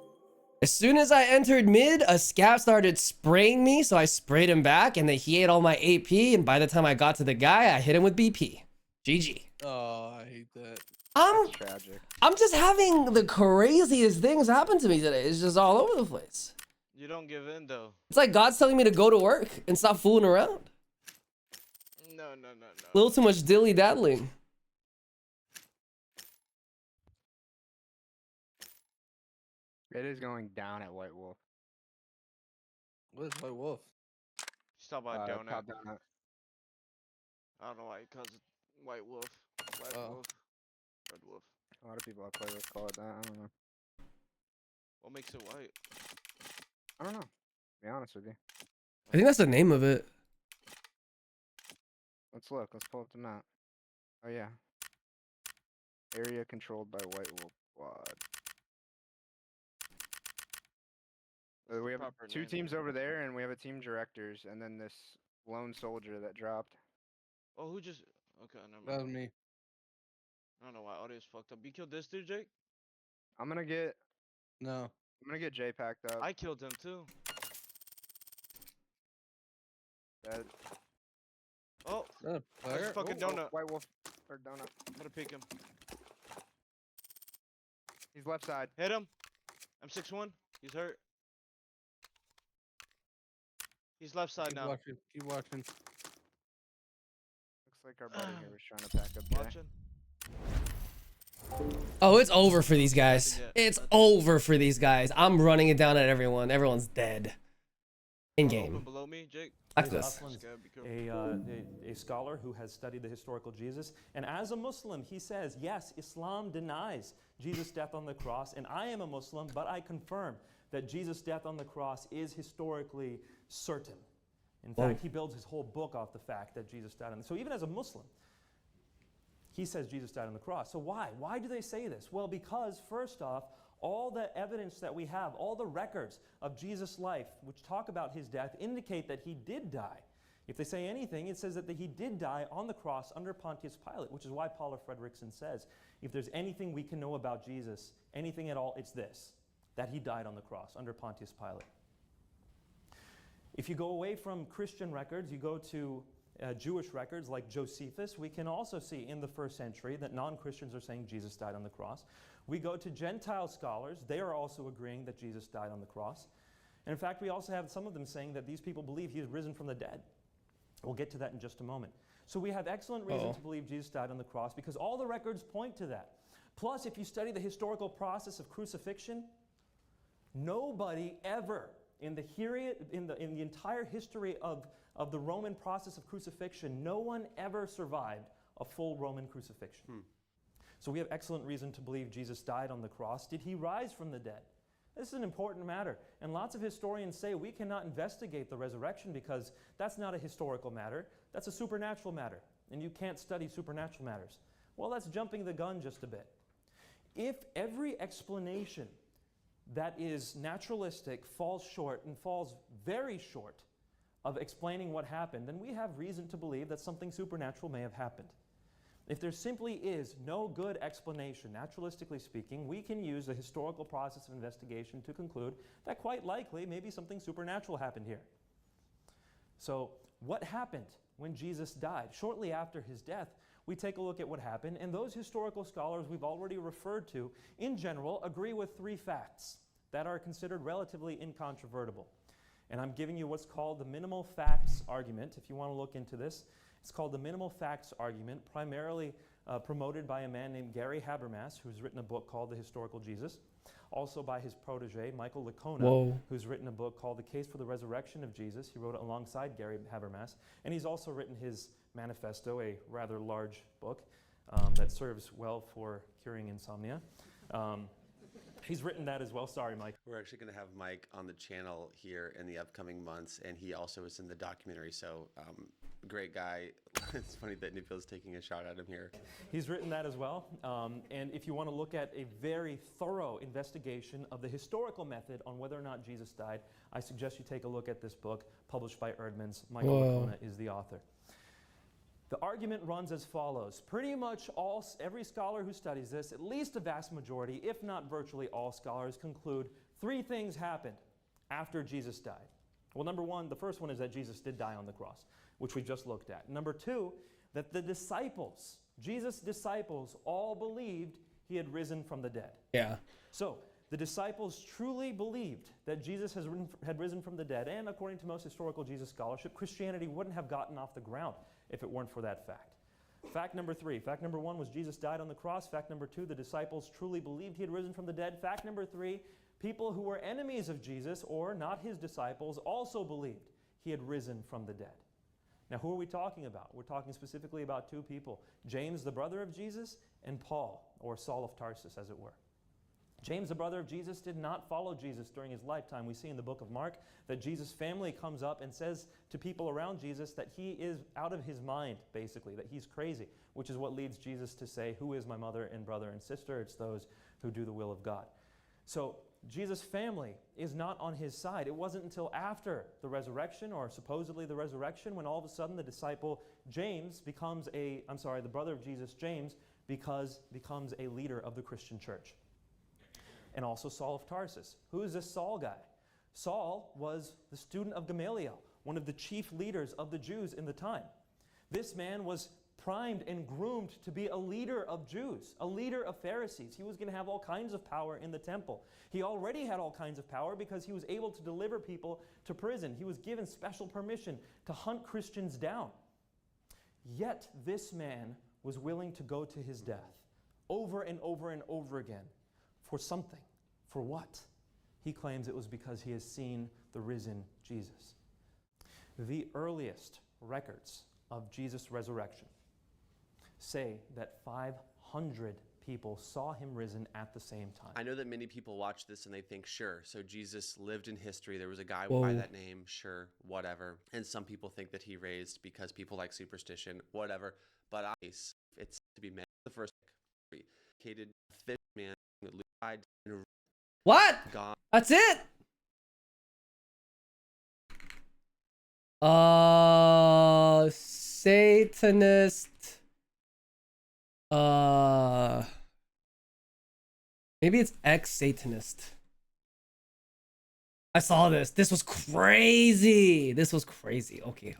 S3: As soon as I entered mid, a scav started spraying me, so I sprayed him back, and then he ate all my AP, and by the time I got to the guy, I hit him with BP. GG.
S5: Oh, I hate that.
S13: That's tragic.
S3: I'm just having the craziest things happen to me today. It's just all over the place.
S1: You don't give in, though.
S3: It's like God's telling me to go to work and stop fooling around.
S1: No.
S3: A little too much dilly-daddling.
S13: It is going down at White Wolf.
S5: What is White Wolf?
S1: Stop by donut.
S13: Top donut.
S1: I don't know why he calls it White Wolf. Black Wolf. Red Wolf.
S13: A lot of people I play with call it that. I don't know.
S1: What makes it white?
S13: I don't know. To be honest with you.
S3: I think that's the name of it.
S13: Let's look. Let's pull up the map. Oh yeah. Area controlled by White Wolf Squad. We have
S1: Proper
S13: two
S1: name.
S13: teams over there, and we have a team directors, and then this lone soldier that dropped.
S1: Oh, who just... Okay, never
S5: That was
S1: mind.
S5: me.
S1: I don't know why audio's fucked up. You killed this dude, Jake?
S13: I'm gonna get
S5: No.
S13: Jay packed up.
S1: I killed him, too.
S13: Dead.
S1: Oh,
S5: That a
S1: there's a
S5: fire?
S1: fucking
S13: Oh,
S1: donut.
S13: White Wolf or donut.
S1: I'm gonna pick him.
S13: He's left side.
S1: Hit him. I'm 6-1. He's hurt. He's left side
S5: Keep
S1: now.
S5: watching. Keep watching.
S13: Looks like our buddy here was trying to pack up.
S1: Watching.
S3: Oh, it's over for these guys. It's over for these guys. I'm running it down at everyone. Everyone's dead. In
S1: Open
S3: game.
S1: below me, Jake.
S3: After this.
S11: Aslan's a scholar who has studied the historical Jesus. And as a Muslim, he says, yes, Islam denies Jesus' death on the cross. And I am a Muslim, but I confirm that Jesus' death on the cross is historically certain. In fact, he builds his whole book off the fact that Jesus died on the cross. So even as a Muslim, he says Jesus died on the cross. So why? Why do they say this? Well, because first off, all the evidence that we have, all the records of Jesus' life, which talk about his death, indicate that he did die. If they say anything, it says that he did die on the cross under Pontius Pilate, which is why Paula Fredrickson says, if there's anything we can know about Jesus, anything at all, it's this, that he died on the cross under Pontius Pilate. If you go away from Christian records, you go to Jewish records like Josephus, we can also see in the first century that non-Christians are saying Jesus died on the cross. We go to Gentile scholars, they are also agreeing that Jesus died on the cross. And in fact, we also have some of them saying that these people believe he is risen from the dead. We'll get to that in just a moment. So we have excellent reason to believe Jesus died on the cross because all the records point to that. Plus, if you study the historical process of crucifixion, nobody ever in the entire history of the Roman process of crucifixion, no one ever survived a full Roman crucifixion. So we have excellent reason to believe Jesus died on the cross. Did he rise from the dead? This is an important matter. And lots of historians say we cannot investigate the resurrection because that's not a historical matter. That's a supernatural matter. And you can't study supernatural matters. Well, that's jumping the gun just a bit. If every explanation that is naturalistic falls short and falls very short of explaining what happened, then we have reason to believe that something supernatural may have happened. If there simply is no good explanation, naturalistically speaking, we can use the historical process of investigation to conclude that quite likely maybe something supernatural happened here. So what happened when Jesus died? Shortly after his death, we take a look at what happened, and those historical scholars we've already referred to, in general, agree with three facts that are considered relatively incontrovertible. And I'm giving you what's called the minimal facts argument, if you want to look into this. It's called the minimal facts argument, primarily promoted by a man named Gary Habermas, who's written a book called The Historical Jesus. Also by his protege, Michael Licona, who's written a book called The Case for the Resurrection of Jesus. He wrote it alongside Gary Habermas. And he's also written his manifesto, a rather large book that serves well for curing insomnia. He's written that as well. Sorry, Mike.
S12: We're actually going to have Mike on the channel here in the upcoming months, and he also is in the documentary, so great guy. It's funny that Nupil's taking a shot at him here.
S11: He's written that as well, and if you want to look at a very thorough investigation of the historical method on whether or not Jesus died, I suggest you take a look at this book published by Erdman's. Michael Licona is the author. The argument runs as follows. Pretty much every scholar who studies this, at least a vast majority, if not virtually all scholars, conclude three things happened after Jesus died. Well, number one, the first one is that Jesus did die on the cross, which we just looked at. Number two, that the disciples, Jesus' disciples, all believed he had risen from the dead.
S3: Yeah.
S11: So the disciples truly believed that Jesus had risen from the dead, and according to most historical Jesus scholarship, Christianity wouldn't have gotten off the ground if it weren't for that fact. Fact number three. Fact number one was Jesus died on the cross. Fact number two, the disciples truly believed he had risen from the dead. Fact number three, people who were enemies of Jesus or not his disciples also believed he had risen from the dead. Now, who are we talking about? We're talking specifically about two people, James, the brother of Jesus, and Paul, or Saul of Tarsus, as it were. James, the brother of Jesus, did not follow Jesus during his lifetime. We see in the book of Mark that Jesus' family comes up and says to people around Jesus that he is out of his mind, basically, that he's crazy, which is what leads Jesus to say, "Who is my mother and brother and sister?" It's those who do the will of God. So Jesus' family is not on his side. It wasn't until after the resurrection, or supposedly the resurrection, when all of a sudden the disciple James becomes the brother of Jesus, James, becomes a leader of the Christian church. And also Saul of Tarsus. Who is this Saul guy? Saul was the student of Gamaliel, one of the chief leaders of the Jews in the time. This man was primed and groomed to be a leader of Jews, a leader of Pharisees. He was going to have all kinds of power in the temple. He already had all kinds of power because he was able to deliver people to prison. He was given special permission to hunt Christians down. Yet this man was willing to go to his death over and over and over again for something. For what? He claims it was because he has seen the risen Jesus. The earliest records of Jesus' resurrection say that 500 people saw him risen at the same time.
S12: I know that many people watch this and they think, sure, so Jesus lived in history. There was a guy
S3: Whoa.
S12: by that name, sure, whatever. And some people think that he raised because people like superstition, whatever. But it's to be meant the first dedicated fish man that died and
S3: What?
S12: God.
S3: That's it? Satanist. Maybe it's ex-Satanist. I saw this. This was crazy. This was crazy. Okay.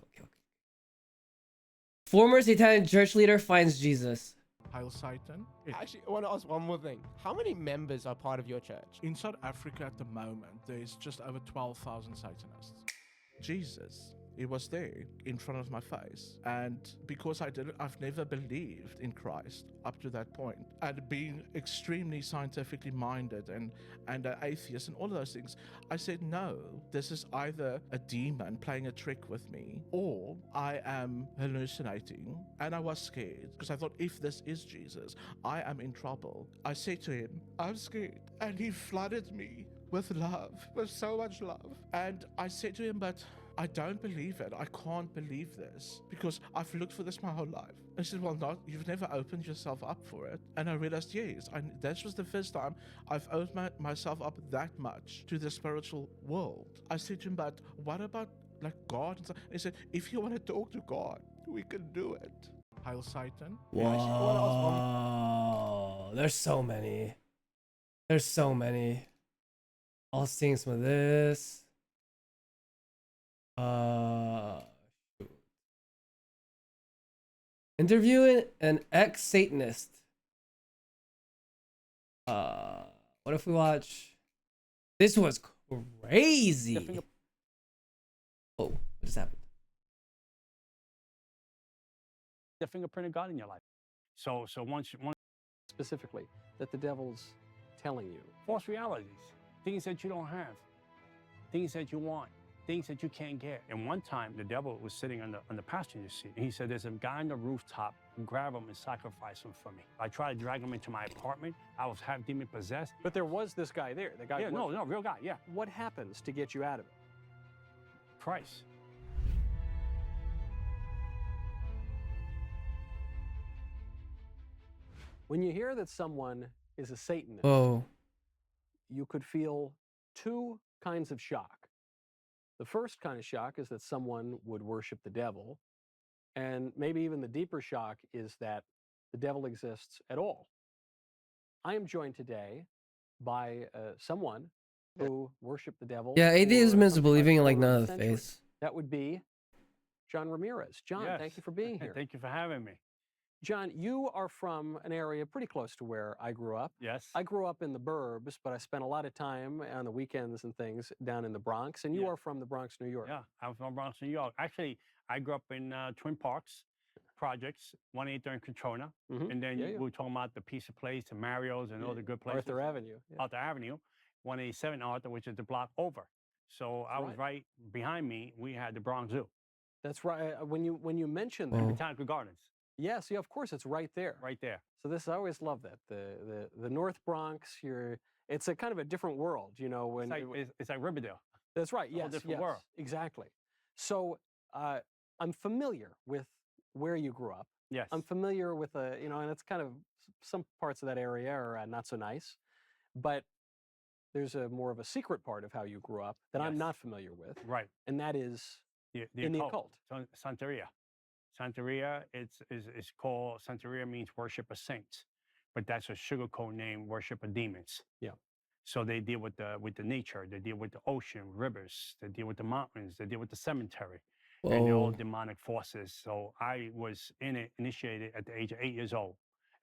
S3: Former Satanic church leader finds Jesus.
S14: Hail Satan. Actually, I want to ask one more thing. How many members are part of your church?
S15: In South Africa at the moment, there's just over 12,000 Satanists. Jesus, he was there in front of my face. And because I've never believed in Christ up to that point. And being extremely scientifically minded and an atheist and all of those things, I said, no, this is either a demon playing a trick with me or I am hallucinating. And I was scared because I thought, if this is Jesus, I am in trouble. I said to him, I'm scared. And he flooded me with love, with so much love. And I said to him, but I don't believe it. I can't believe this because I've looked for this my whole life. And he said, well, you've never opened yourself up for it. And I realized, yes, this was the first time I've opened myself up that much to the spiritual world. I said to him, but what about like God? And he said, if you want to talk to God, we can do it.
S14: Hail Satan.
S3: Whoa. There's so many. I'll sing some of this. Interviewing an ex-Satanist. What if we watch? This was crazy. Oh, what just happened?
S16: The fingerprint of God in your life. So once specifically that the devil's telling you false realities, things that you don't have, things that you want, things that you can't get. And one time the devil was sitting on the passenger seat and he said, there's a guy on the rooftop, grab him and sacrifice him for me. I tried to drag him into my apartment. I was half demon possessed.
S17: But there was this guy there. The guy.
S16: Yeah, no, real guy, yeah.
S17: What happens to get you out of it?
S16: Christ.
S17: When you hear that someone is a Satanist,
S3: Whoa.
S17: you could feel two kinds of shock. The first kind of shock is that someone would worship the devil, and maybe even the deeper shock is that the devil exists at all. I am joined today by someone who worshiped the devil.
S3: Yeah, atheism is believing in like
S17: quarter
S3: none
S17: of
S3: of
S17: a
S3: the
S17: century.
S3: face.
S17: That would be John Ramirez. John,
S16: Yes.
S17: thank you for being here.
S16: Thank you for having me.
S17: John, you are from an area pretty close to where I grew up.
S16: Yes.
S17: I grew up in the burbs, but I spent a lot of time on the weekends and things down in the Bronx. And you are from the Bronx, New York.
S16: Yeah, I'm from Bronx, New York. Actually, I grew up in Twin Parks projects, 183 in Crotona. And then we were talking about the Pizza Place, the Mario's, and all the good places.
S17: Arthur Avenue.
S16: Arthur Avenue, 187 Arthur, which is the block over. So I was right behind me. We had the Bronx Zoo.
S17: That's right. When you mentioned that,
S16: Botanical Gardens.
S17: Yes, yeah, of course, it's right there.
S16: Right there.
S17: So this, I always love that the North Bronx. It's a kind of a different world, you know. When
S16: it's like Riverdale.
S17: That's right.
S16: A whole
S17: Yes,
S16: different
S17: yes,
S16: world.
S17: exactly. So I'm familiar with where you grew up.
S16: Yes.
S17: I'm familiar with and it's kind of some parts of that area are not so nice, but there's more of a secret part of how you grew up that I'm not familiar with.
S16: Right.
S17: And that is
S16: the
S17: in the occult.
S16: Santeria. Santeria, it's called, Santeria means worship of saints, but that's a sugarcoat name, worship of demons.
S17: Yeah.
S16: So they deal with the nature, they deal with the ocean, rivers, they deal with the mountains, they deal with the cemetery, and they're all demonic forces. So I was initiated at the age of 8 years old,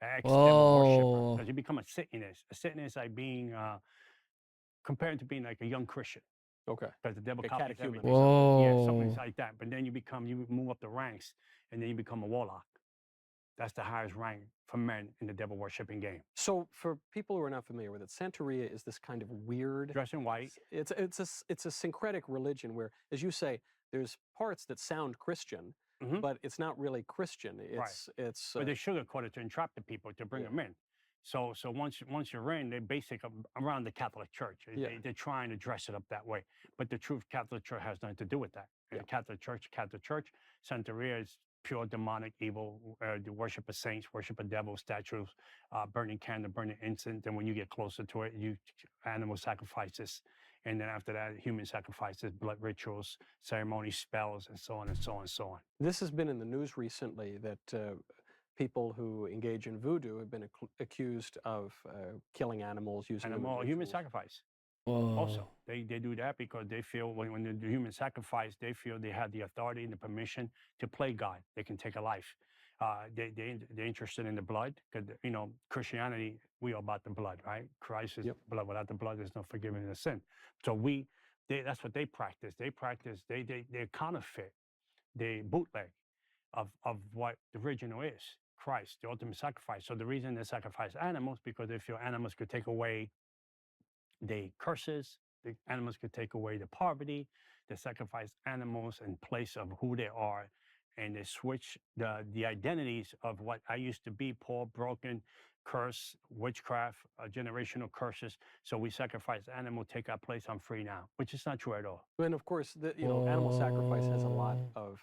S16: an ex-devil worshiper, because you become a Satanist. A Satanist, like being compared to being like a young Christian.
S17: Okay.
S16: Because the devil
S17: Like a
S16: copies
S17: catechumen
S16: everything.
S17: or
S16: Yeah,
S3: Whoa.
S16: something like that. But then you move up the ranks, and then you become a warlock. That's the highest rank for men in the devil worshipping game.
S17: So for people who are not familiar with it, Santeria is this kind of weird.
S16: Dress in white.
S17: It's a syncretic religion where, as you say, there's parts that sound Christian, but it's not really Christian. It's
S16: But they sugarcoat it to entrap the people to bring them in. So once you're in, they're basically around the Catholic Church. They're trying to dress it up that way. But the truth, Catholic Church has nothing to do with that. The Catholic Church, Santeria is pure demonic evil. The worship of saints, worship of devil statues, burning candle, burning incense. And when you get closer to it, you animal sacrifices. And then after that, human sacrifices, blood rituals, ceremonies, spells, and so on and so on and so on.
S17: This has been in the news recently that people who engage in voodoo have been accused of killing animals using
S16: human sacrifice.
S3: Whoa.
S16: Also, they do that because they feel when they do human sacrifice, they feel they have the authority and the permission to play God. They can take a life. They're interested in the blood because, you know, Christianity, we are about the blood, right? Christ is blood. Without the blood, there's no forgiveness of sin. So that's what they practice. They counterfeit, they bootleg of what the original is, Christ, the ultimate sacrifice. So the reason they sacrifice animals because they feel animals could take away the curses, the animals could take away the poverty. They sacrifice animals in place of who they are, and they switch the identities of what I used to be, poor, broken, curse, witchcraft, generational curses. So we sacrifice animal, take our place, I'm free now, which is not true at all.
S17: And of course, animal sacrifice has a lot of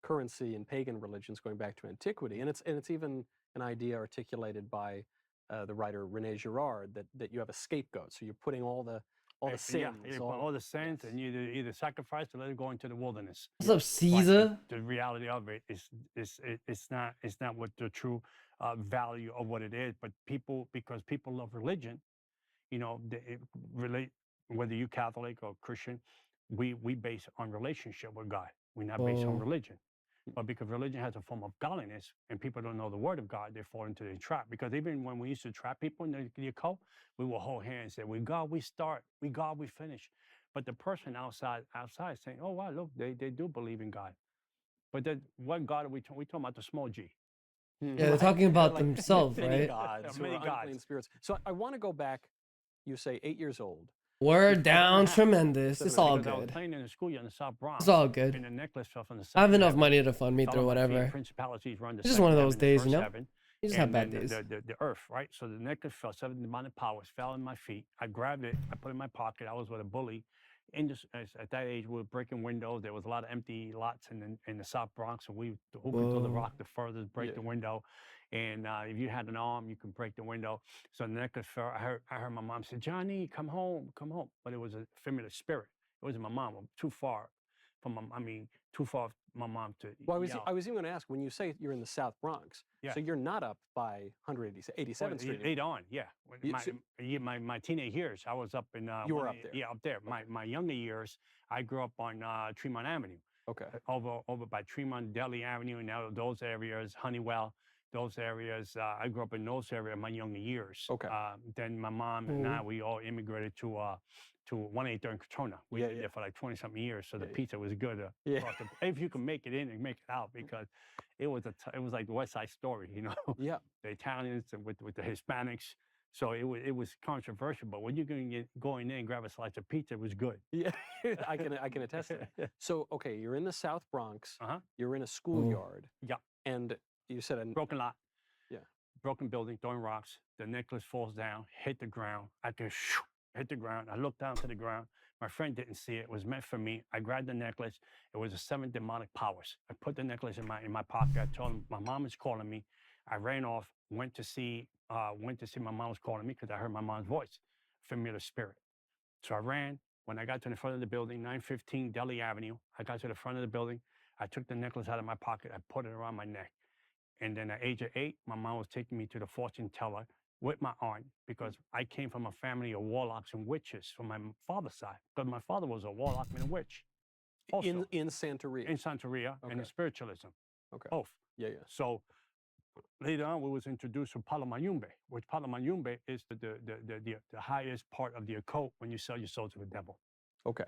S17: currency in pagan religions going back to antiquity, and it's even an idea articulated by the writer Rene Girard that you have a scapegoat, so you're putting all the sins,
S16: all the sins, and you either sacrifice or let it go into the wilderness.
S3: What's up, Caesar?
S16: The reality of it is it's not what the true value of what it is. But because people love religion, you know, whether you Catholic or Christian, we base on relationship with God. We're not based on religion. But because religion has a form of godliness and people don't know the word of God, they fall into the trap. Because even when we used to trap people in the occult, we will hold hands and say, with God we start, with God we finish. But the person outside saying, oh, wow, look, they do believe in God. But what God are we talking about? The small G.
S3: Yeah, they're talking about themselves,
S17: many
S3: right?
S17: gods,
S16: Many gods.
S17: unclean spirits. So I want to go back. You say 8 years old.
S3: Word down tremendous. It's all
S16: Because I was
S3: good.
S16: playing in the schoolyard in the South Bronx.
S3: It's all good.
S16: And the necklace fell from the
S3: I have
S16: second
S3: enough
S16: heaven,
S3: money to fund me
S16: fell
S3: through
S16: on my feet.
S3: whatever.
S16: Principalities run the
S3: It's just one of
S16: second
S3: those
S16: heaven, the
S3: days, you
S16: first
S3: know?
S16: heaven,
S3: You just have
S16: and
S3: bad
S16: then
S3: days.
S16: The earth, right? So the necklace fell, 7 demonic powers fell in my feet. I grabbed it, I put it in my pocket. I was with a bully. At that age, we were breaking windows. There was a lot of empty lots in the South Bronx, and who could throw the rock the furthest, break the window. And if you had an arm, you could break the window. So the necklace fell. I heard my mom say, Johnny, come home, come home. But it was a familiar spirit. It wasn't my mom. Too far from too far from my mom to
S17: Well,
S16: yell.
S17: I was even going to ask, when you say you're in the South Bronx, so you're not up by 187th Street.
S16: Later on, yeah. My teenage years, I was up in.
S17: You were up there.
S16: Yeah, up there. My younger years, I grew up on Tremont Avenue.
S17: Okay.
S16: Over by Tremont, Deli Avenue, and now those areas, Honeywell, those areas. I grew up in those areas in my younger years.
S17: Okay.
S16: Then my mom and I, we all immigrated to 183rd and Crotona. We lived there for like 20-something years, so the pizza was good. If you can make it in and make it out, because it was like the West Side Story, you know.
S17: Yeah.
S16: The Italians with the Hispanics. So it was controversial, but when you can go in there and grab a slice of pizza, it was good.
S17: Yeah, I can attest to that. So, okay, you're in the South Bronx. You're in a schoolyard.
S16: Yeah.
S17: And you said a
S16: broken lot.
S17: Yeah.
S16: Broken building, throwing rocks. The necklace falls down, hit the ground. I can hit the ground. I looked down to the ground. My friend didn't see it. It was meant for me. I grabbed the necklace. It was the 7 demonic powers. I put the necklace in my pocket. I told him my mom is calling me. I ran off, went to see my mom was calling me because I heard my mom's voice, familiar spirit. So I ran. When I got to the front of the building, 915 Deli Avenue, I got to the front of the building. I took the necklace out of my pocket. I put it around my neck. And then at age of 8, my mom was taking me to the fortune teller with my aunt because I came from a family of warlocks and witches from my father's side. Because my father was a warlock and a witch. Also,
S17: in Santeria.
S16: In Santeria and in spiritualism.
S17: Okay.
S16: Both.
S17: Yeah.
S16: So later on, we was introduced to Palo Mayumbe, which Palo Mayumbe is the highest part of the occult when you sell your soul to the devil.
S17: Okay.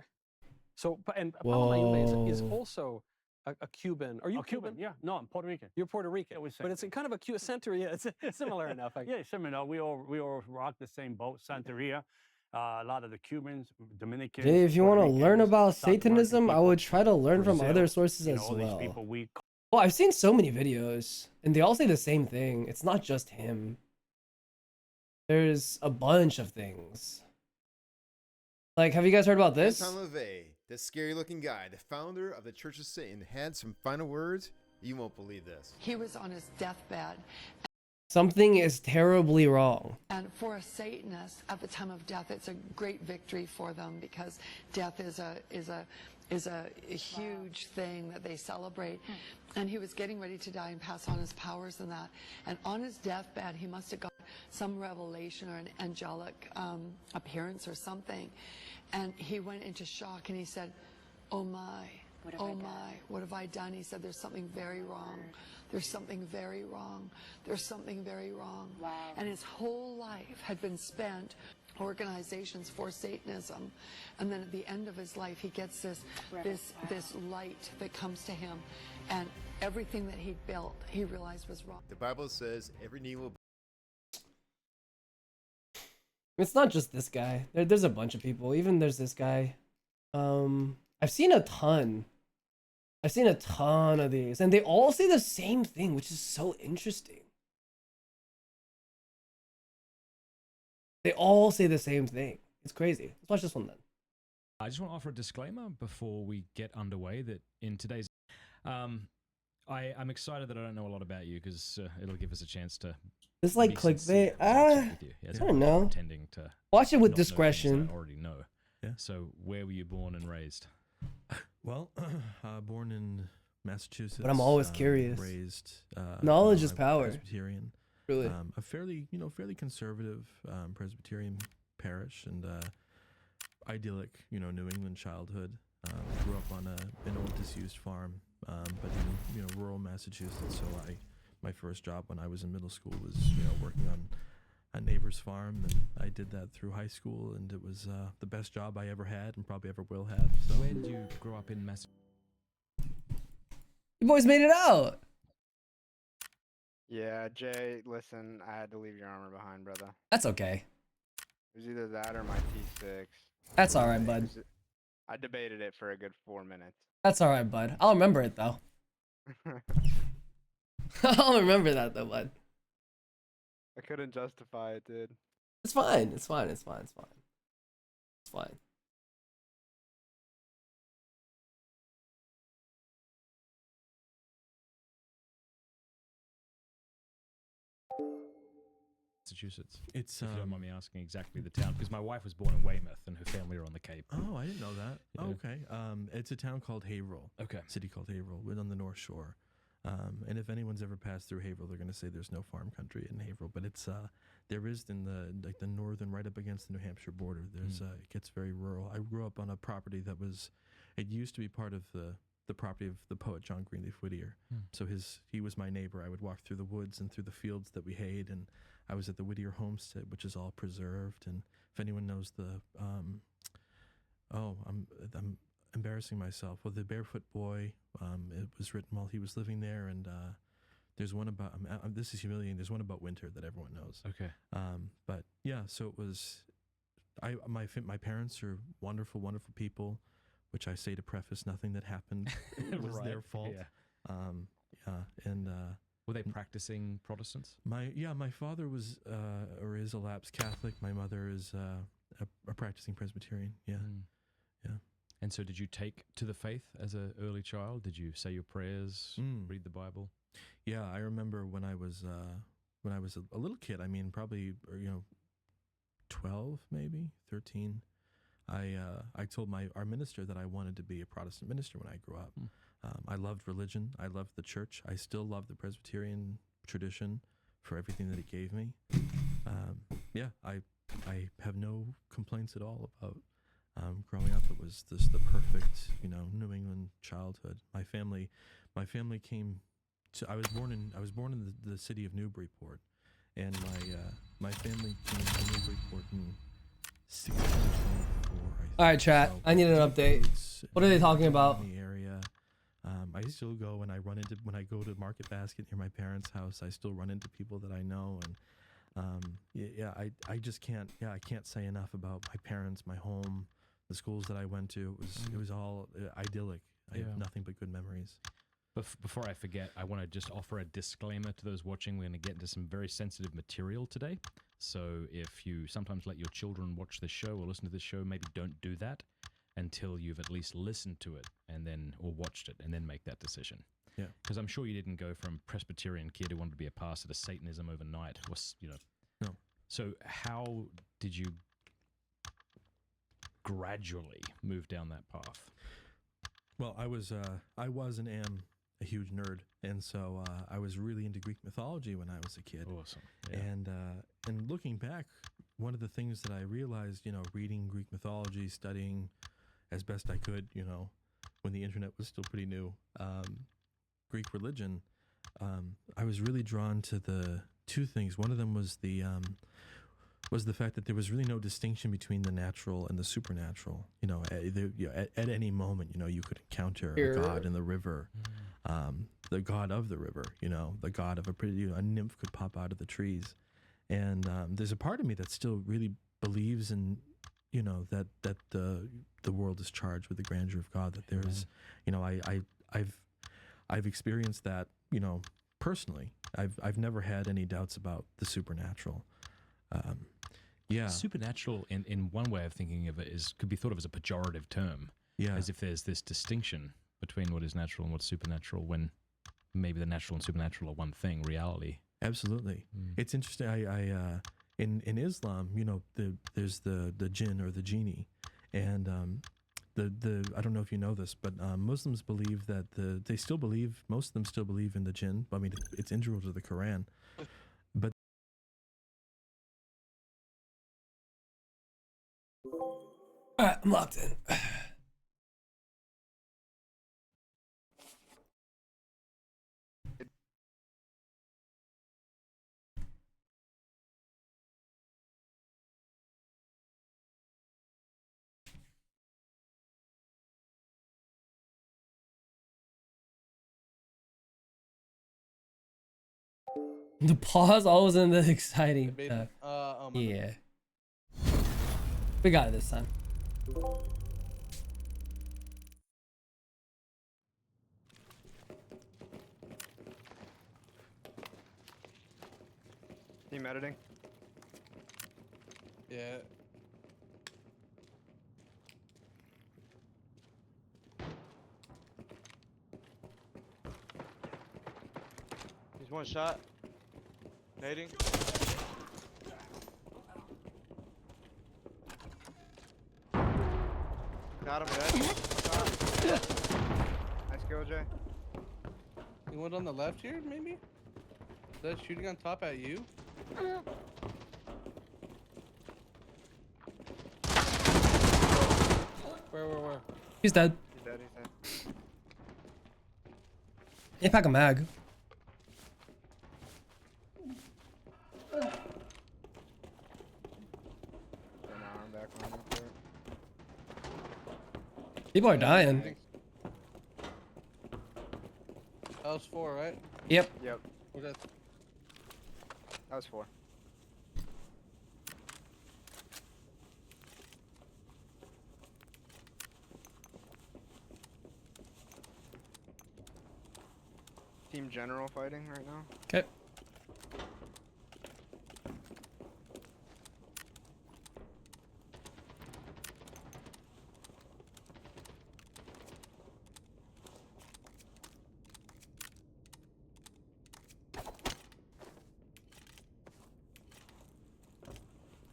S17: So, and Pablo Mayumbe is
S3: Whoa.
S17: also a Cuban. Are you
S16: Oh, Cuban? Yeah. No, I'm Puerto Rican.
S17: You're Puerto Rican.
S16: Yeah, we
S17: but it's in kind of a Santeria. It's similar enough.
S16: Yeah, similar. We all rock the same boat, Santeria. A lot of the Cubans, Dominicans.
S3: Jay, if you want to
S16: Puerto
S3: learn
S16: Ricans,
S3: about
S16: South American
S3: Satanism, I
S16: people,
S3: would try to learn from
S16: Brazil,
S3: other sources
S16: you know,
S3: as
S16: all these
S3: well.
S16: people we
S3: Well, I've seen so many videos, and they all say the same thing. It's not just him. There's a bunch of things. Like, have you guys heard about this?
S18: Anton LaVey, the scary-looking guy, the founder of the Church of Satan, had some final words. You won't believe this.
S19: He was on his deathbed,
S3: Something is terribly wrong.
S19: and for a Satanist at the time of death, it's a great victory for them because death is a huge thing that they celebrate. And he was getting ready to die and pass on his powers and that. And on his deathbed, he must have got some revelation or an angelic appearance or something. And he went into shock and he said, "Oh my, oh my, what have I done?" He said, "There's something very wrong. There's something very wrong. There's something very wrong." Wow. And his whole life had been spent organizations for Satanism, and then at the end of his life he gets this light that comes to him, and everything that he built he realized was wrong.
S18: The Bible says every knee will.
S3: It's not just this guy. There's a bunch of people. Even there's this guy. I've seen a ton. I've seen a ton of these, and they all say the same thing, which is so interesting. They all say the same thing. It's crazy. Let's watch this one then.
S20: I just want to offer a disclaimer before we get underway that in today's I'm excited that I don't know a lot about you because it'll give us a chance to
S3: It's like
S20: be sincere
S3: clickbait.
S20: and chat with you.
S3: I
S20: As
S3: don't
S20: opposed to
S3: know.
S20: pretending to
S3: Watch it with
S20: not know things
S3: discretion.
S20: I already know.
S21: Yeah.
S20: So where were you born and raised?
S21: Well, born in Massachusetts.
S3: But I'm always curious.
S21: Raised.
S3: Knowledge is
S21: I'm
S3: power.
S21: Presbyterian.
S3: Really.
S21: A fairly conservative Presbyterian parish and idyllic, New England childhood. Grew up on an old disused farm, but in rural Massachusetts. So my first job when I was in middle school was working on a neighbor's farm, and I did that through high school, and it was the best job I ever had and probably ever will have. So
S20: Where did you grow up in Massachusetts?
S3: You boys made it out.
S13: Yeah, Jay, listen, I had to leave your armor behind, brother.
S3: That's okay.
S13: It was either that or my T6.
S3: That's all right, bud.
S13: I debated it for a good 4 minutes.
S3: That's all right, bud. I'll remember it though. I'll remember that though, bud.
S13: I couldn't justify it, dude.
S3: It's fine. It's fine. It's fine. It's fine. It's fine.
S20: Massachusetts.
S21: It's
S20: if you don't mind me asking exactly the town, because my wife was born in Weymouth and her family are on the Cape.
S21: Oh, I didn't know that.
S20: Yeah.
S21: Oh, okay. It's a town called Haverhill.
S20: Okay.
S21: City called Haverhill. We're on the North Shore. And if anyone's ever passed through Haverhill, they're going to say there's no farm country in Haverhill, but it's there is in the northern, right up against the New Hampshire border. There's it gets very rural. I grew up on a property that it used to be part of the property of the poet John Greenleaf Whittier. So he was my neighbor. I would walk through the woods and through the fields that we hayed, and I was at the Whittier homestead, which is all preserved. And if anyone knows I'm embarrassing myself. Well, the Barefoot Boy, it was written while he was living there, and there's one about this is humiliating. There's one about winter that everyone knows.
S20: Okay.
S21: But yeah, so it was. My parents are wonderful, wonderful people, which I say to preface nothing that happened was
S20: Right,
S21: their fault.
S20: yeah.
S21: And
S20: were they practicing Protestants?
S21: my father was or is a lapsed Catholic. My mother is a practicing Presbyterian. Yeah. Yeah.
S20: And so did you take to the faith as an early child? Did you say your prayers, read the Bible?
S21: Yeah, I remember when I was a little kid. I mean, probably 12, maybe 13. I told our minister that I wanted to be a Protestant minister when I grew up. I loved religion. I loved the church. I still love the Presbyterian tradition for everything that it gave me. Yeah, I have no complaints at all about growing up. It was the perfect, New England childhood. My family came to. I was born in the city of Newburyport, and my family came to Newburyport in 1623.
S3: All right, chat. I need an update. What are they talking about?
S21: In the area. I still go when I go to Market Basket near my parents' house. I still run into people that I know, and I just can't. Yeah, I can't say enough about my parents, my home, the schools that I went to. It was all idyllic. I have nothing but good memories.
S20: Before I forget, I want to just offer a disclaimer to those watching. We're going to get into some very sensitive material today. So if you sometimes let your children watch this show or listen to this show, maybe don't do that until you've at least listened to it or watched it and then make that decision.
S21: Yeah.
S20: Because I'm sure you didn't go from Presbyterian kid who wanted to be a pastor to Satanism overnight.
S21: No.
S20: So how did you gradually move down that path?
S21: Well, I was and am a huge nerd, and so I was really into Greek mythology when I was a kid.
S20: Awesome. Yeah.
S21: And looking back, one of the things that I realized, reading Greek mythology, studying as best I could, when the internet was still pretty new, Greek religion, I was really drawn to the two things. One of them was the fact that there was really no distinction between the natural and the supernatural. At any moment, you could encounter a god in the river, the god of the river. The god of a nymph could pop out of the trees, and there's a part of me that still really believes in, that the world is charged with the grandeur of God. That there's, I've experienced that, personally. I've never had any doubts about the supernatural. Yeah.
S20: Supernatural, in one way of thinking of it, could be thought of as a pejorative term.
S21: Yeah.
S20: As if there's this distinction between what is natural and what's supernatural, when maybe the natural and supernatural are one thing, reality.
S21: Absolutely. It's interesting. In Islam, there's the jinn or the genie, and I don't know if you know this, but Muslims believe that most of them still believe in the jinn. I mean, it's integral to the Quran, but
S3: All right, I'm locked in. The pause always in the exciting. Yeah. We got it this time.
S13: Team editing.
S5: Yeah.
S1: He's one shot. Nading. Got him dead.
S13: Nice kill, Jay.
S5: You went on the left here, maybe? Is that shooting on top at you? Where?
S3: He's dead.
S13: He's dead, he's dead.
S3: Hey, pack a mag. People are dying.
S5: That was 4, right?
S3: Yep.
S13: Yep.
S5: Okay.
S13: That was 4. Team General fighting right now.
S3: Okay.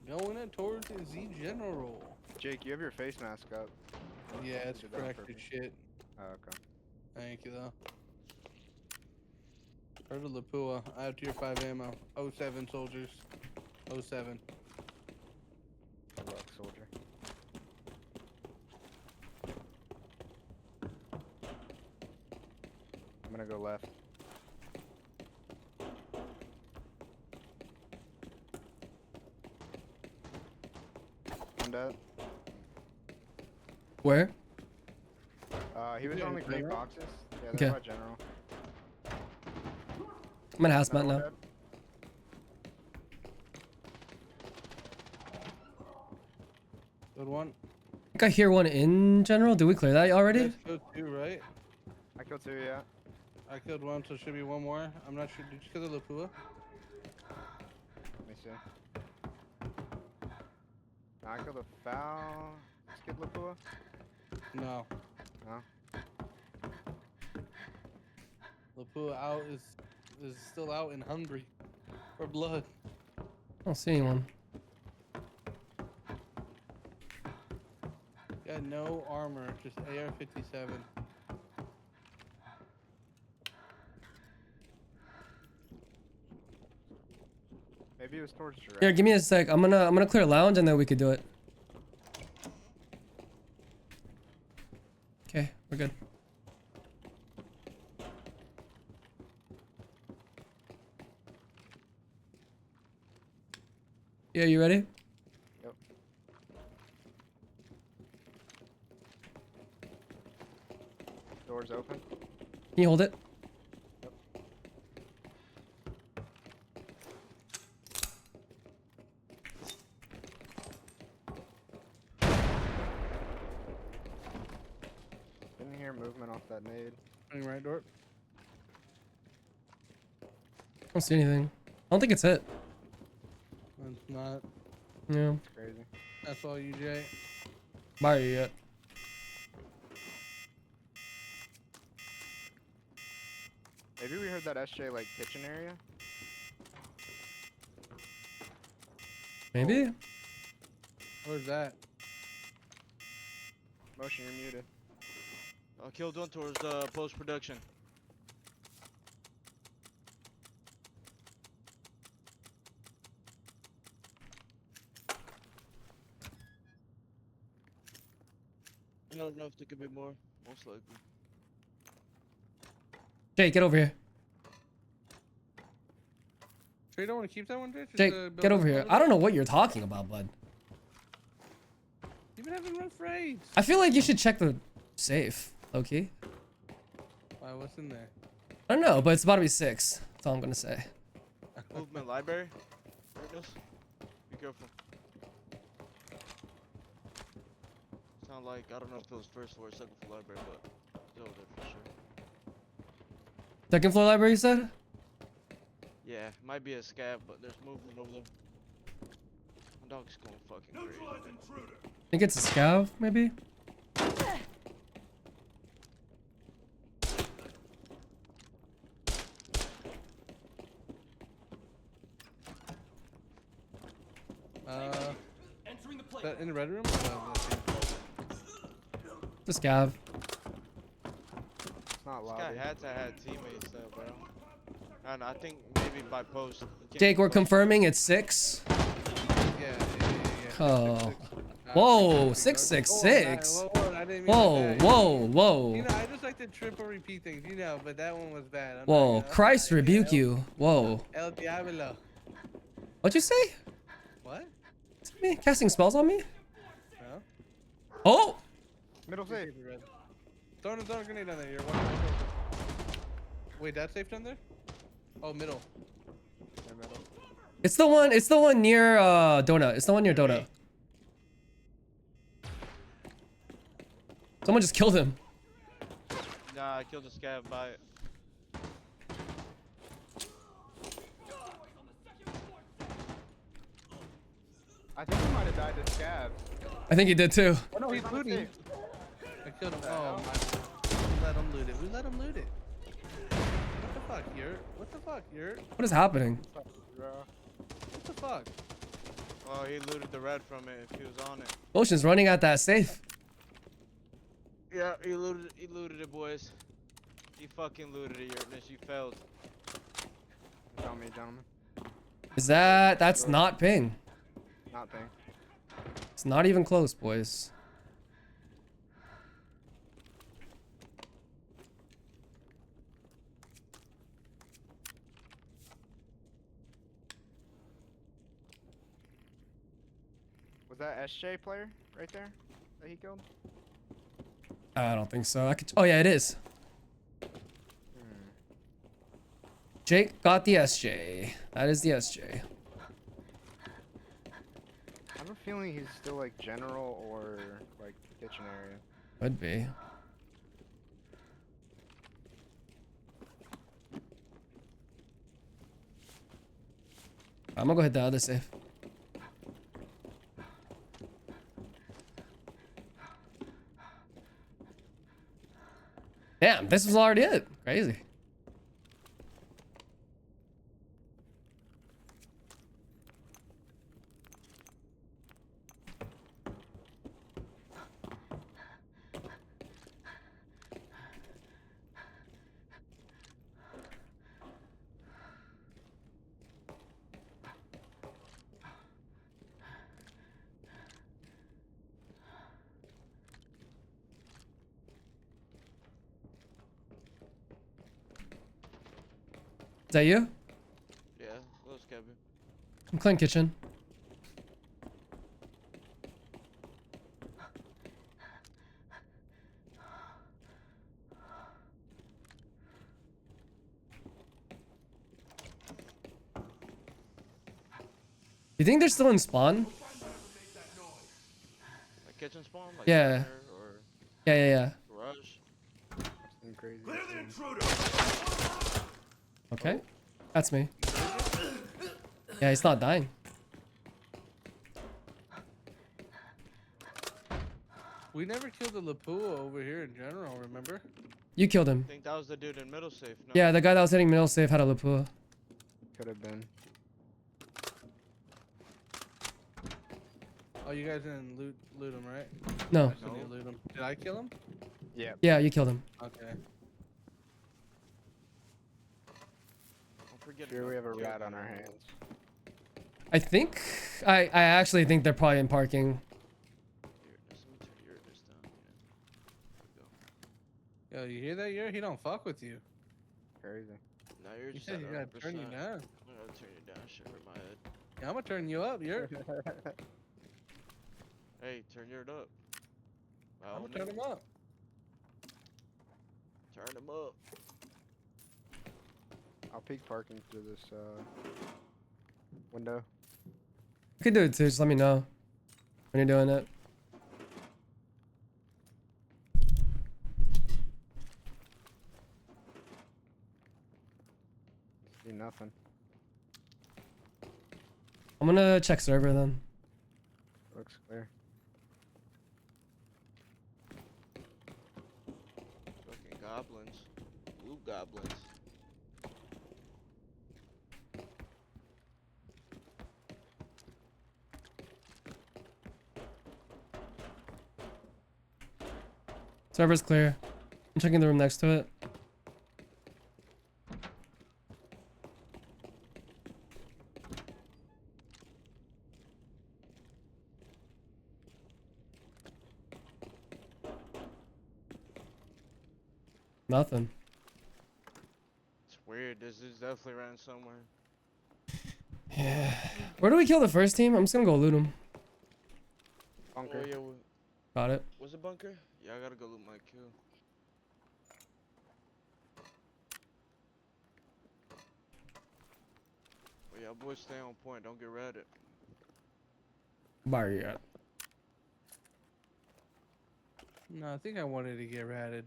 S5: Going in towards the General.
S13: Jake, you have your face mask up.
S5: Yeah, it's
S13: Did that on
S5: cracked as
S13: purpose.
S5: shit.
S13: Oh, okay.
S5: Thank you, though. Heard of Lapua. I have tier 5 ammo. 07 soldiers. 07.
S13: Good luck, soldier. I'm gonna go left. I'm dead.
S3: Where?
S13: He was
S5: Yeah,
S13: on the green
S5: general?
S13: boxes. Yeah,
S3: Okay.
S13: they're about general.
S3: I'm in hazmat
S13: No,
S3: now.
S13: we're dead.
S5: Good one.
S3: I think I hear one in general. Did we clear that already?
S5: You guys killed two, right?
S13: I killed two, yeah.
S5: I killed one, so should be one more. I'm not sure. Did you kill the Lapua?
S13: Let me see. No, I killed a foul. Skid Lapua?
S5: No.
S13: No.
S5: Lapua out is still out and hungry for blood.
S3: I don't see anyone.
S5: Got no armor, just AR-57.
S13: Maybe it was towards direct.
S3: Here, give me a sec. I'm gonna clear lounge and then we could do it. Okay, we're good. Yeah, you ready?
S13: Yep. Doors open.
S3: Can you hold it?
S13: Didn't hear movement off that nade.
S5: Coming right door.
S3: I don't see anything. I don't think it's hit.
S5: It's not.
S3: Yeah.
S13: It's crazy.
S5: That's all you, Jay.
S3: Bye yet.
S13: Maybe we heard that SJ like kitchen area.
S3: Maybe?
S5: Where's that?
S13: Motion, you're muted.
S1: I killed one towards post-production. I don't know if there could be more. Most likely.
S3: Jake, get over here.
S5: Sure you don't want to keep that one, Jay? Just,
S3: Jake,
S5: build
S3: get over
S5: it
S3: here.
S5: over
S3: I don't know what you're talking about, bud.
S5: You've been having rough raids.
S3: I feel like you should check the safe, okay?
S5: Why, what's in there?
S3: I don't know, but it's about to be 6. That's all I'm gonna say.
S1: Movement library. There it goes. Be careful. Sound like, I don't know if it was first floor or second floor library, but it's over there for sure.
S3: Second floor library, you said?
S1: Yeah, might be a scab, but there's movement over there. My dog's going fucking crazy.
S3: I think it's a scav, maybe?
S5: That in the red room?
S3: The scav.
S13: It's not
S1: This
S13: loud.
S1: guy had to have teammates though, bro. And I think maybe by post.
S3: Jake, we're confirming it's 6.
S5: Yeah.
S3: Oh. Whoa, 666. Whoa, whoa, whoa.
S5: You know, I just like to triple repeat things, you know, but that one was bad.
S3: Whoa, Christ rebuke you. Whoa.
S5: El Diablo.
S3: What'd you say?
S5: What?
S3: Is it me casting spells on me?
S5: No.
S3: Oh!
S13: Middle safe.
S5: Throw a grenade down there. You're one. Wait, that's safe down there? Oh, middle.
S13: Yeah, middle.
S3: It's the one near Donut. It's the one near Donut. Someone just killed him.
S1: Nah, I killed a scav by it.
S13: I think he might have died to scab.
S3: I think he did too.
S5: Oh no, he's
S13: on the
S5: looting.
S13: safe.
S5: I killed him. Oh my. We let him loot it. We let him loot it. What the fuck, Yurt? What the fuck, Yurt?
S3: What is happening?
S5: What the fuck?
S1: Oh, he looted the red from it if he was on it.
S3: Ocean's running at that safe.
S1: Yeah, he looted it, boys. He fucking looted it, Yurtness. You failed.
S13: Tell me, gentlemen.
S3: That's not ping.
S13: Not thing.
S3: It's not even close, boys.
S13: Was that SJ player right there that he killed?
S3: I don't think so. I could. Oh yeah, it is. Jake got the SJ. That is the SJ.
S13: I have a feeling he's still like general or like kitchen area.
S3: Could be. I'm gonna go hit the other safe. Damn, this was already it. Crazy. Is that you?
S1: Yeah, little scabby.
S3: I'm clean kitchen. You think they're still in spawn?
S1: Like kitchen spawn? Like
S3: Yeah.
S1: diner or
S3: Yeah.
S1: garage?
S13: Something crazy.
S3: Okay. That's me. Yeah, he's not dying.
S5: We never killed the Lapua over here in general, remember?
S3: You killed him.
S1: I think that was the dude in middle safe. No?
S3: Yeah, the guy that was hitting middle safe had a Lapua.
S13: Could have been.
S5: Oh, you guys didn't loot him, right?
S3: No.
S5: I still need to loot him. Did I kill him?
S13: Yeah.
S3: Yeah, you killed him.
S5: Okay.
S13: Sure, we have a rat on our hands.
S3: I think I actually think they're probably in parking.
S5: Yo, you hear that? He don't fuck with you.
S13: Crazy.
S1: No, you're
S5: He
S1: just
S5: said
S1: at
S5: he's gonna
S1: 100%.
S5: turn you down.
S1: I'm gonna turn you down. Shit hurt my head.
S5: Yeah, I'm gonna turn you up. You're.
S1: Hey, turn yours up.
S5: I'm gonna turn him up.
S1: Turn him up.
S13: I'll peek parking through this window.
S3: You can do it too. Just let me know when you're doing it.
S13: See nothing.
S3: I'm gonna check server then.
S13: Looks clear.
S1: Fucking goblins. Blue goblins.
S3: Server's clear. I'm checking the room next to it. Nothing.
S1: It's weird. This is definitely around somewhere.
S3: Yeah. Where do we kill the first team? I'm just gonna go loot them.
S13: Bunker.
S1: Oh, yeah,
S3: Got it.
S1: was it bunker? Yeah, I gotta go loot my kill. But yeah, boys, stay on point. Don't get ratted.
S3: Bar yet.
S5: No, I think I wanted to get ratted.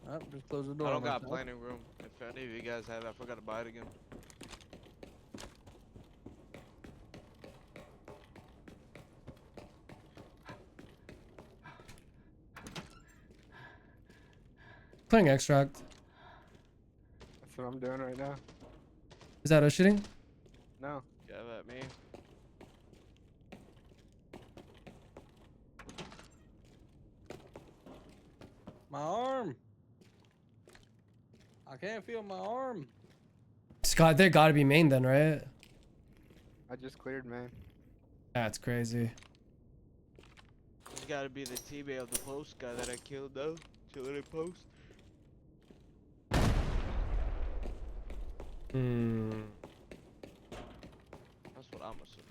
S5: Oh, just close the door.
S1: I don't
S5: on
S1: got
S5: myself.
S1: planning room. If any of you guys have it, I forgot to buy it again.
S3: Playing extract.
S13: That's what I'm doing right now.
S3: Is that us shooting?
S13: No.
S1: Yeah, that me.
S5: My arm. I can't feel my arm.
S3: Scott, they gotta be main then, right?
S13: I just cleared, man.
S3: That's crazy.
S1: He's gotta be the teammate of the post guy that I killed though. Chilling in post.
S3: Hmm.
S1: That's what I'm assuming.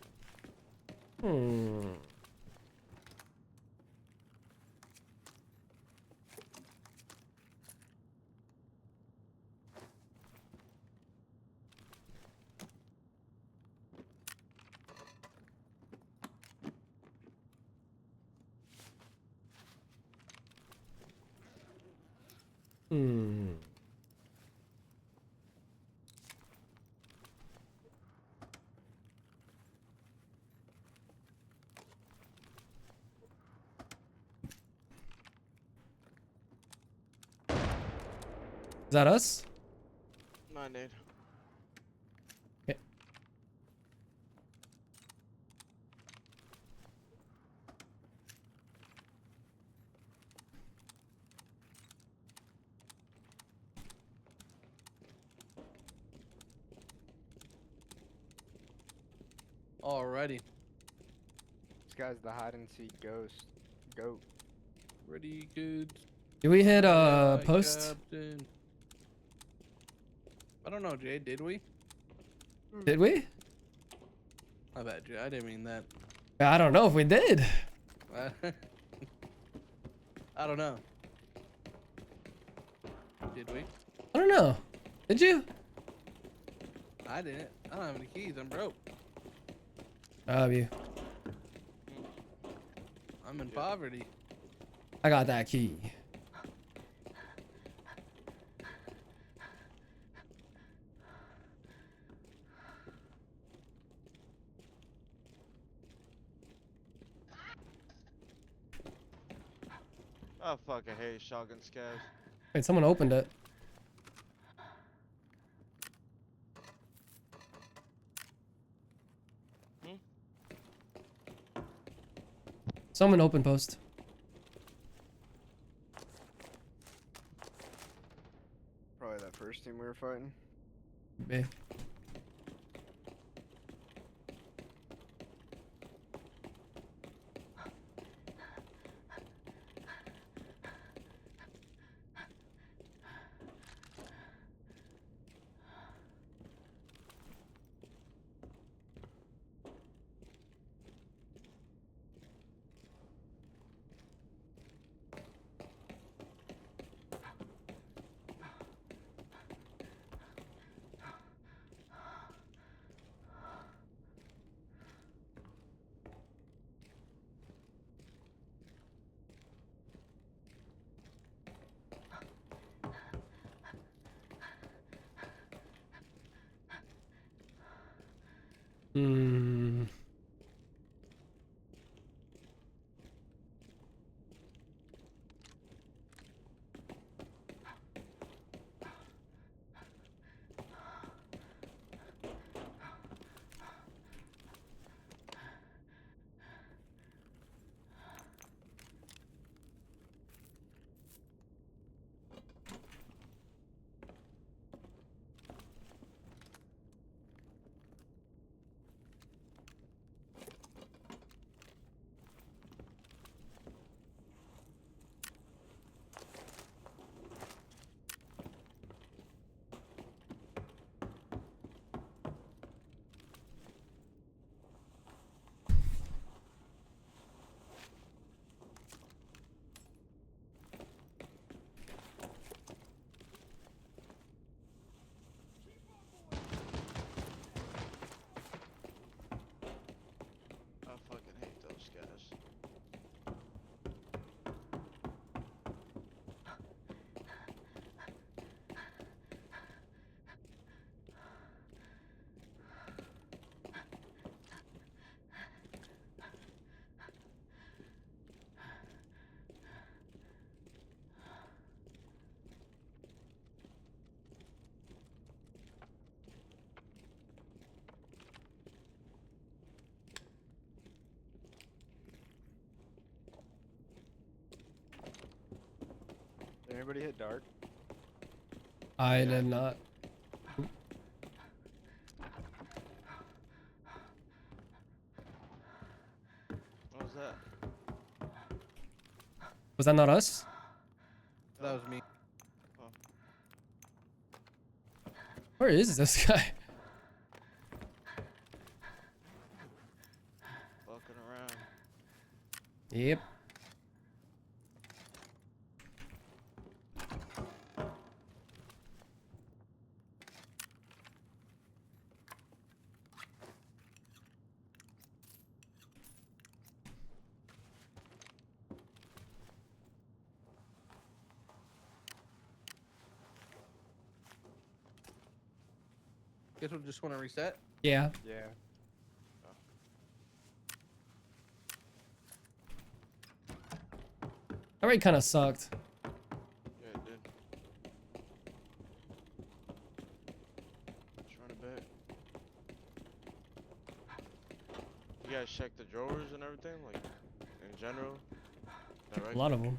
S3: Is that us?
S1: No, dude.
S3: Okay.
S5: Alrighty.
S13: This guy's the hide and seek ghost. Goat.
S5: Pretty good.
S3: Did we hit
S5: Yeah,
S3: post?
S5: Captain. I don't know, Jay. Did we?
S3: Did we?
S5: I bet you. I didn't mean that.
S3: I don't know if we did.
S5: I don't know. Did we?
S3: I don't know. Did you?
S5: I didn't. I don't have any keys. I'm broke.
S3: You.
S5: I'm in poverty.
S3: I got that key.
S1: I fucking hate shotgun scavs.
S3: Wait, someone opened it. Someone open post.
S13: Probably that first team we were fighting.
S3: B.
S1: I fucking hate those guys.
S13: Did anybody hit dark?
S3: I did not.
S1: What was that?
S3: Was that not us?
S5: That was me.
S3: Where is this guy? Yep.
S5: Guess we'll just want to reset.
S3: Yeah.
S13: Yeah.
S3: That raid kind of sucked.
S1: Yeah, it did. Let's run it back. You guys check the drawers and everything, like in general.
S3: A lot of them.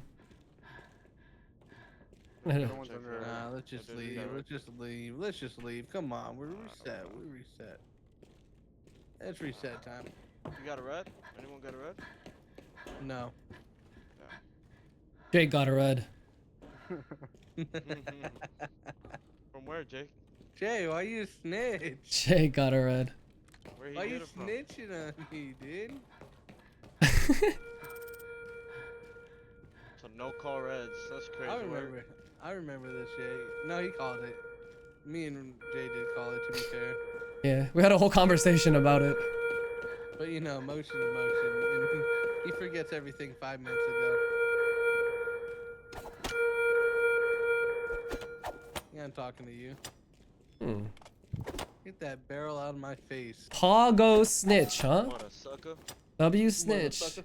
S5: Nah, let's just leave. Let's just leave. Let's just leave. Come on, we're reset. We reset. It's reset time.
S1: You got a red? Anyone got a red?
S5: No.
S3: Jake got a red.
S1: From where, Jake?
S5: Jay, why you snitch?
S3: Jake got a red.
S1: Where he
S5: Why
S1: get
S5: you
S1: it from?
S5: snitching on me, dude?
S1: So no call reds. That's crazy. work.
S5: I remember this, Jay. No, he called it. Me and Jay did call it, to be fair.
S3: Yeah, we had a whole conversation about it.
S5: But you know, motion to motion, and he forgets everything 5 minutes ago. Yeah, I'm talking to you.
S3: Hmm.
S5: Get that barrel out of my face.
S3: Pago snitch, huh?
S1: What a sucker.
S3: W snitch.
S5: Motherfucker.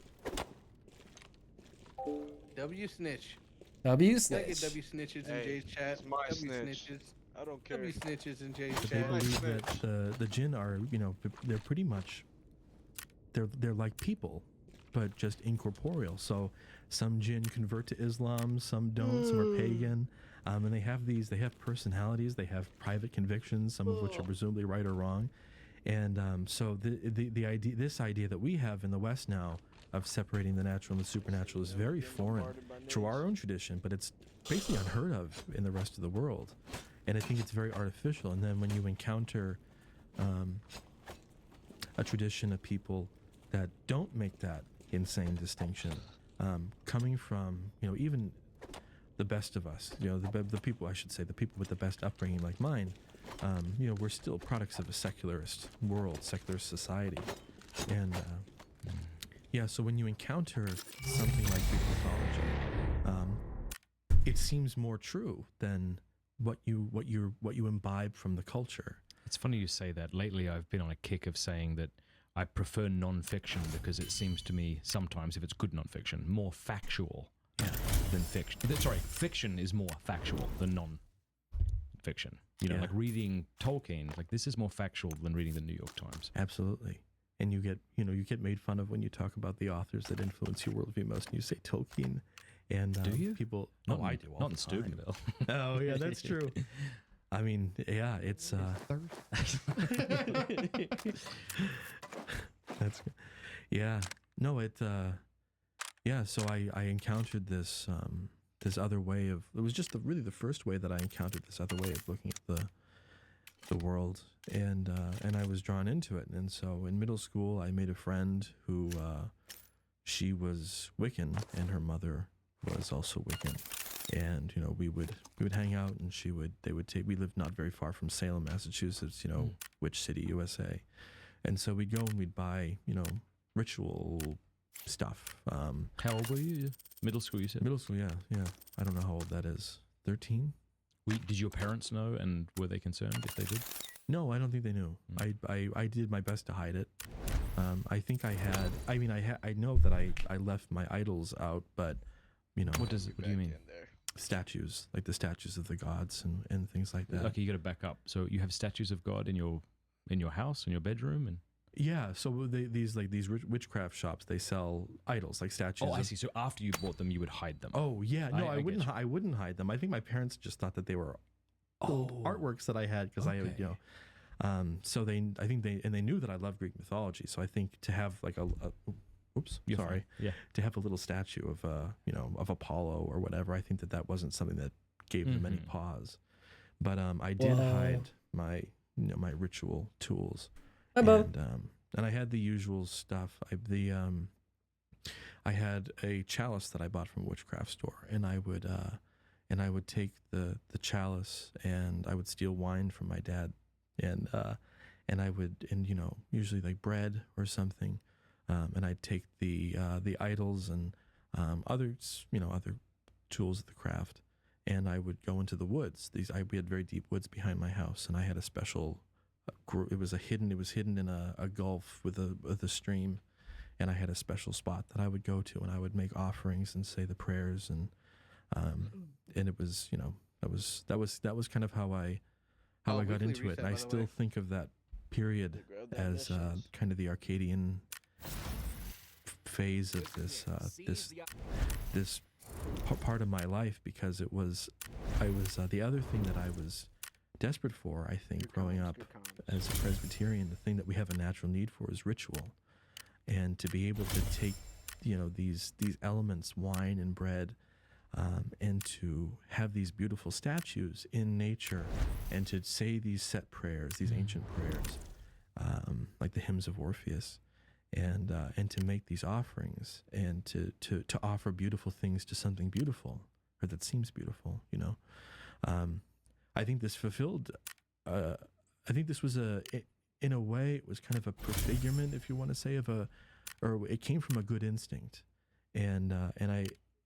S5: W snitch.
S3: W
S5: Can I
S3: snitch.
S5: get W snitches in
S1: Hey,
S5: Jay's chat?
S1: it's my
S5: W
S1: snitch.
S5: snitches.
S1: I don't care.
S5: W snitches in Jay's
S21: They
S5: chat.
S21: believe that the jinn are, you know, they're pretty much, they're like people, but just incorporeal. So some jinn convert to Islam, some don't, some are pagan, and they have personalities, they have private convictions, some of which are presumably right or wrong, and so this idea that we have in the West now of separating the natural and the supernatural is very foreign to our own tradition, but it's basically unheard of in the rest of the world. And I think it's very artificial. And then when you encounter a tradition of people that don't make that insane distinction, coming from, you know, even the best of us, you know, the people, I should say, the people with the best upbringing like mine, you know, we're still products of a secularist world, secularist society. And yeah, so when you encounter something like Greek mythology, it seems more true than what you imbibe from the culture.
S20: It's funny you say that. Lately, I've been on a kick of saying that I prefer non-fiction because it seems to me sometimes, if it's good non-fiction, more factual than fiction. Sorry, fiction is more factual than non-fiction. You know,
S21: Yeah.
S20: like reading Tolkien, like this is more factual than reading the New York Times.
S21: Absolutely. And you get made fun of when you talk about the authors that influence your worldview most, and you say Tolkien. And
S20: Do you?
S21: people?
S20: Not
S21: I
S20: in-
S21: do. All
S20: not
S21: the
S20: in Steubenville.
S21: time. Oh yeah, that's true. I mean, yeah, it's that's good. Yeah. No, yeah. So I encountered this this other way of. It was just really the first way that I encountered this other way of looking at the world, and I was drawn into it. And so in middle school, I made a friend who she was Wiccan, and her mother was also Wiccan. And you know, we would hang out, and we lived not very far from Salem, Massachusetts, you know, Witch City, USA. And so we'd go and we'd buy, you know, ritual stuff.
S20: How old were you? Middle school, you said?
S21: Middle school, yeah. I don't know how old that is. 13?
S20: Did your parents know, and were they concerned if they did?
S21: No, I don't think they knew. I did my best to hide it. I think I know that I left my idols out, but you know.
S20: What do you mean?
S21: Statues, like the statues of the gods and things like that.
S20: Okay, you got to back up. So you have statues of God in your house, in your bedroom, and
S21: yeah. So these witchcraft shops, they sell idols, like statues.
S20: oh, I
S21: of-
S20: see. So after you bought them, you would hide them.
S21: Oh yeah, no, I
S20: get
S21: wouldn't.
S20: you.
S21: I wouldn't hide them. I think my parents just thought that they were old artworks that I had because I,
S20: Okay.
S21: you know. So I think they knew that I love Greek mythology. So I think to have like oops,
S20: You're
S21: sorry,
S20: fine. Yeah.
S21: to have a little statue of of Apollo or whatever, I think that wasn't something that gave them any
S20: Mhm.
S21: pause. But I did
S3: Whoa.
S21: hide my my ritual tools.
S3: Hi, bub.
S21: And I had the usual stuff. I had a chalice that I bought from a witchcraft store, and I would take the chalice and I would steal wine from my dad, and I would, and usually like bread or something, and I'd take the idols and other other tools of the craft, and I would go into the woods. We had very deep woods behind my house, and I had a special. It was hidden in a gulf with a stream, and I had a special spot that I would go to, and I would make offerings and say the prayers, and it was that was kind of how I got
S5: weekly
S21: into it.
S5: reset,
S21: And I
S5: by the
S21: still
S5: way.
S21: think of that period as kind of the Arcadian phase of this part of my life, because I was the other thing that I was desperate for, I think, growing up as a Presbyterian. The thing that we have a natural need for is ritual, and to be able to take these elements, wine and bread, and to have these beautiful statues in nature, and to say these set prayers, these ancient prayers, like the hymns of Orpheus, and to make these offerings, and to offer beautiful things to something beautiful, or that seems beautiful. I think this fulfilled. I think this was in a way, it was kind of a prefigurement, if you want to say, or it came from a good instinct, and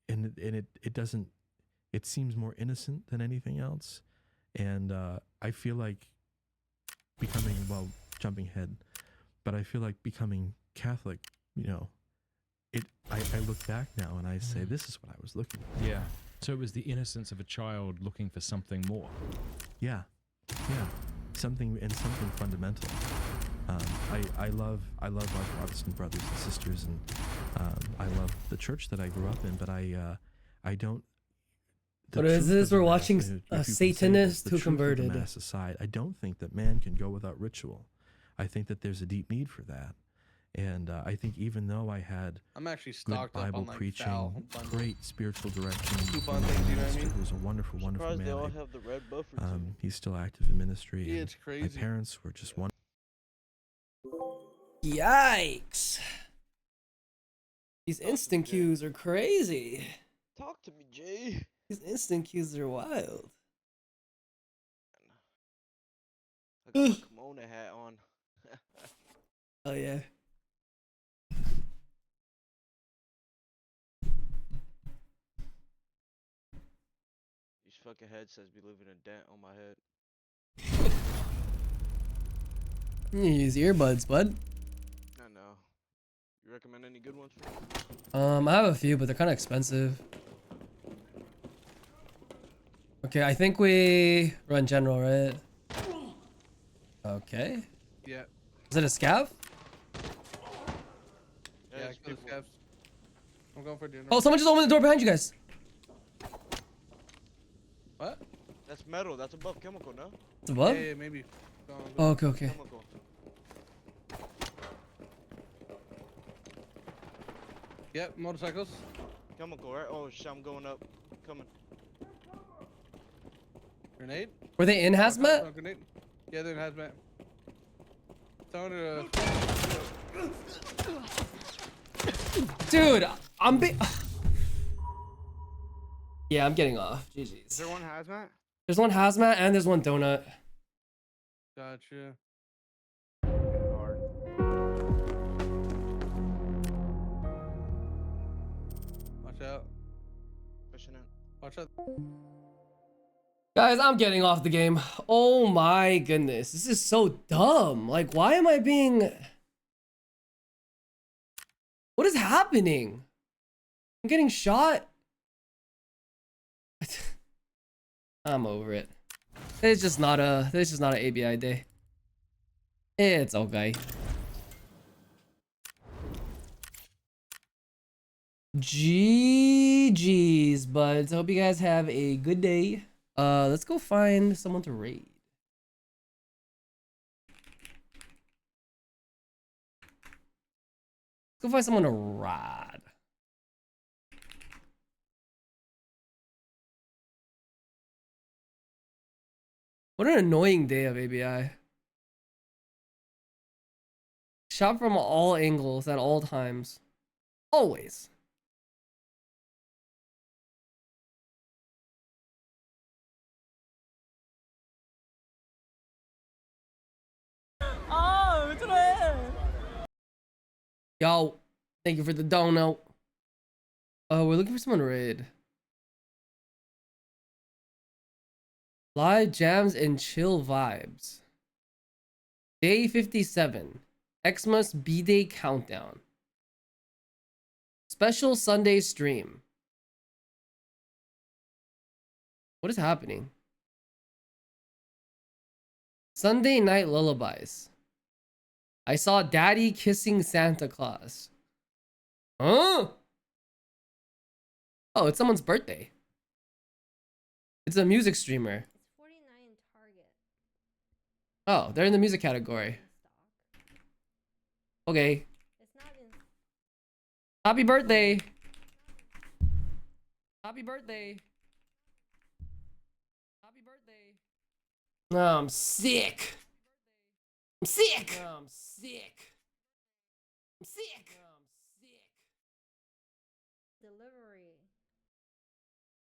S21: it doesn't. It seems more innocent than anything else, and I feel like jumping ahead, but I feel like becoming Catholic. I look back now and I say, this is what I was looking for.
S20: Yeah. So it was the innocence of a child looking for something more.
S21: Yeah, something fundamental. I love our Protestant brothers and sisters, and I love the church that I grew up in. But I don't.
S3: What is this? We're watching a Satanist who converted.
S21: Mass aside, I don't think that man can go without ritual. I think that there's a deep need for that, and I think even though I had
S5: I'm actually
S21: good
S5: stocked up
S21: Bible
S5: on like
S21: preaching,
S5: foul bundles.
S21: great spiritual direction,
S5: Coupon
S21: from
S5: things,
S21: my
S5: you know what I
S21: master,
S5: mean?
S21: who's a wonderful
S1: Surprised
S21: man.
S1: they all
S21: I-
S1: have the red buffer too.
S21: He's still active in ministry.
S5: Yeah,
S21: and
S5: it's crazy.
S21: My parents were just wonderful.
S3: Yikes! These instant queues are crazy.
S1: Talk to me, Jay.
S3: These instant queues are wild.
S1: I got my kimono hat on.
S3: Oh yeah.
S1: These fucking headsets be leaving a dent on my head.
S3: You use earbuds, bud.
S1: I know. You recommend any good ones for me?
S3: I have a few, but they're kind of expensive. Okay, I think we run general, right? Okay.
S5: Yeah.
S3: Is it a scav?
S5: Yeah, kill the scabs. I'm going for dinner.
S3: Oh, someone just opened the door behind you guys.
S5: What?
S1: That's metal. That's above chemical, no?
S3: It's above?
S5: Yeah, maybe. Go on, go
S3: Oh,
S5: on.
S3: okay, okay.
S1: Chemical.
S5: Yep, motorcycles.
S1: Chemical, right? Oh shit, I'm going up. Coming.
S5: Grenade.
S3: Were they in hazmat?
S5: Oh, grenade. Yeah, they're in hazmat. Someone
S3: Dude, I'm Yeah, I'm getting off.
S13: Is
S3: GG's.
S13: there one hazmat?
S3: There's one hazmat and there's one donut.
S5: Gotcha. Watch out.
S1: Pushing it.
S5: Watch out.
S3: Guys, I'm getting off the game. Oh my goodness. This is so dumb. Like, why am I being... What is happening? I'm getting shot. I'm over it. It's just not a ABI day. It's okay. GG's, buds. Hope you guys have a good day. Let's go find someone to raid. Let's go find someone to ride. What an annoying day of ABI. Shot from all angles at all times. Always. Yo, thank you for the dono. Oh, we're looking for someone raid. Live jams and chill vibes. Day 57. Xmas B-Day countdown. Special Sunday stream. What is happening? Sunday night lullabies. I saw Daddy kissing Santa Claus. Huh? Oh, it's someone's birthday. It's a music streamer. Oh, they're in the music category. Okay. Happy birthday. Happy birthday. Happy birthday. No, I'm sick. I'm sick. No, I'm sick. I'm sick.
S6: Delivery